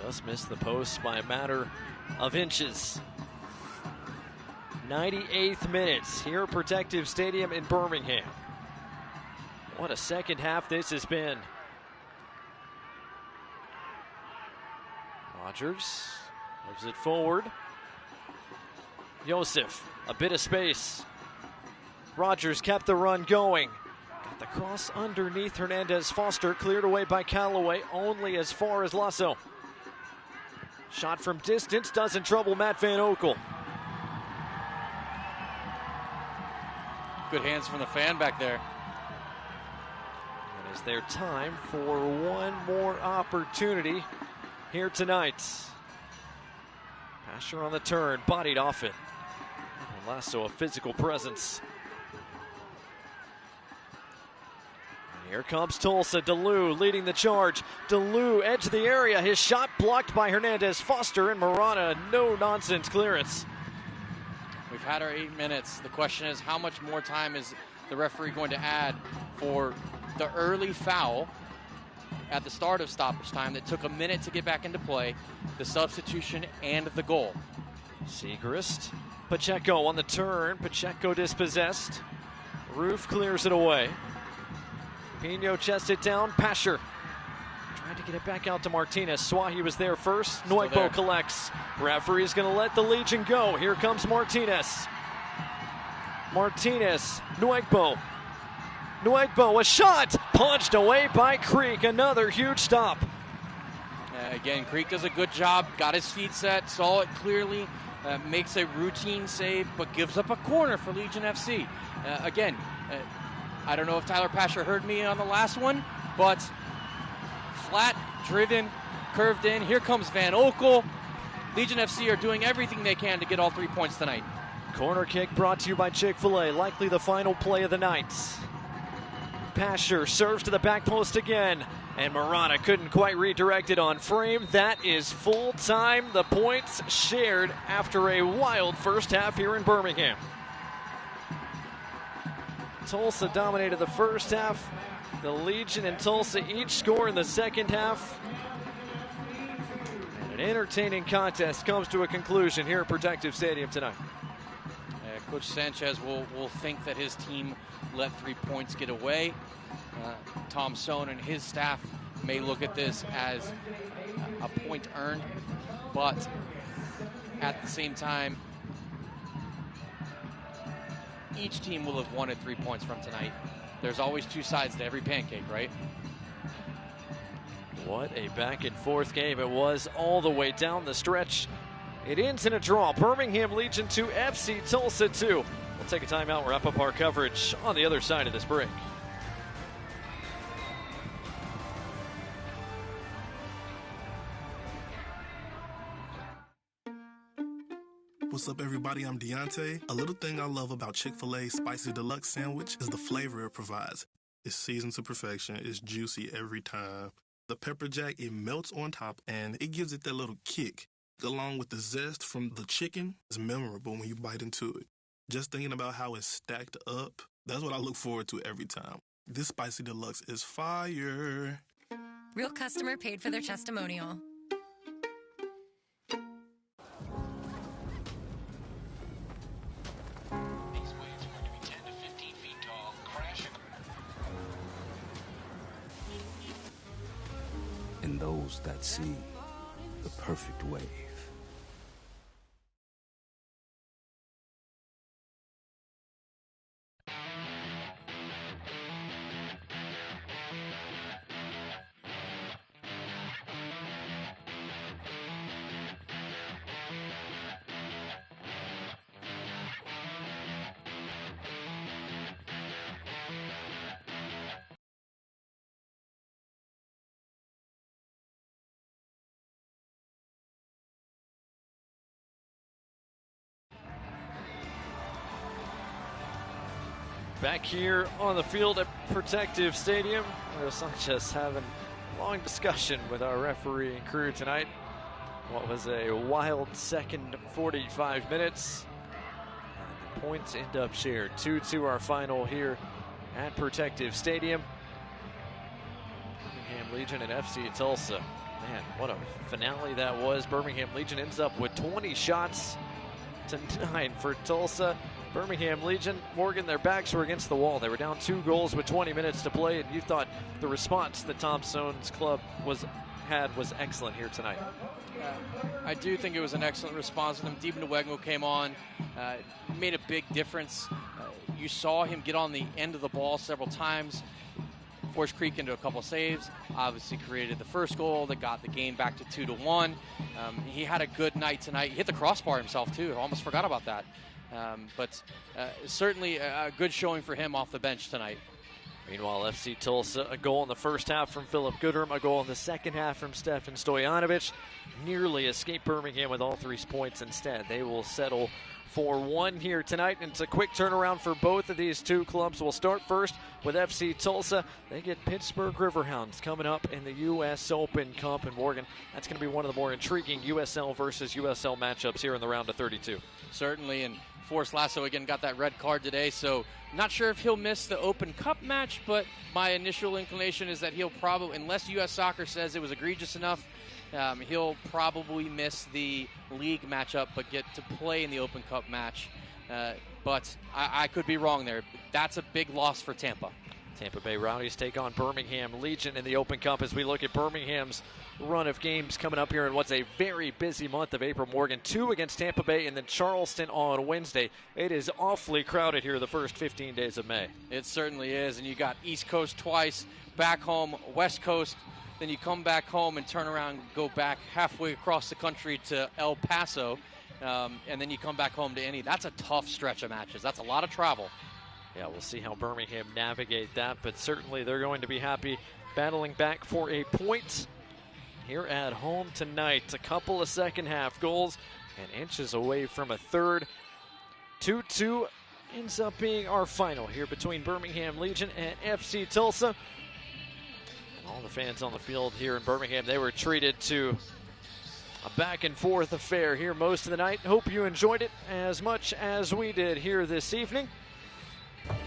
Just missed the post by a matter of inches. 98th minutes here at Protective Stadium in Birmingham. What a second half this has been. Rogers moves it forward. Joseph, a bit of space. Rogers kept the run going. Got the cross underneath Hernandez Foster, cleared away by Callaway, only as far as Lasso. Shot from distance doesn't trouble Matt Van Oekel. Good hands from the fan back there. And is there time for one more opportunity here tonight? Pasher on the turn, bodied off it. And Lasso, a physical presence. Here comes Tulsa. DeLu leading the charge. DeLu edge of the area. His shot blocked by Hernandez Foster, and Morana, no-nonsense clearance. We've had our 8 minutes. The question is, how much more time is the referee going to add for the early foul at the start of stoppage time that took a minute to get back into play, the substitution, and the goal? Segrist. Pacheco on the turn. Pacheco dispossessed. Roof clears it away. Pino chests it down. Pasher trying to get it back out to Martinez. Swahi was there first. Nwegbo collects. Referee's going to let the Legion go. Here comes Martinez. Martinez. Nwegbo. Nwegbo, a shot. Punched away by Creek. Another huge stop. Again, Creek does a good job. Got his feet set. Saw it clearly. Makes a routine save, but gives up a corner for Legion FC. Again, I don't know if Tyler Pasher heard me on the last one, but flat, driven, curved in. Here comes Van Oekel. Legion FC are doing everything they can to get all 3 points tonight. Corner kick brought to you by Chick-fil-A. Likely the final play of the night. Pasher serves to the back post again, and Murata couldn't quite redirect it on frame. That is full time. The points shared after a wild first half here in Birmingham. Tulsa dominated the first half. The Legion and Tulsa each score in the second half. And an entertaining contest comes to a conclusion here at Protective Stadium tonight. Coach Sanchez will think that his team let 3 points get away. Tom Sohn and his staff may look at this as a point earned, but at the same time, each team will have wanted 3 points from tonight. There's always two sides to every pancake, right? What a back and forth game it was all the way down the stretch. It ends in a draw. Birmingham Legion 2, FC Tulsa 2. We'll take a timeout, wrap up our coverage on the other side of this break. What's up, everybody? I'm Deontay. A little thing I love about Chick-fil-A Spicy Deluxe Sandwich is the flavor it provides. It's seasoned to perfection. It's juicy every time. The pepper jack, it melts on top, and it gives it that little kick. Along with the zest from the chicken, it's memorable when you bite into it. Just thinking about how it's stacked up, that's what I look forward to every time. This Spicy Deluxe is fire. Real customer paid for their testimonial. And those that see the perfect wave. Back here on the field at Protective Stadium, where Sanchez having a long discussion with our referee and crew tonight. What was a wild second 45 minutes. And the points end up shared. 2-2 our final here at Protective Stadium. Birmingham Legion and FC Tulsa. Man, what a finale that was. Birmingham Legion ends up with 20 shots to 9 for Tulsa. Birmingham Legion, Morgan, their backs were against the wall. They were down 2 goals with 20 minutes to play, and you thought the response that Tom Sohn's club had was excellent here tonight. I do think it was an excellent response from them. Deepan Nwegmo came on, made a big difference. You saw him get on the end of the ball several times, forced Creek into a couple saves, obviously created the first goal that got the game back to 2-1. He had a good night tonight. He hit the crossbar himself, too. I almost forgot about that. But certainly a good showing for him off the bench tonight. Meanwhile, FC Tulsa, a goal in the first half from Philip Goodrum, a goal in the second half from Stefan Stojanovic. Nearly escaped Birmingham with all 3 points instead. They will settle for 1 here tonight, and it's a quick turnaround for both of these two clubs. We'll start first with FC Tulsa. They get Pittsburgh Riverhounds coming up in the U.S. Open Cup in Morgan. That's going to be one of the more intriguing USL versus USL matchups here in the round of 32. Certainly, and Forrest Lasso again got that red card today, so not sure if he'll miss the Open Cup match, but my initial inclination is that he'll probably, unless U.S. Soccer says it was egregious enough, he'll probably miss the league matchup but get to play in the Open Cup match. But I could be wrong there. That's a big loss for Tampa. Tampa Bay Rowdies take on Birmingham Legion in the Open Cup as we look at Birmingham's run of games coming up here in what's a very busy month of April. Morgan, 2 against Tampa Bay and then Charleston on Wednesday. It is awfully crowded here the first 15 days of May. It certainly is, and you got East Coast twice, back home, West Coast, then you come back home and turn around and go back halfway across the country to El Paso, and then you come back home to Indy. That's a tough stretch of matches. That's a lot of travel. Yeah, we'll see how Birmingham navigate that, but certainly they're going to be happy battling back for a point here at home tonight. A couple of second half goals and inches away from a third. 2-2 ends up being our final here between Birmingham Legion and FC Tulsa. And all the fans on the field here in Birmingham, they were treated to a back and forth affair here most of the night. Hope you enjoyed it as much as we did here this evening.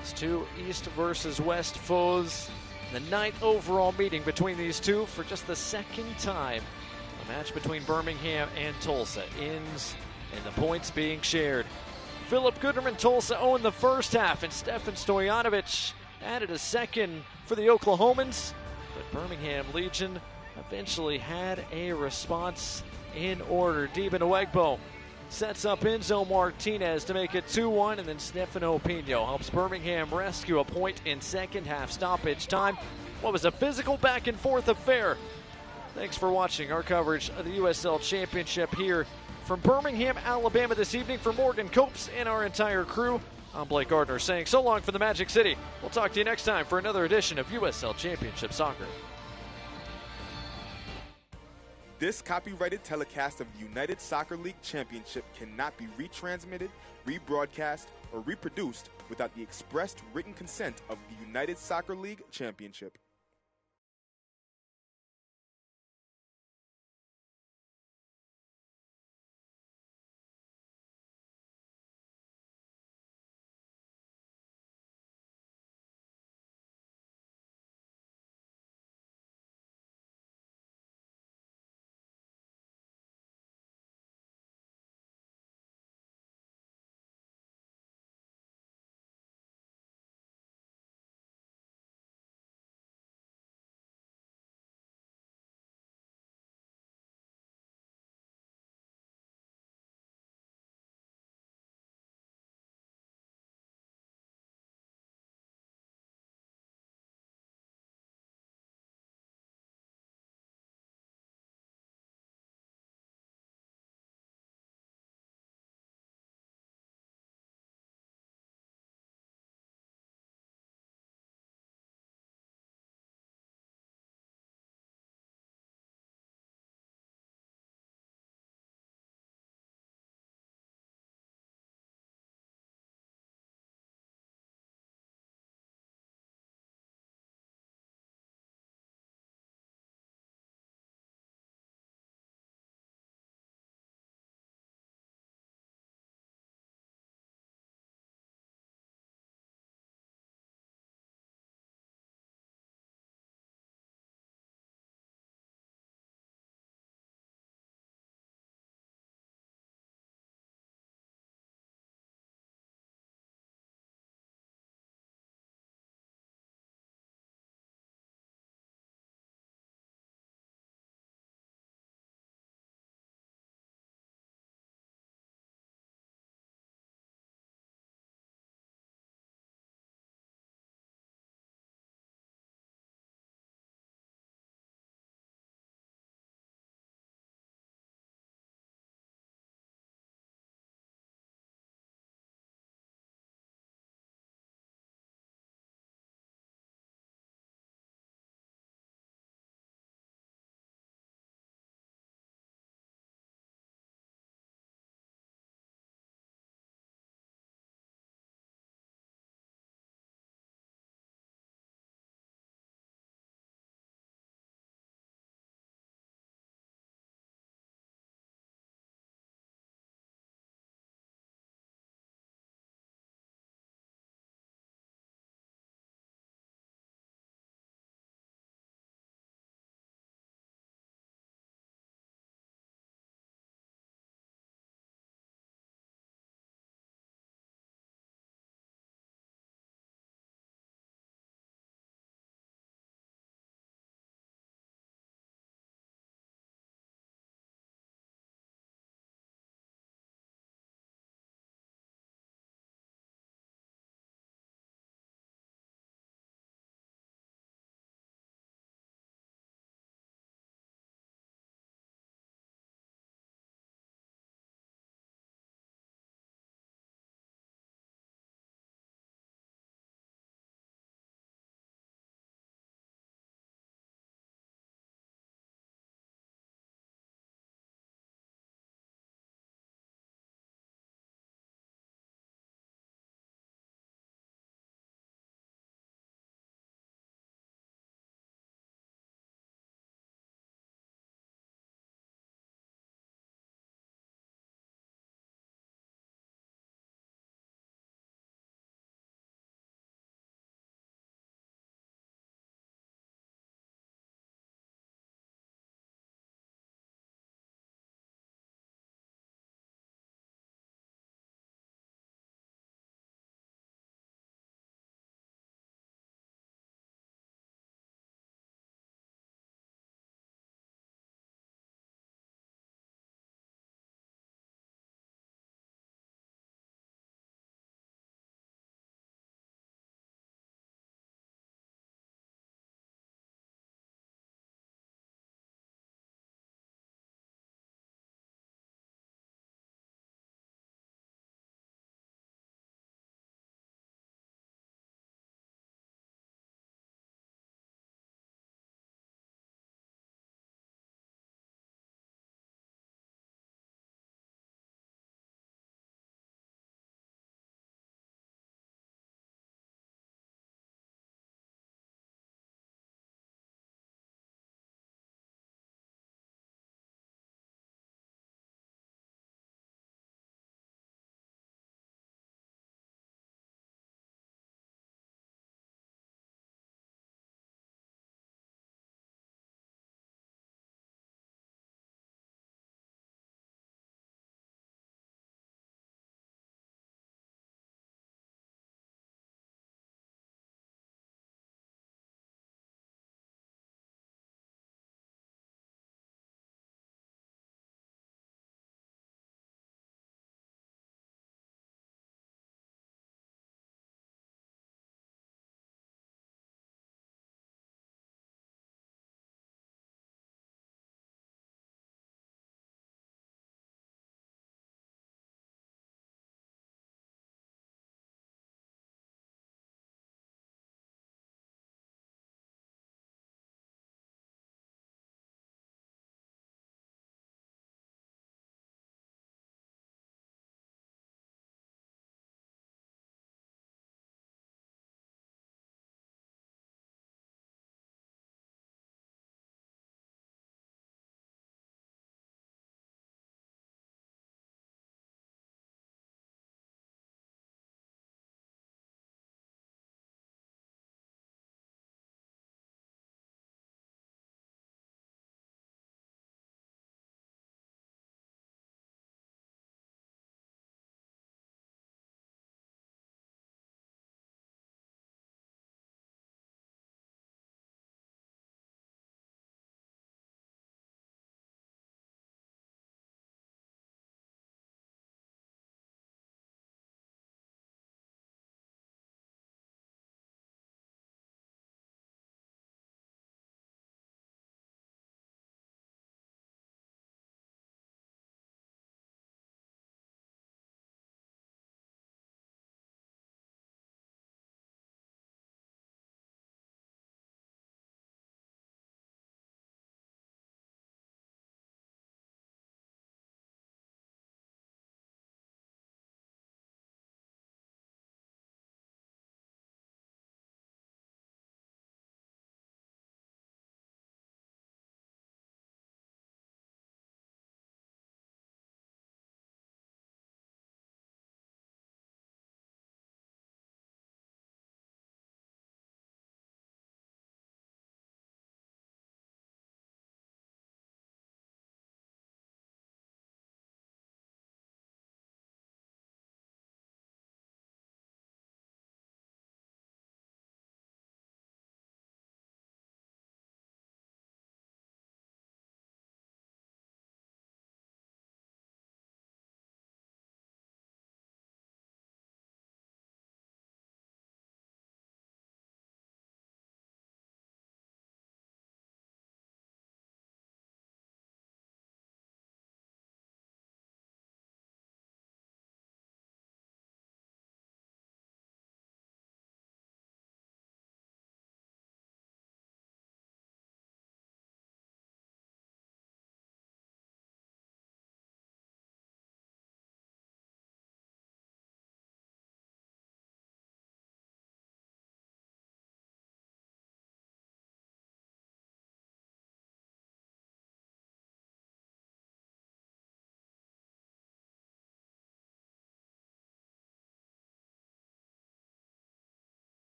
It's two East versus West foes. The 9th overall meeting between these two for just the second time. The match between Birmingham and Tulsa ends in the points being shared. Philip Gooderman, Tulsa owned the first half, and Stefan Stojanovic added a second for the Oklahomans. But Birmingham Legion eventually had a response in order. Deben Uegbo sets up Enzo Martinez to make it 2-1, and then Stefano Pino helps Birmingham rescue a point in second half stoppage time. What was a physical back and forth affair. Thanks for watching our coverage of the USL Championship here from Birmingham, Alabama this evening. For Morgan Copes and our entire crew, I'm Blake Gardner saying so long for the Magic City. We'll talk to you next time for another edition of USL Championship Soccer. This copyrighted telecast of the United Soccer League Championship cannot be retransmitted, rebroadcast, or reproduced without the expressed written consent of the United Soccer League Championship.